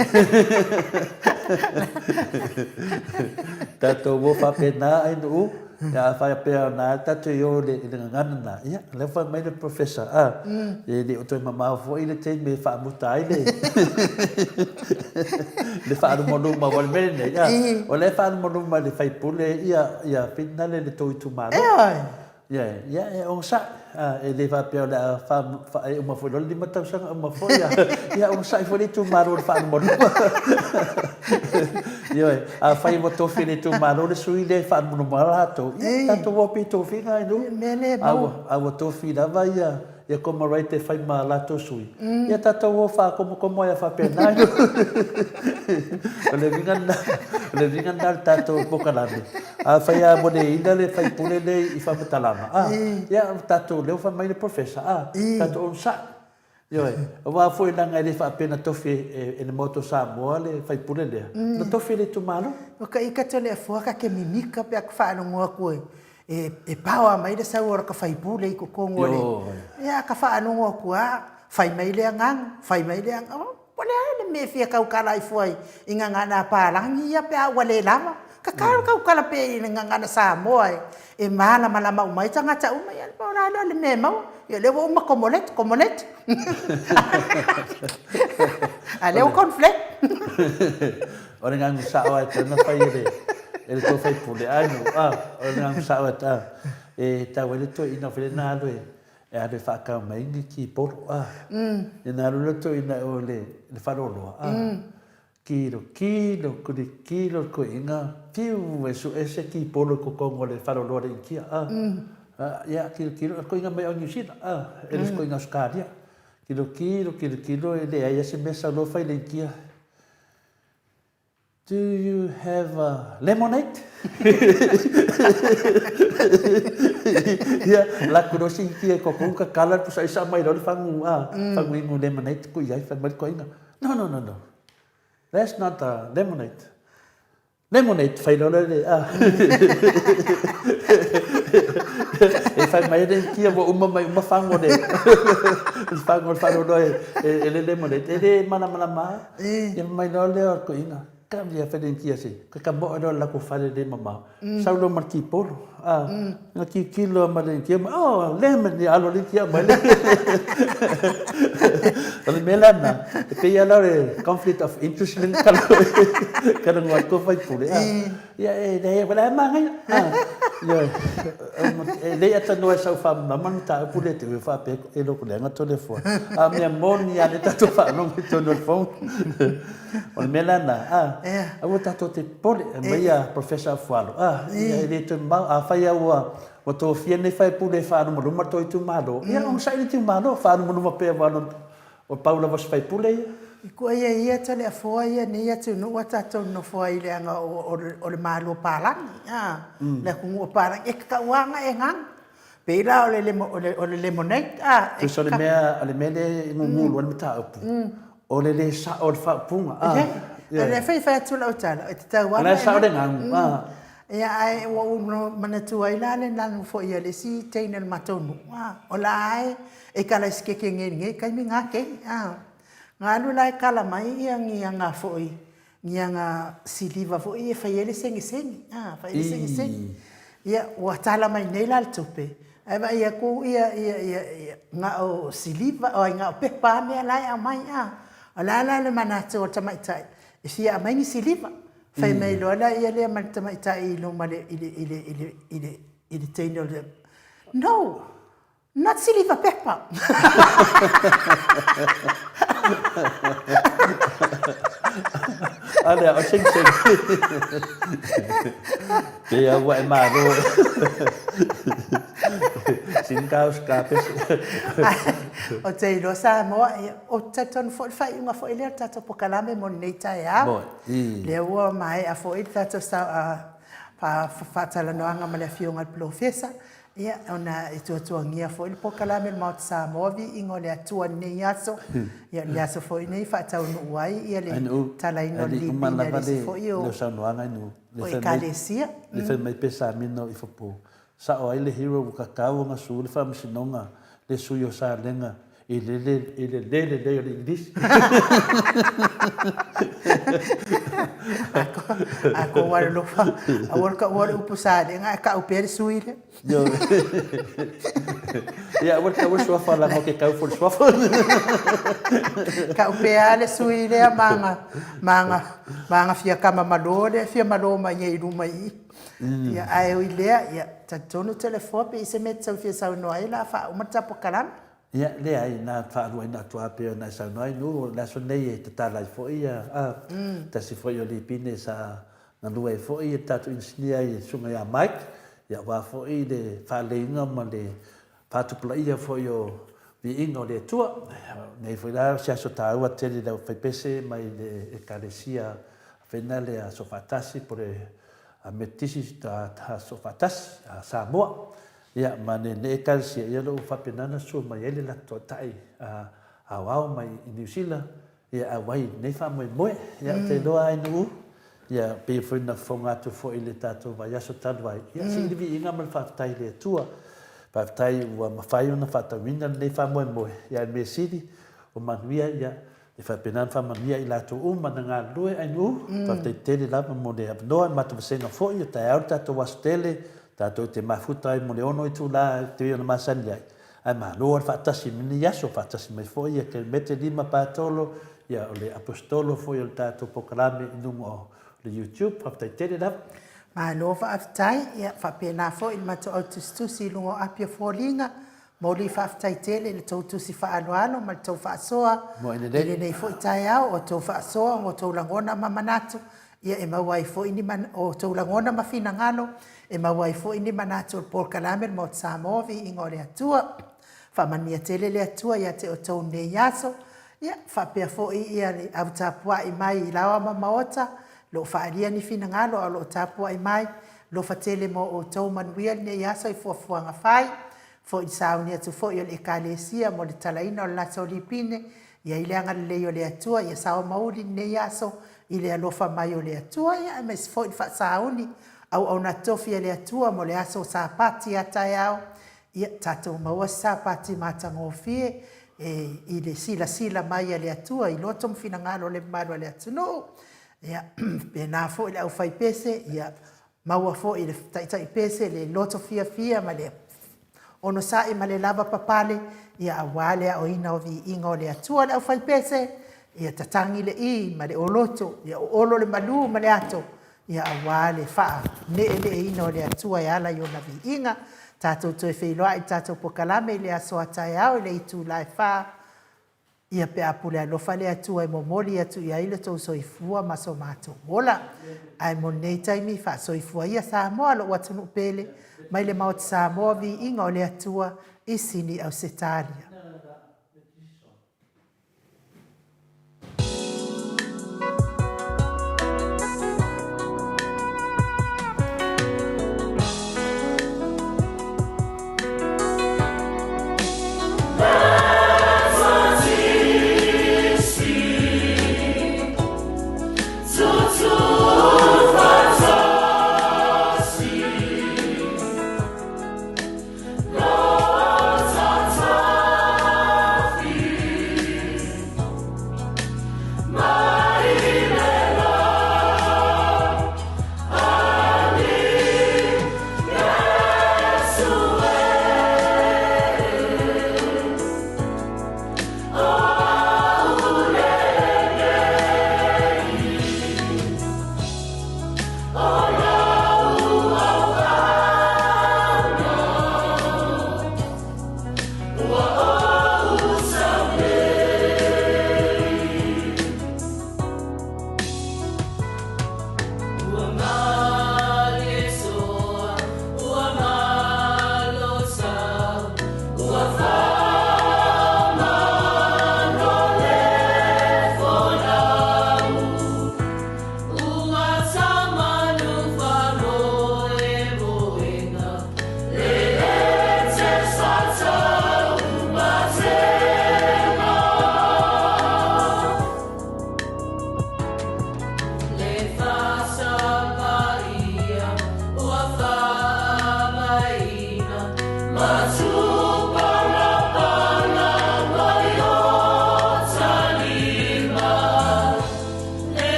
B: tato wo fa pena ai no ya fa pe na tato yo le ngana na ia le fa mai le professor e le o to mama fo ile te me fa mutai le fa mo no ma vol bene ya o le fa mo no ma le fai pule ia finale le to tu mano ya on sa e le va pe la fa uma fo le mata sa uma fo ya on sa fo le tu mano fa mo no yo a fai mo to fine tu mano le sui le fa mo no malato tanto wo pe to fina no a to fina vai ia como right te fai malato sui ia tato wo fa como ia fa pena le vingan dal tato bokalame a fai a mo ina le fai pule le I fa matalama ia tato le fa mai le professor tato on sa yo wa foi la ngai le fa pena tofi e le moto Samoa le fai pule le no tofi le tu malo
A: o ka ika le fo ka ke mimika pe ka fa no ko e pawa mai le sa ora ka fai pule ko kongo le ya ka fa no ko fai mai le ngang pole le me fia ka kala I foi inga ngana pa langi ya pe wale lama Kakao kau kala pe ngana Samoa e mala umai tanga ta umai al ora le memau ia le uma komolet ale o conflict
B: ora ngang sao ai tana fai ele to fai pule ai no ora ngang sao ta e ta wele to ina fele na lo e ade fa ka mai ni ki por e na lo to ina o le farolo kilo ko inga piu e su ese ki polo ko kongo le farolo le kia ya kilo ko inga mai o New Zealand ele ko inga Australia kilo e le ai se mesa lo fai le kia. Do you have lemonade? Ya, la kurosi kia ko kunga kala tu sai sa mai ro fangu fangu lemonade ku ia fa mai ko inga. No. That's not lemonade. Lemonade fai lo le e fai mai den kia wo uma fango de fango fa lo e le lemonade e mana e mai lo le ko inga. Kam dia feden kia si ka bo do la ko fale de mama sau lo marki polo na ki kilo ma de kia lemon ni alo li kia ma le ale melana ke ya la conflict of interest len kala ngot ko fai pule ya de wala ma ngai ya le ata no sa fa mama ta pule te fa pe e lo ko le ngato le fo mi amoni ya le tato fa no to no fo on melana awu tato te pole mai professor AFUALO ele te mau fai o to fiene fai pule fa no mo to tu malo ia on sai tu malo fa no mo pe va no o Paula vas fai pule
A: ko ia tele fo ia ne ia tu no tato no fo ile anga o le malo palang le ku o palang e ka wanga e ngang pela o le lemonade
B: tu so le mele ngulu le mata o le sa o fa punga
A: le fai tu la utala e te wa
B: na sa de ngang
A: ia ai o no manatua ila le nanu fo ia le si teina le matonu o lai e kala ske ke nge kai mi ngake ngalu lai kala mai ia ngia nga fo i ngia nga siliva fo i fa ele sengi fa ele sengi ia o tala mai nei la tope ai va ia ko ia nga o siliva o nga pe pa me lai a mai ala le manatu o tamai tai si a mai siliva fai mai lo la ia le man tamai tai lo male ile teino no not siliva pepper
B: ale o sing pe a wa ma do sin caos capes
A: o te lo Samoa o taton fo fai unha fo ele tato po kalame mon nei tai le o mai a fo ele tato sa fa tala no anga male fionga professor ia ona e tuangia fo ele po kalame MAOTA Samoa vi ingole atua nei aso ia le aso fo nei fa tau no wai ia le tala ino li le fo io
B: lo sa no anga no
A: le kalesia
B: le fe mai pesa mino i fo po sa o ile hero ka kawo nga su le fam sinonga le suyo sa lenga ile le English
A: ako wala lo fa awol ka wala upusade nga ka upere suile
B: yo ya wala ka wala fa la ke ka fo fa
A: ka upere suile manga fia kama malode fia maloma ye rumai ya ai ile ya tatono telefone pe se met so fia sa no ai la fa uma tapo kalam
B: ya le ai na fa lo ina tua pe na sa no ai no la so nei te tala fo ia ta si fo yo li pine sa na lu ai fo ia ta tu insinia i sunga ya mike ya wa fo i de fa le nga ma le fa tu pla ia fo yo vi ingo de tua nei fo la sia so ta wa te le fa pese mai de kalesia finale a sofatasi por a metisi ta sofatasi a Samoa ya mane ne kalsia ya lo fa penana so mai ele la to tai a wao mai New Zealand ya a wai ne fa mo ya te do ai no ya pe fo na fonga to fo ile tato va ya so tadwai ya si vi inga mal fa tai le tua fa tai wa ma fai una fa ta winga ne fa mo ya me sidi o manuia ya e whapenan whamania i lato uma na ngā lue ai nu, whawteitele lava mo le apnoa, mata wasenga fōi o tai au tato wastele, tato te mafuta ai mo le ono i tūla te iona masani ai. Ai māloa whaatasi mini yaso, whaatasi mai fōi, ke mete lima pātolo, ia o le apostolo fōi o le tato pokalame i nungo o le YouTube, whawteitele lava.
A: Māloa whaafitai, ia whapena fōi i mato au tustusi lungo apia fōlinga, Moli whaafitai tele le tau tusi whaaloalo, ma le tau whaasoa, ile nei fo i tae au, o tau whaasoa, o tau langona mamanatu, ia e maua i fo ini o tau langona mawhina ngalo, e maua i fo ini manatu o Paul Kalame, mo Samoa vi ingo le atua, whamania tele le atua, ia te o tau ne yaso, ia whapea fo i ia le au tapua i mai i lawa MAOTA, lo whaalia ni whina ngalo, au lo tapua i mai, lo whatele mo o tau manuia ne yaso i fuafuanga whai, fo i sauni atu fo i o le ekalesia mo le talaina o le laso lipine, ia i le anga le o le atua, ia sao mauri ne yaso, i le alofa mai o le atua, ia mes fo i wha sauni, au na tofi le atua mo le aso sapati atai au, ia tatou maua sapati matangofie, i le sila mai le atua, i loto mwhina ngalo le maru le atuno, ia pena fo i le au fai pese, ia maua fo i le taitai pese, le loto fia ma le ono sa ma le lava papale, ia awale o ina o vi inga o le atua le au fai pese, ia tatangi le i ma le oloto, ia olo le malu ma le ato, ia awale faa ne le ina o le atua e ala yo na vi inga, tatou toe wheiloa i tatou pokalame le aso atai au le itu lai faa, ia pe apule alofa le atua e momoli atu ia ile tou soifua maso mato wola, ai mo nei taimi faa soifua ia Samoa lo watunu pele, mai le maoti Samoa vi inga o le atua i sini au setalia.